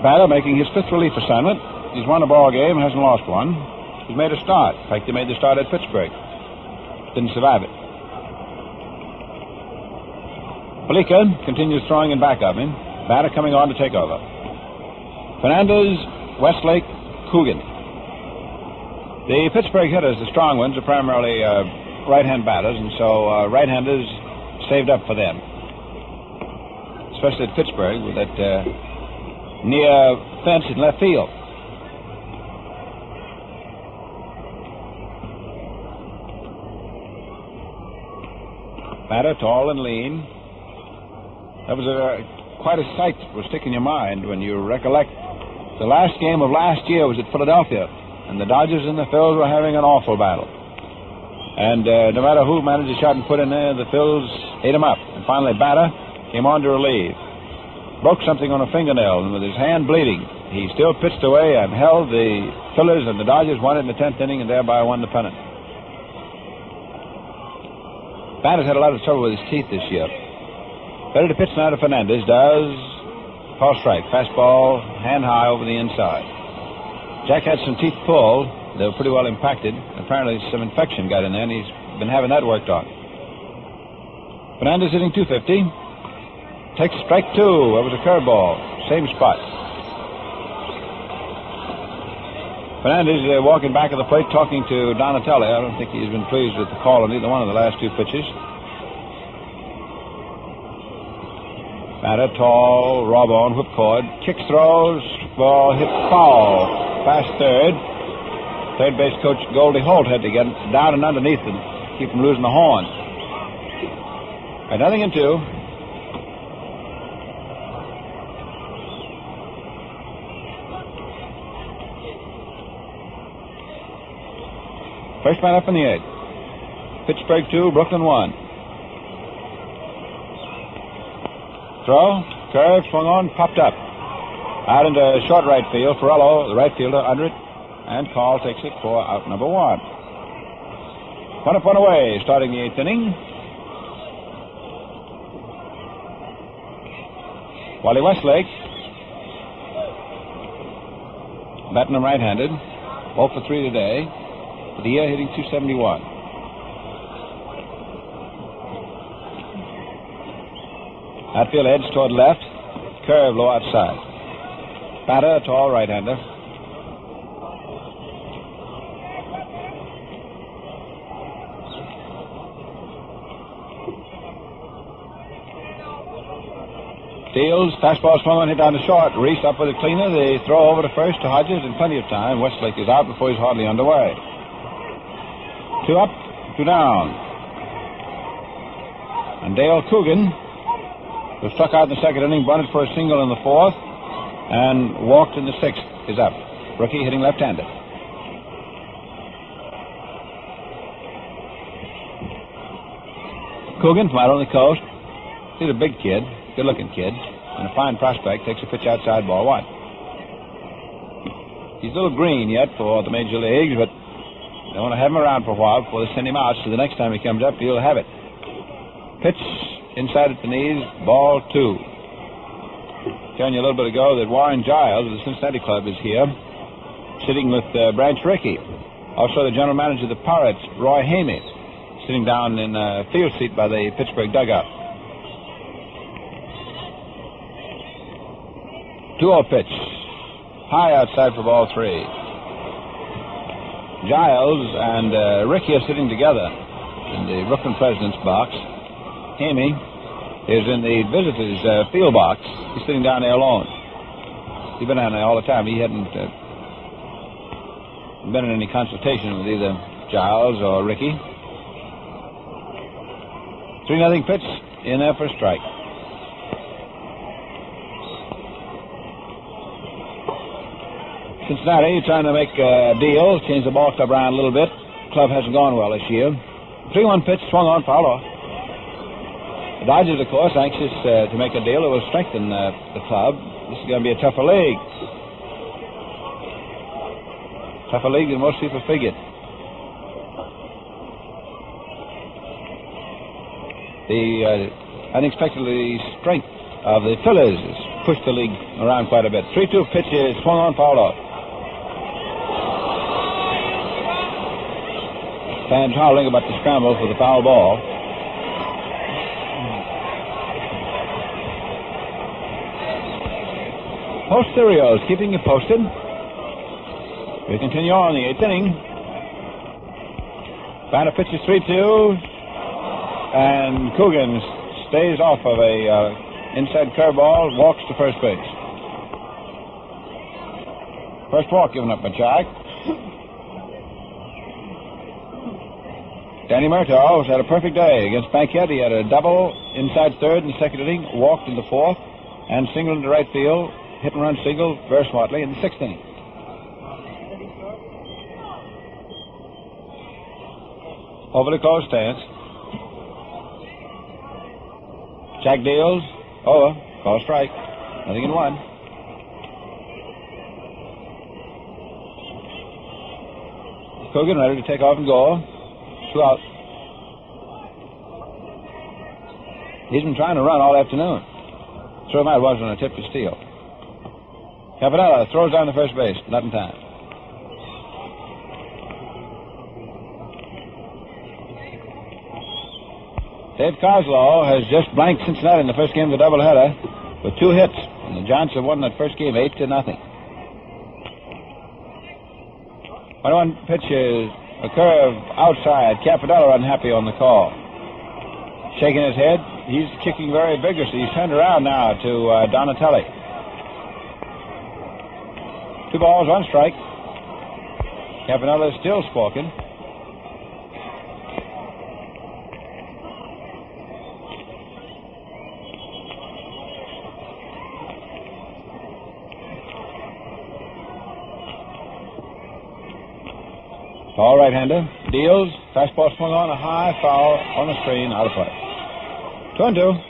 Batter making his 5th relief assignment. He's won a ball game, hasn't lost one. He's made a start. In fact, he made the start at Pittsburgh. Didn't survive it. Palika continues throwing in back of him. Batter coming on to take over. Fernandez, Westlake, Coogan. The Pittsburgh hitters, the strong ones, are primarily right-hand batters, and so right-handers saved up for them. Especially at Pittsburgh with that near fence in left field. Batter, tall and lean. That was quite a sight that will stick in your mind when you recollect the last game of last year was at Philadelphia, and the Dodgers and the Phils were having an awful battle. And no matter who managed a shot and put in there, the Phils ate him up. And finally, Batter came on to relieve. Broke something on a fingernail, and with his hand bleeding, he still pitched away and held the Phillies, and the Dodgers won it in the 10th inning and thereby won the pennant. Batter's had a lot of trouble with his teeth this year. Better to pitch now to Fernandez. Does call strike. Fastball, hand high over the inside. Jack had some teeth pulled. They were pretty well impacted. Apparently some infection got in there, and he's been having that worked on. Fernandez hitting .250. Takes strike 2. That was a curveball. Same spot. Fernandez walking back of the plate talking to Donatelli. I don't think he's been pleased with the call on either one of the last 2 pitches. Batter, tall, raw bone, whipcord, kicks, throws, ball hit foul, past third. Third base coach Goldie Holt had to get down and underneath and keep from losing the horn. Right, 0-2. First man up in the 8th. Pittsburgh 2, Brooklyn 1. Throw, curve, swung on, popped up. Out into short right field. Ferrello, the right fielder, under it, and Call takes it for out number 1. 1 up, 1 away, starting the 8th inning. Wally Westlake, batting him right-handed, 0 for 3 today. For the year, hitting .271. Outfield edge toward left. Curve low outside. Batter, a tall right-hander. Fields, fastball swung on, hit down to short. Reese up with a cleaner. They throw over to first to Hodges in plenty of time. Westlake is out before he's hardly underway. 2 up, 2 down. And Dale Coogan was struck out in the 2nd inning, bunted for a single in the 4th, and walked in the 6th. Is up. Rookie hitting left-handed. Coogan from out on the coast. He's a big kid, good-looking kid, and a fine prospect. Takes a pitch outside, ball one. He's a little green yet for the major leagues, but they want to have him around for a while before they send him out, so the next time he comes up, he'll have it. Pitch inside at the knees, ball two. Telling you a little bit ago that Warren Giles of the Cincinnati Club is here, sitting with Branch Rickey. Also the general manager of the Pirates, Roy Hamey, sitting down in a field seat by the Pittsburgh dugout. 2-0 pitch. High outside for ball three. Giles and Rickey are sitting together in the Brooklyn President's box. Hamey is in the visitors' field box. He's sitting down there alone. He's been down there all the time. He hadn't been in any consultation with either Giles or Rickey. 3-0 pitch in there for a strike. Cincinnati trying to make a deal, change the ball club around a little bit. Club hasn't gone well this year. 3-1 pitch, swung on, foul off. The Dodgers, of course, anxious to make a deal that will strengthen the club. This is going to be a tougher league. Tougher league than most people figured. The unexpectedly strength of the Phillies has pushed the league around quite a bit. 3-2 pitch is swung on, foul off. Fans howling about the scramble for the foul ball. Post Serios keeping you posted. We continue on the 8th inning. Batter pitches 3-2, and Coogan stays off of a inside curveball, walks to first base. First walk given up by Jack. Danny Murtaugh has had a perfect day against Bankhead. He had a double inside third in the second inning, walked in the fourth, and singled into right field. Hit and run single very smartly in the 6th inning. Overly close stance. Jack deals. Over. Call strike. Nothing in one. Coogan ready to take off and go. 2 out. He's been trying to run all afternoon. Throw him out wasn't a tip to steal. Campanella throws down to first base. Not in time. Dave Coslow has just blanked Cincinnati in the first game of the doubleheader with 2 hits. And the Giants have won that first game 8-0. 1-1 pitch is a curve outside. Campanella unhappy on the call. Shaking his head. He's kicking very vigorously. He's turned around now to Donatelli. 2 balls, 1 strike. Campanella is still squawking. Tall right-hander. Deals. Fastball swung on, a high foul on the screen, out of play. 2-2.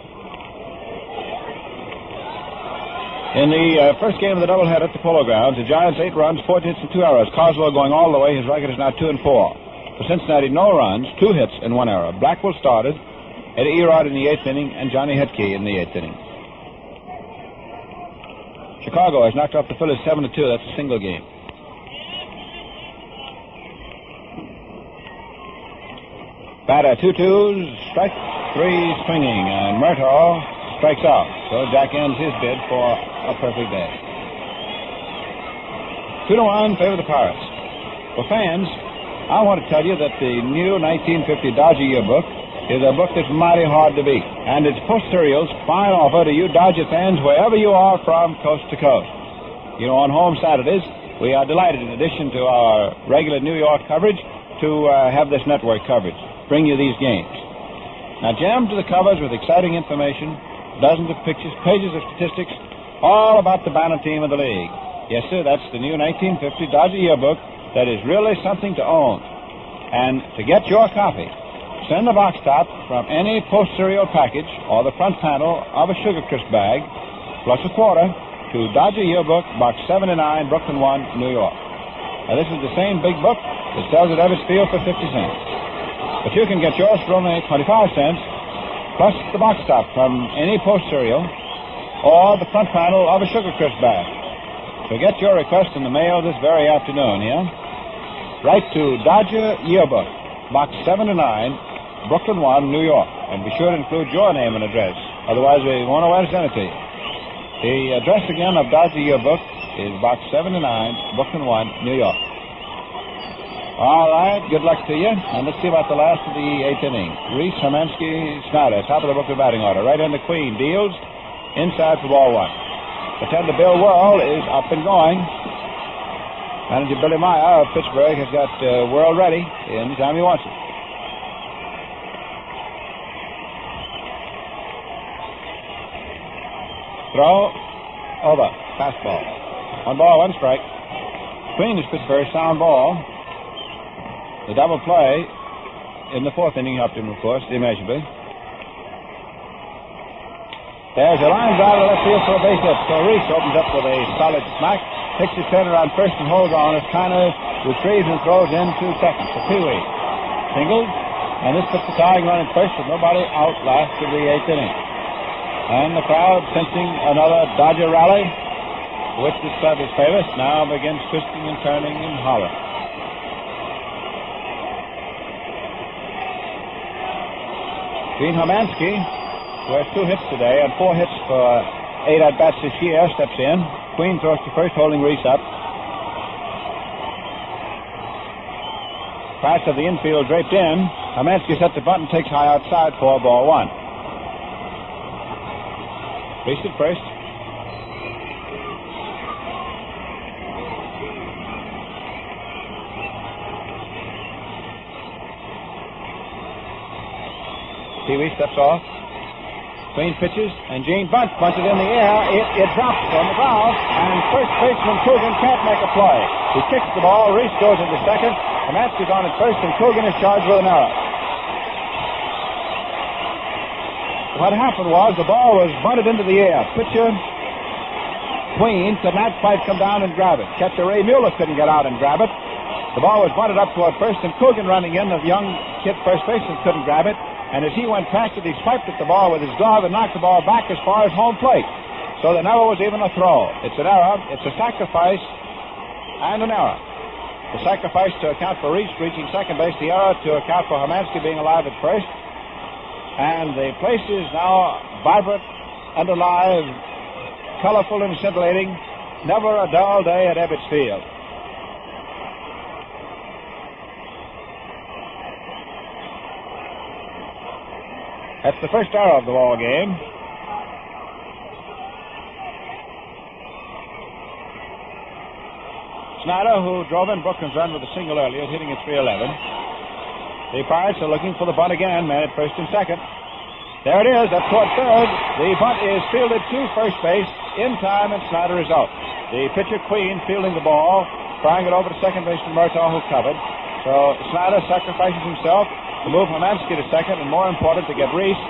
In the first game of the doubleheader at the Polo Grounds, the Giants 8 runs, 4 hits, and 2 errors. Coslow going all the way. His record is now 2-4. For Cincinnati, no runs, 2 hits, and 1 error. Blackwell started, Eddie Erod in the 8th inning, and Johnny Hetke in the 8th inning. Chicago has knocked off the Phillies 7-2. That's a single game. Batter 2-2, strike 3 swinging, and Murtaugh strikes out. So Jack ends his bid for a perfect day. 2-1 favor the Pirates. For fans, I want to tell you that the new 1950 Dodger Yearbook is a book that's mighty hard to beat, and it's Posterior's fine offer to you Dodger fans wherever you are from coast to coast. You know, on home Saturdays, we are delighted, in addition to our regular New York coverage, to have this network coverage. Bring you these games. Now, jammed to the covers with exciting information, dozens of pictures, pages of statistics, all about the banner team of the league. Yes, sir, that's the new 1950 Dodger Yearbook that is really something to own. And to get your copy, Send the box top from any post cereal package or the front panel of a Sugar Crisp bag, plus a quarter, to Dodger Yearbook, Box 79, Brooklyn 1, New York. Now, this is the same big book that sells at Ebbets Field for 50 cents. But you can get yours for only 25 cents, plus the box top from any post cereal or the front panel of a Sugar Crisp bag. So get your request in the mail this very afternoon, yeah? Write to Dodger Yearbook, Box 79, Brooklyn 1, New York. And be sure to include your name and address. Otherwise, we won't know where to send it to you. The address again of Dodger Yearbook is Box 79, Brooklyn 1, New York. All right, good luck to you. And let's see about the last of the eighth inning. Reese, Hermansky, Snyder, top of the Brooklyn batting order. Right under Queen, deals inside for ball one. The tender Bill Worrell is up and going. Manager Billy Meyer of Pittsburgh has got Worrell ready anytime he wants it. Throw, over, fastball. 1 ball, 1 strike. Queen is Pittsburgh's sound ball. The double play in the 4th inning helped him, of course, immeasurably. There's a line drive to left field for a base hit. So Reese opens up with a solid smack, takes his head around first and holds on as Kiner retrieves and throws into second for Pee Wee. Singled, and this puts the tying run at first with nobody out last of the 8th inning. And the crowd, sensing another Dodger rally, which this club is famous, now begins twisting and turning and hollering. Gene Hermansky, who has 2 hits today and 4 hits for 8 at-bats this year, steps in. Queen throws to first, holding Reese up. Pass of the infield draped in. Hermansky sets the bunt and takes high outside for ball 1. Reese at first. Pee Wee steps off. Queen pitches, and Gene bunts it in the air. It drops on the ground, and first baseman Coogan can't make a play. He kicks the ball. Reese goes into second. Hermansky's on at first, and Coogan is charged with an error. What happened was the ball was bunted into the air. Pitcher Queen could not quite come down and grab it. Catcher Ray Mueller couldn't get out and grab it. The ball was bunted up toward first, and Coogan running in, the young kid first baseman, couldn't grab it. And as he went past it, he swiped at the ball with his glove and knocked the ball back as far as home plate. So there never was even a throw. It's an error. It's a sacrifice and an error. The sacrifice to account for Reese reaching second base, the error to account for Hermansky being alive at first. And the place is now vibrant and alive, colorful and scintillating. Never a dull day at Ebbets Field. That's the first error of the ball game. Snyder, who drove in Brooklyn's run with a single earlier, is hitting at .311. The Pirates are looking for the bunt again, man at first and second. There it is, up toward third. The bunt is fielded to first base in time, and Snyder is out. The pitcher Queen fielding the ball, throwing it over to second baseman Murtaugh, who covered. So Snyder sacrifices himself to move Hermansky to second, and more important, to get Reese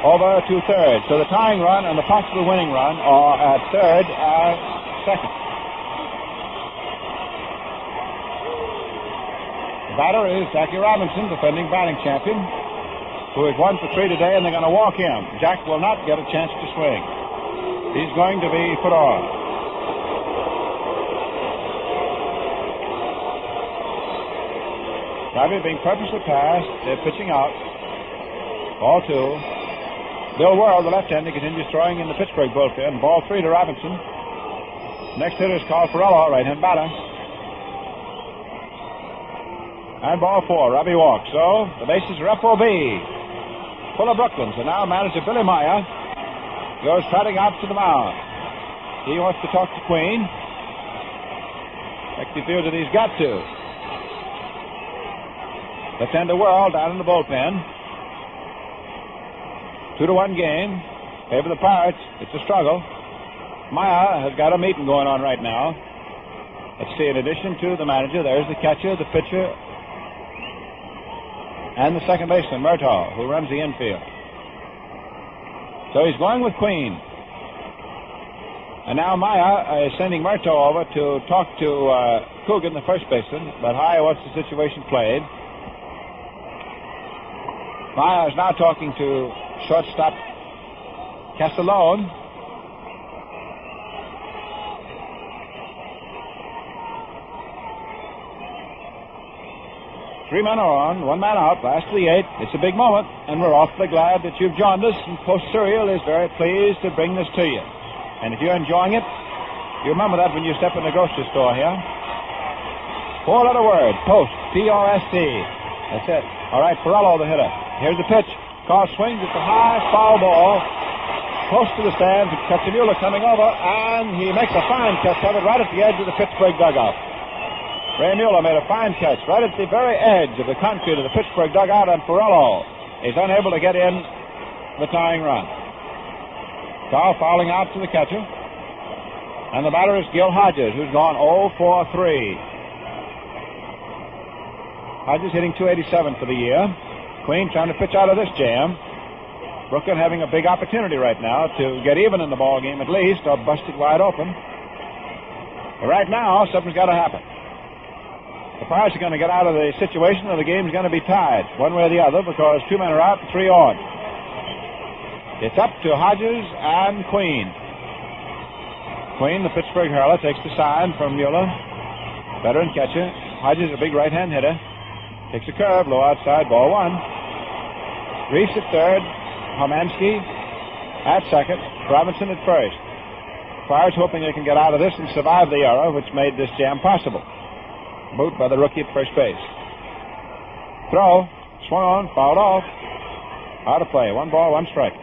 over to third. So the tying run and the possible winning run are at third and second. The batter is Jackie Robinson, defending batting champion, who has 1 for 3 today, and they're going to walk him. Jack will not get a chance to swing. He's going to be put on. Robbie being purposely passed. They're pitching out. Ball 2. Bill Worrell, the left-hander, continues throwing in the Pittsburgh bullpen. Ball 3 to Robinson. Next hitter is Carl Ferrello, right-hand batter. And ball 4, Robbie walks. So the bases are up, OB. Full of Brooklyns. And now manager Billy Meyer goes trotting out to the mound. He wants to talk to Queen. He feels that he's got to. Left-hander Worrell down in the bullpen. 2-1 game. Favor the Pirates. It's a struggle. Meyer has got a meeting going on right now. Let's see, in addition to the manager, there's the catcher, the pitcher, and the second baseman, Murtaugh, who runs the infield. So he's going with Queen. And now Maya is sending Murtaugh over to talk to Coogan, the first baseman, but High wants the situation played. Maya is now talking to shortstop Castellone. Three men are on, one man out, last of the eighth. It's a big moment, and we're awfully glad that you've joined us, and Post Cereal is very pleased to bring this to you. And if you're enjoying it, you remember that when you step in the grocery store here. Four-letter word, Post, P-O-S-T. That's it. All right, Perello, the hitter. Here's the pitch. Carr swings. It's a high foul ball. Close to the stands. Mueller coming over, and he makes a fine catch of it right at the edge of the Pittsburgh dugout. Ray Mueller made a fine catch right at the very edge of the concrete of the Pittsburgh dugout, and Perello is unable to get in the tying run. Carr fouling out to the catcher. And the batter is Gil Hodges, who's gone 0 for 3. Hodges hitting .287 for the year. Queen trying to pitch out of this jam. Brooklyn having a big opportunity right now to get even in the ball game at least, or bust it wide open. But right now, something's got to happen. The Pirates are going to get out of the situation, or the game's going to be tied, one way or the other, because two men are out and three on. It's up to Hodges and Queen. Queen, the Pittsburgh hurler, takes the sign from Mueller. Veteran catcher. Hodges, a big right-hand hitter. Takes a curve, low outside, ball one. Reese at third. Homansky at second. Robinson at first. Pirates hoping they can get out of this and survive the error which made this jam possible. Boot by the rookie at first base. Throw. Swung on. Fouled off. Out of play. 1 ball, 1 strike.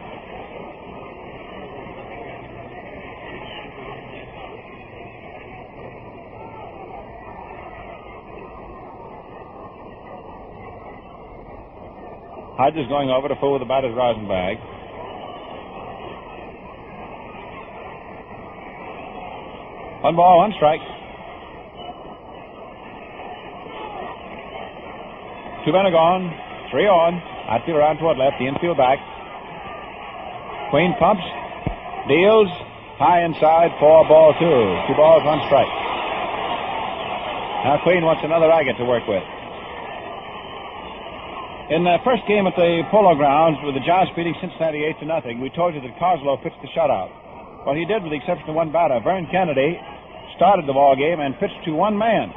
Hodges going over to fool with the batter's rosin bag. One ball, 1 strike. Two men are gone, 3 on. Outfield around toward left, the infield back. Queen pumps, deals, high inside, 4 ball 2. 2 balls, 1 strike. Now Queen wants another agate to work with. In the first game at the Polo Grounds, with the Giants beating Cincinnati 8-0, we told you that Coslow pitched the shutout. Well, he did, with the exception of one batter. Vern Kennedy started the ball game and pitched to one man.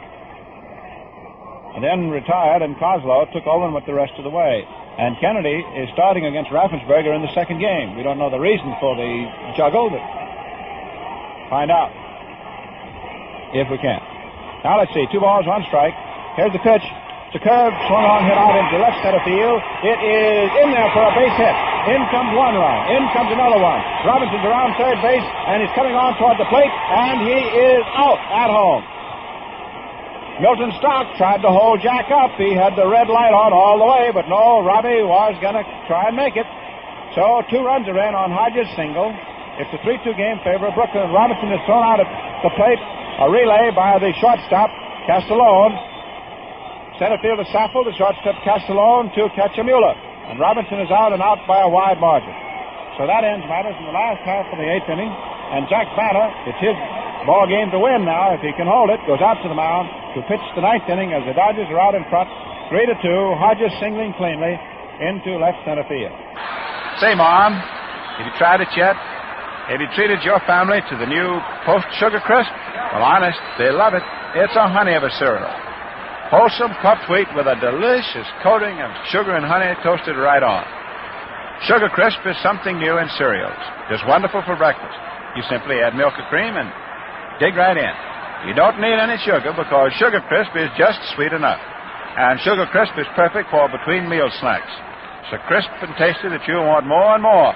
And then retired, and Coslow took over and went the rest of the way. And Kennedy is starting against Raffensperger in the second game. We don't know the reason for the juggle, but find out if we can. Now let's see. 2 balls, 1 strike. Here's the pitch. It's a curve, swung on, hit out into left center field. It is in there for a base hit. In comes 1 run. In comes another one. Robinson's around third base, and he's coming on toward the plate, and he is out at home. Milton Stark tried to hold Jack up. He had the red light on all the way, but no, Robbie was going to try and make it. So 2 runs are in on Hodges' single. It's a 3-2 game favor of Brooklyn. Robinson is thrown out at the plate. A relay by the shortstop, Castellone. Center fielder Saffold, the shortstop Castellone to catcher Mueller. And Robinson is out and out by a wide margin. So that ends matters in the last half of the 8th inning. And Jack Banner, it's his ball game to win now. If he can hold it, goes out to the mound to pitch the 9th inning as the Dodgers are out in front. 3-2. Hodges singling cleanly into left center field. Say, Mom, have you tried it yet? Have you treated your family to the new Post Sugar Crisp? Well, honest, they love it. It's a honey of a cereal. Wholesome puffed wheat with a delicious coating of sugar and honey toasted right on. Sugar Crisp is something new in cereals. Just wonderful for breakfast. You simply add milk or cream and dig right in. You don't need any sugar because Sugar Crisp is just sweet enough. And Sugar Crisp is perfect for between meal snacks. So crisp and tasty that you'll want more and more.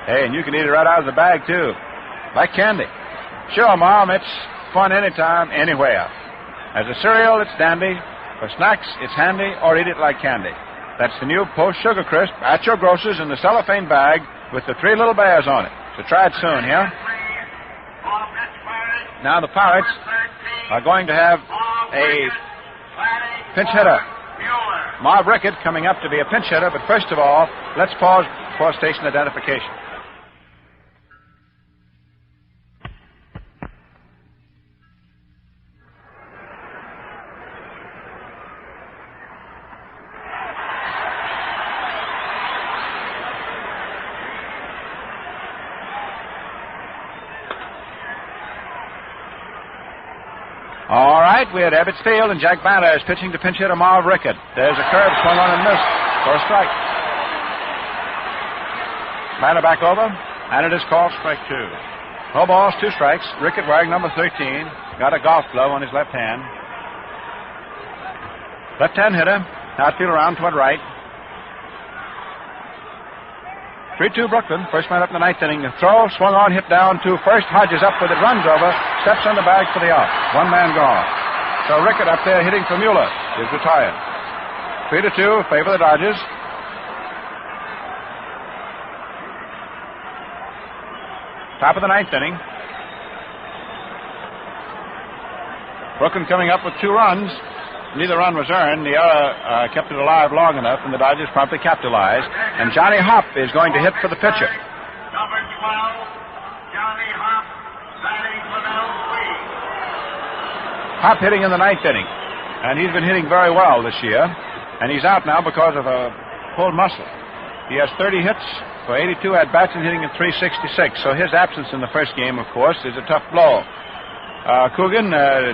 Hey, and you can eat it right out of the bag, too. Like candy. Sure, Mom, it's fun anytime, anywhere. As a cereal, it's dandy. For snacks, it's handy, or eat it like candy. That's the new Post Sugar Crisp at your grocer's in the cellophane bag with the 3 little bears on it. So try it soon, yeah? Now the Pirates are going to have a pinch hitter. Marv Rickett coming up to be a pinch hitter, but first of all, let's pause for station identification. All right, we're at Ebbets Field, and Jack Banner is pitching to pinch hitter Marv Rickett. There's a curve swung on and missed for a strike. Banner back over, and it is called strike two. No balls, 2 strikes. Rickett wearing number 13. Got a golf glove on his left hand. Left-hand hitter. Outfield around toward right. 3-2 Brooklyn. First man up in the 9th inning. The throw, swung on, hit down to first. Hodges up with it, runs over, steps on the bag for the out. 1 man gone. So Rickett up there hitting for Mueller is retired. 3-2, favor the Dodgers. Top of the 9th inning. Brooklyn coming up with 2 runs. Neither run was earned. The other kept it alive long enough, and the Dodgers promptly capitalized. And Johnny Hopp is going to hit for the pitcher. Number 12, Johnny Hopp, batting for Hopp hitting in the 9th inning. And he's been hitting very well this year. And he's out now because of a pulled muscle. He has 30 hits for 82 at-bats and hitting at .366. So his absence in the first game, of course, is a tough blow. Coogan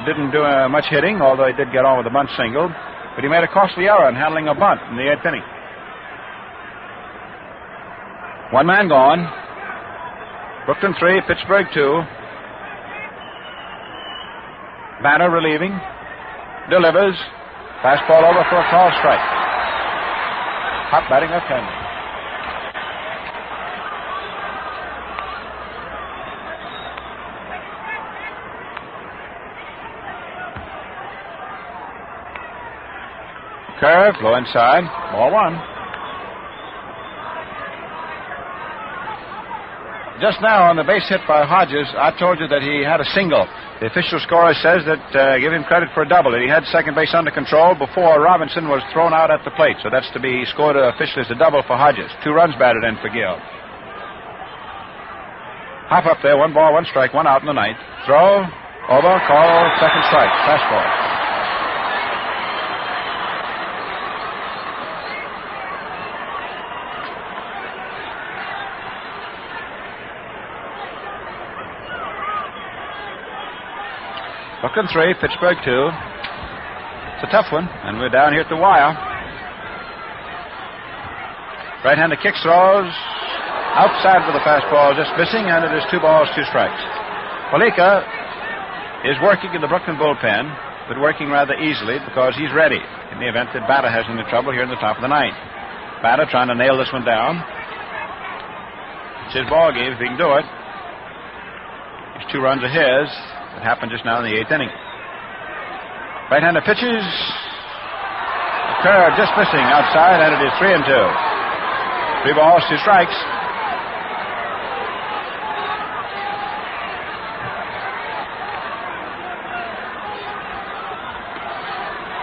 didn't do much hitting, although he did get on with a bunt single. But he made a costly error in handling a bunt in the 8th inning. 1 man gone. Brooklyn 3, Pittsburgh 2. Banner relieving. Delivers. Fastball over for a call strike. Hot batting left-hander. Curve, low inside, ball 1. Just now on the base hit by Hodges, I told you that he had a single. The official scorer says that give him credit for a double. He had second base under control before Robinson was thrown out at the plate. So that's to be scored officially as a double for Hodges. 2 runs batted in for Gill. Hop up there, 1 ball, 1 strike, 1 out in the 9th. Throw, over, call, second strike, fastball. Brooklyn 3, Pittsburgh 2. It's a tough one, and we're down here at the wire. Right-hander kicks, throws outside with the fastball, just missing, and it is 2 balls, 2 strikes. Palika is working in the Brooklyn bullpen, but working rather easily because he's ready in the event that Batta has any trouble here in the top of the 9th. Batta trying to nail this one down. It's his ball game if he can do it. These 2 runs are his. It happened just now in the 8th inning. Right-hander pitches. The curve just missing outside, and it is 3-2. 3 balls, 2 strikes.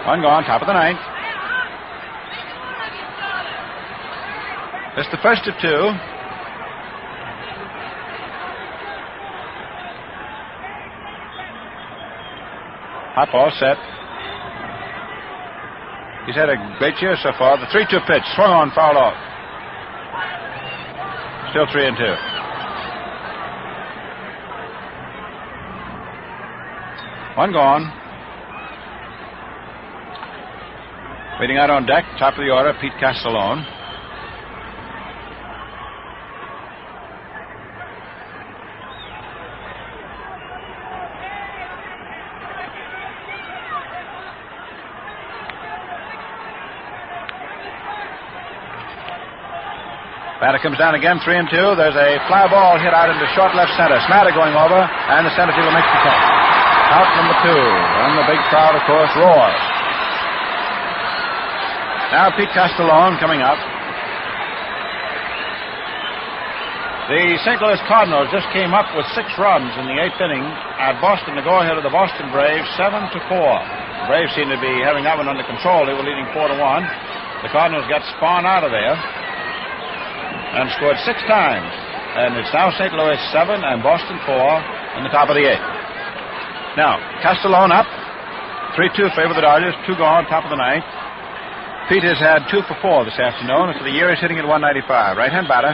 One gone, top of the 9th. That's the first of 2. Hot ball set. He's had a great year so far. The 3-2 pitch, swung on, fouled off. Still 3-2. One gone. Waiting out on deck, top of the order, Pete Castellone. Batter comes down again, 3-2. There's a fly ball hit out into short left center. Smatter going over, and the center fielder makes the catch. Out number 2, and the big crowd, of course, roars. Now Pete Castellone coming up. The St. Louis Cardinals just came up with 6 runs in the 8th inning at Boston to go ahead of the Boston Braves, 7-4. Braves seem to be having that one under control. They were leading 4-1. The Cardinals got Spahn out of there and scored 6 times. And it's now St. Louis 7 and Boston 4 in the top of the 8th. Now, Castellone up. 3-2 favor the Dodgers. 2 gone, top of the 9th. Pete has had 2 for 4 this afternoon, and for the year he's hitting at 195. Right-hand batter.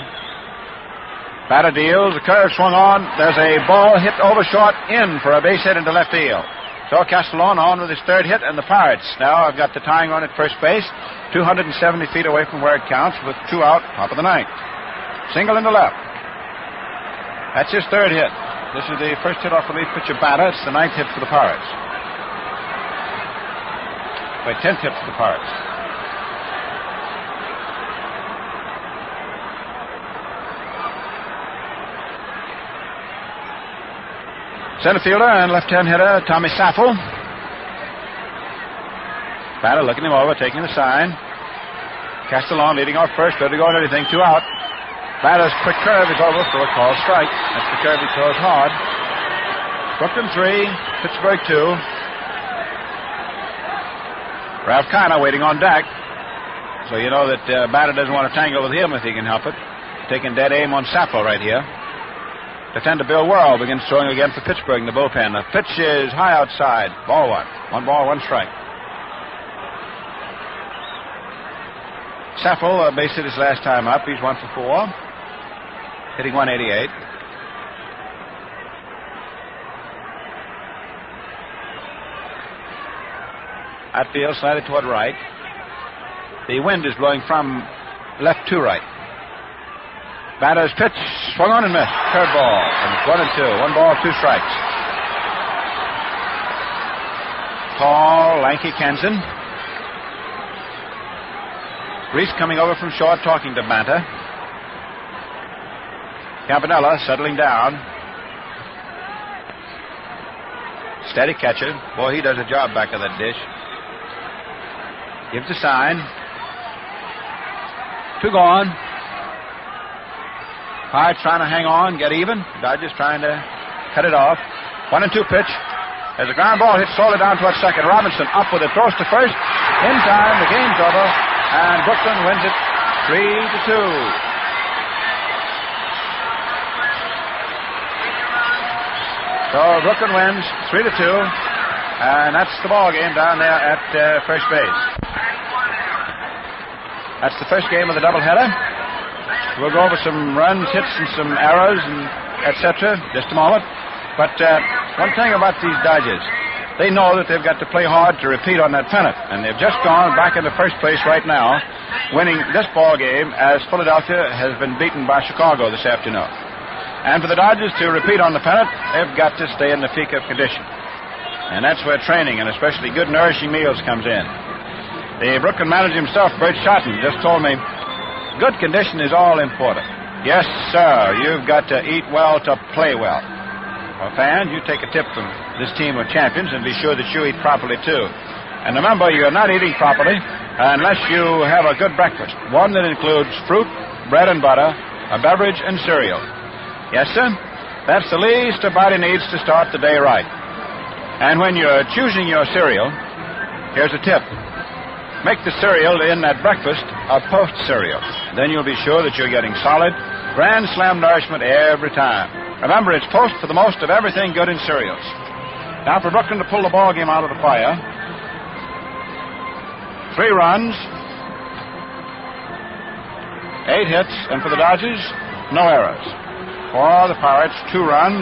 Batter deals. The curve swung on. There's a ball hit over short in for a base hit into left field. So Castellone on with his 3rd hit, and the Pirates now have got the tying run at first base, 270 feet away from where it counts, with 2 out, top of the 9th. Single into left. That's his 3rd hit. This is the first hit off relief pitcher batter. It's the 9th hit for the Pirates. Wait, 10th hit for the Pirates. Center fielder and left-hand hitter Tommy Saffel. Batter looking him over, taking the sign. Castellone leading off first, good to go and everything, 2 out. Batter's quick curve is over for a called strike. That's the curve he throws hard. Brooklyn 3, Pittsburgh 2. Ralph Kiner waiting on deck. So you know that Batter doesn't want to tangle with him if he can help it. Taking dead aim on Saffel right here. Defender Bill Worrell begins throwing again for Pittsburgh in the bullpen. The pitch is high outside. Ball 1. 1 ball, 1 strike. Saffel base hit his last time up. He's 1 for 4. Hitting 188. Outfield slanted toward right. The wind is blowing from left to right. Batter's pitch swung on and missed. Curveball. And it's 1-2. 1 ball, 2 strikes. Tall, lanky Kenson. Reese coming over from short, talking to Banta. Campanella settling down. Steady catcher. Boy, he does a job back of that dish. Gives the sign. 2 gone. Pirates trying to hang on, get even. Dodgers trying to cut it off. 1-2 pitch. There's a ground ball hit slowly down towards second. Robinson up with it, throws to first. In time, the game's over, and Brooklyn wins it 3-2. So Brooklyn wins 3-2, and that's the ball game down there at first base. That's the first game of the doubleheader. We'll go over some runs, hits, and some errors, and etc. just a moment. But one thing about these Dodgers, they know that they've got to play hard to repeat on that pennant, and they've just gone back into first place right now, winning this ball game as Philadelphia has been beaten by Chicago this afternoon. And for the Dodgers to repeat on the pennant, they've got to stay in the peak of condition. And that's where training, and especially good nourishing meals, comes in. The Brooklyn manager himself, Bert Shotton, just told me, good condition is all important. Yes, sir, you've got to eat well to play well. Well, fans, you take a tip from this team of champions and be sure that you eat properly, too. And remember, you're not eating properly unless you have a good breakfast, one that includes fruit, bread and butter, a beverage, and cereal. Yes, sir, that's the least a body needs to start the day right. And when you're choosing your cereal, here's a tip. Make the cereal in that breakfast a post cereal. Then you'll be sure that you're getting solid, grand slam nourishment every time. Remember, it's post for the most of everything good in cereals. Now for Brooklyn to pull the ball game out of the fire. 3 runs, 8 hits, and for the Dodgers, no errors. For the Pirates, 2 runs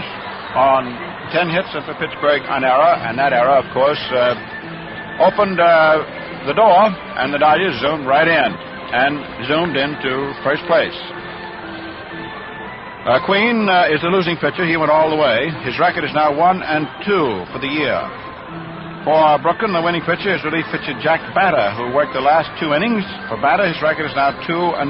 on 10 hits, and for Pittsburgh, an error, and that error, of course, opened the door, and the Dodgers zoomed right in and zoomed into first place. Queen is the losing pitcher. He went all the way. His record is now 1-2 for the year. For Brooklyn, the winning pitcher is relief pitcher Jack Banta, who worked the last 2 innings. For Banta, his record is now 2-0.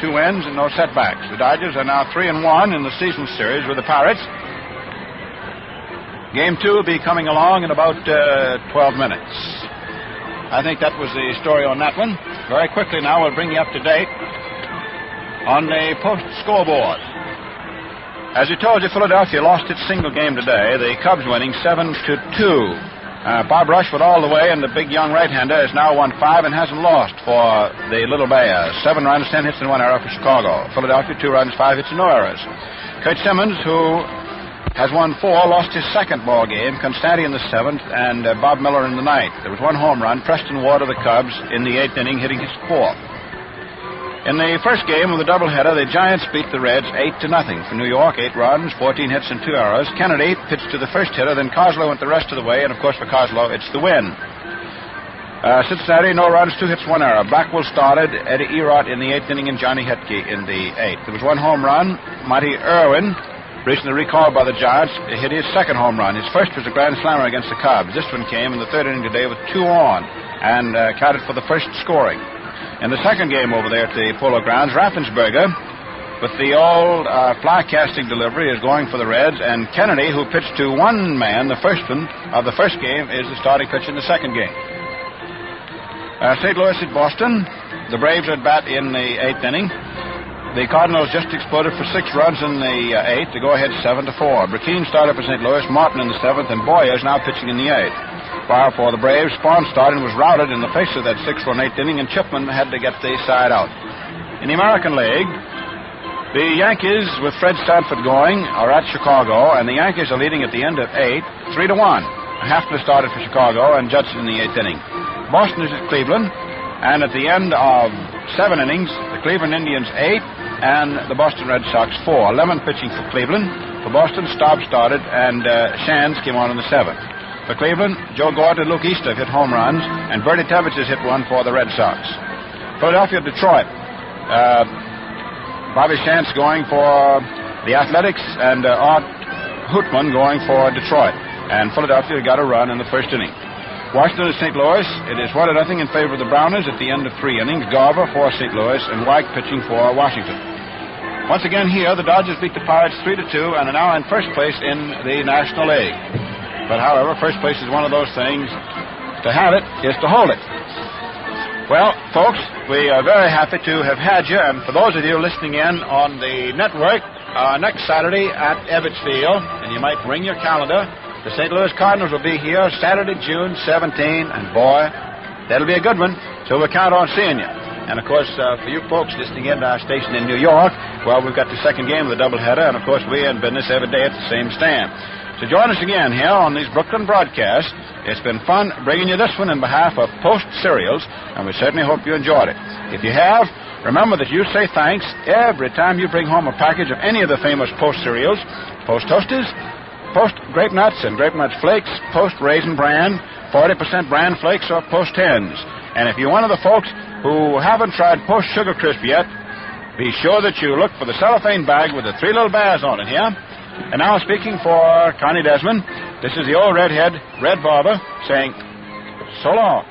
2 wins and no setbacks. The Dodgers are now 3-1 in the season series with the Pirates. Game 2 will be coming along in about 12 minutes. I think that was the story on that one. Very quickly now, we'll bring you up to date on the post scoreboard. As we told you, Philadelphia lost its single game today, the Cubs winning 7-2. Bob Rushwood all the way, and the big young right-hander has now won 5 and hasn't lost for the Little Bears. 7 runs, 10 hits, and 1 error for Chicago. Philadelphia, 2 runs, 5 hits, and no errors. Kurt Simmons, who has won 4, lost his second ball game. Constanti in the 7th, and Bob Miller in the 9th. There was 1 home run. Preston Ward of the Cubs in the 8th inning, hitting his 4th. In the first game of the doubleheader, the Giants beat the Reds 8-0 for New York. 8 runs, 14 hits, and 2 errors. Kennedy pitched to the first hitter, then Kozlow went the rest of the way, and of course for Kozlow, it's the win. Cincinnati, no runs, 2 hits, 1 error. Blackwell started, Eddie Erott in the 8th inning, and Johnny Hetke in the 8th. There was 1 home run. Monty Irwin, recently recalled by the Giants, hit his 2nd home run. His first was a grand slammer against the Cubs. This one came in the 3rd inning today with 2 on, and counted for the first scoring. In the second game over there at the Polo Grounds, Raffensperger, with the old fly-casting delivery, is going for the Reds, and Kennedy, who pitched to 1 man, the first one of the first game, is the starting pitcher in the second game. St. Louis at Boston. The Braves are at bat in the 8th inning. The Cardinals just exploded for 6 runs in the 8th to go ahead 7-4. Burkeen started for St. Louis, Martin in the 7th, and Boyer is now pitching in the 8th. While for the Braves, Spahn started and was routed in the face of that 6-run 8th inning, and Chipman had to get the side out. In the American League, the Yankees, with Fred Stanford going, are at Chicago, and the Yankees are leading at the end of 8, 3-1. Hafner started for Chicago, and Judson in the 8th inning. Boston is at Cleveland, and at the end of 7 innings, the Cleveland Indians 8, and the Boston Red Sox 4. Lemon pitching for Cleveland. For Boston, Staub started, and Shands came on in the 7th. For Cleveland, Joe Gord and Luke Easter hit home runs, and Bertie Tevich has hit 1 for the Red Sox. Philadelphia, Detroit. Bobby Shantz going for the Athletics, and Art Hootman going for Detroit. And Philadelphia got a run in the first inning. Washington at St. Louis. It is 1-0 in favor of the Browners at the end of 3 innings. Garver for St. Louis, and White pitching for Washington. Once again here, the Dodgers beat the Pirates 3-2 and are now in first place in the National League. But, however, first place is one of those things. To have it is to hold it. Well, folks, we are very happy to have had you. And for those of you listening in on the network, next Saturday at Ebbets Field, and you might bring your calendar, the St. Louis Cardinals will be here Saturday, June 17. And, boy, that'll be a good one. So we'll count on seeing you. And, of course, for you folks listening in to our station in New York, well, we've got the second game of the doubleheader. And, of course, we're in business every day at the same stand. So join us again here on these Brooklyn broadcasts. It's been fun bringing you this one in behalf of Post Cereals, and we certainly hope you enjoyed it. If you have, remember that you say thanks every time you bring home a package of any of the famous Post cereals: Post Toasters, Post Grape Nuts and Grape Nuts Flakes, Post Raisin Bran, 40% Bran Flakes, or Post Hens. And if you're one of the folks who haven't tried Post Sugar Crisp yet, be sure that you look for the cellophane bag with the 3 little bears on it here. And now, speaking for Connie Desmond, this is the old redhead, Red Barber, saying so long.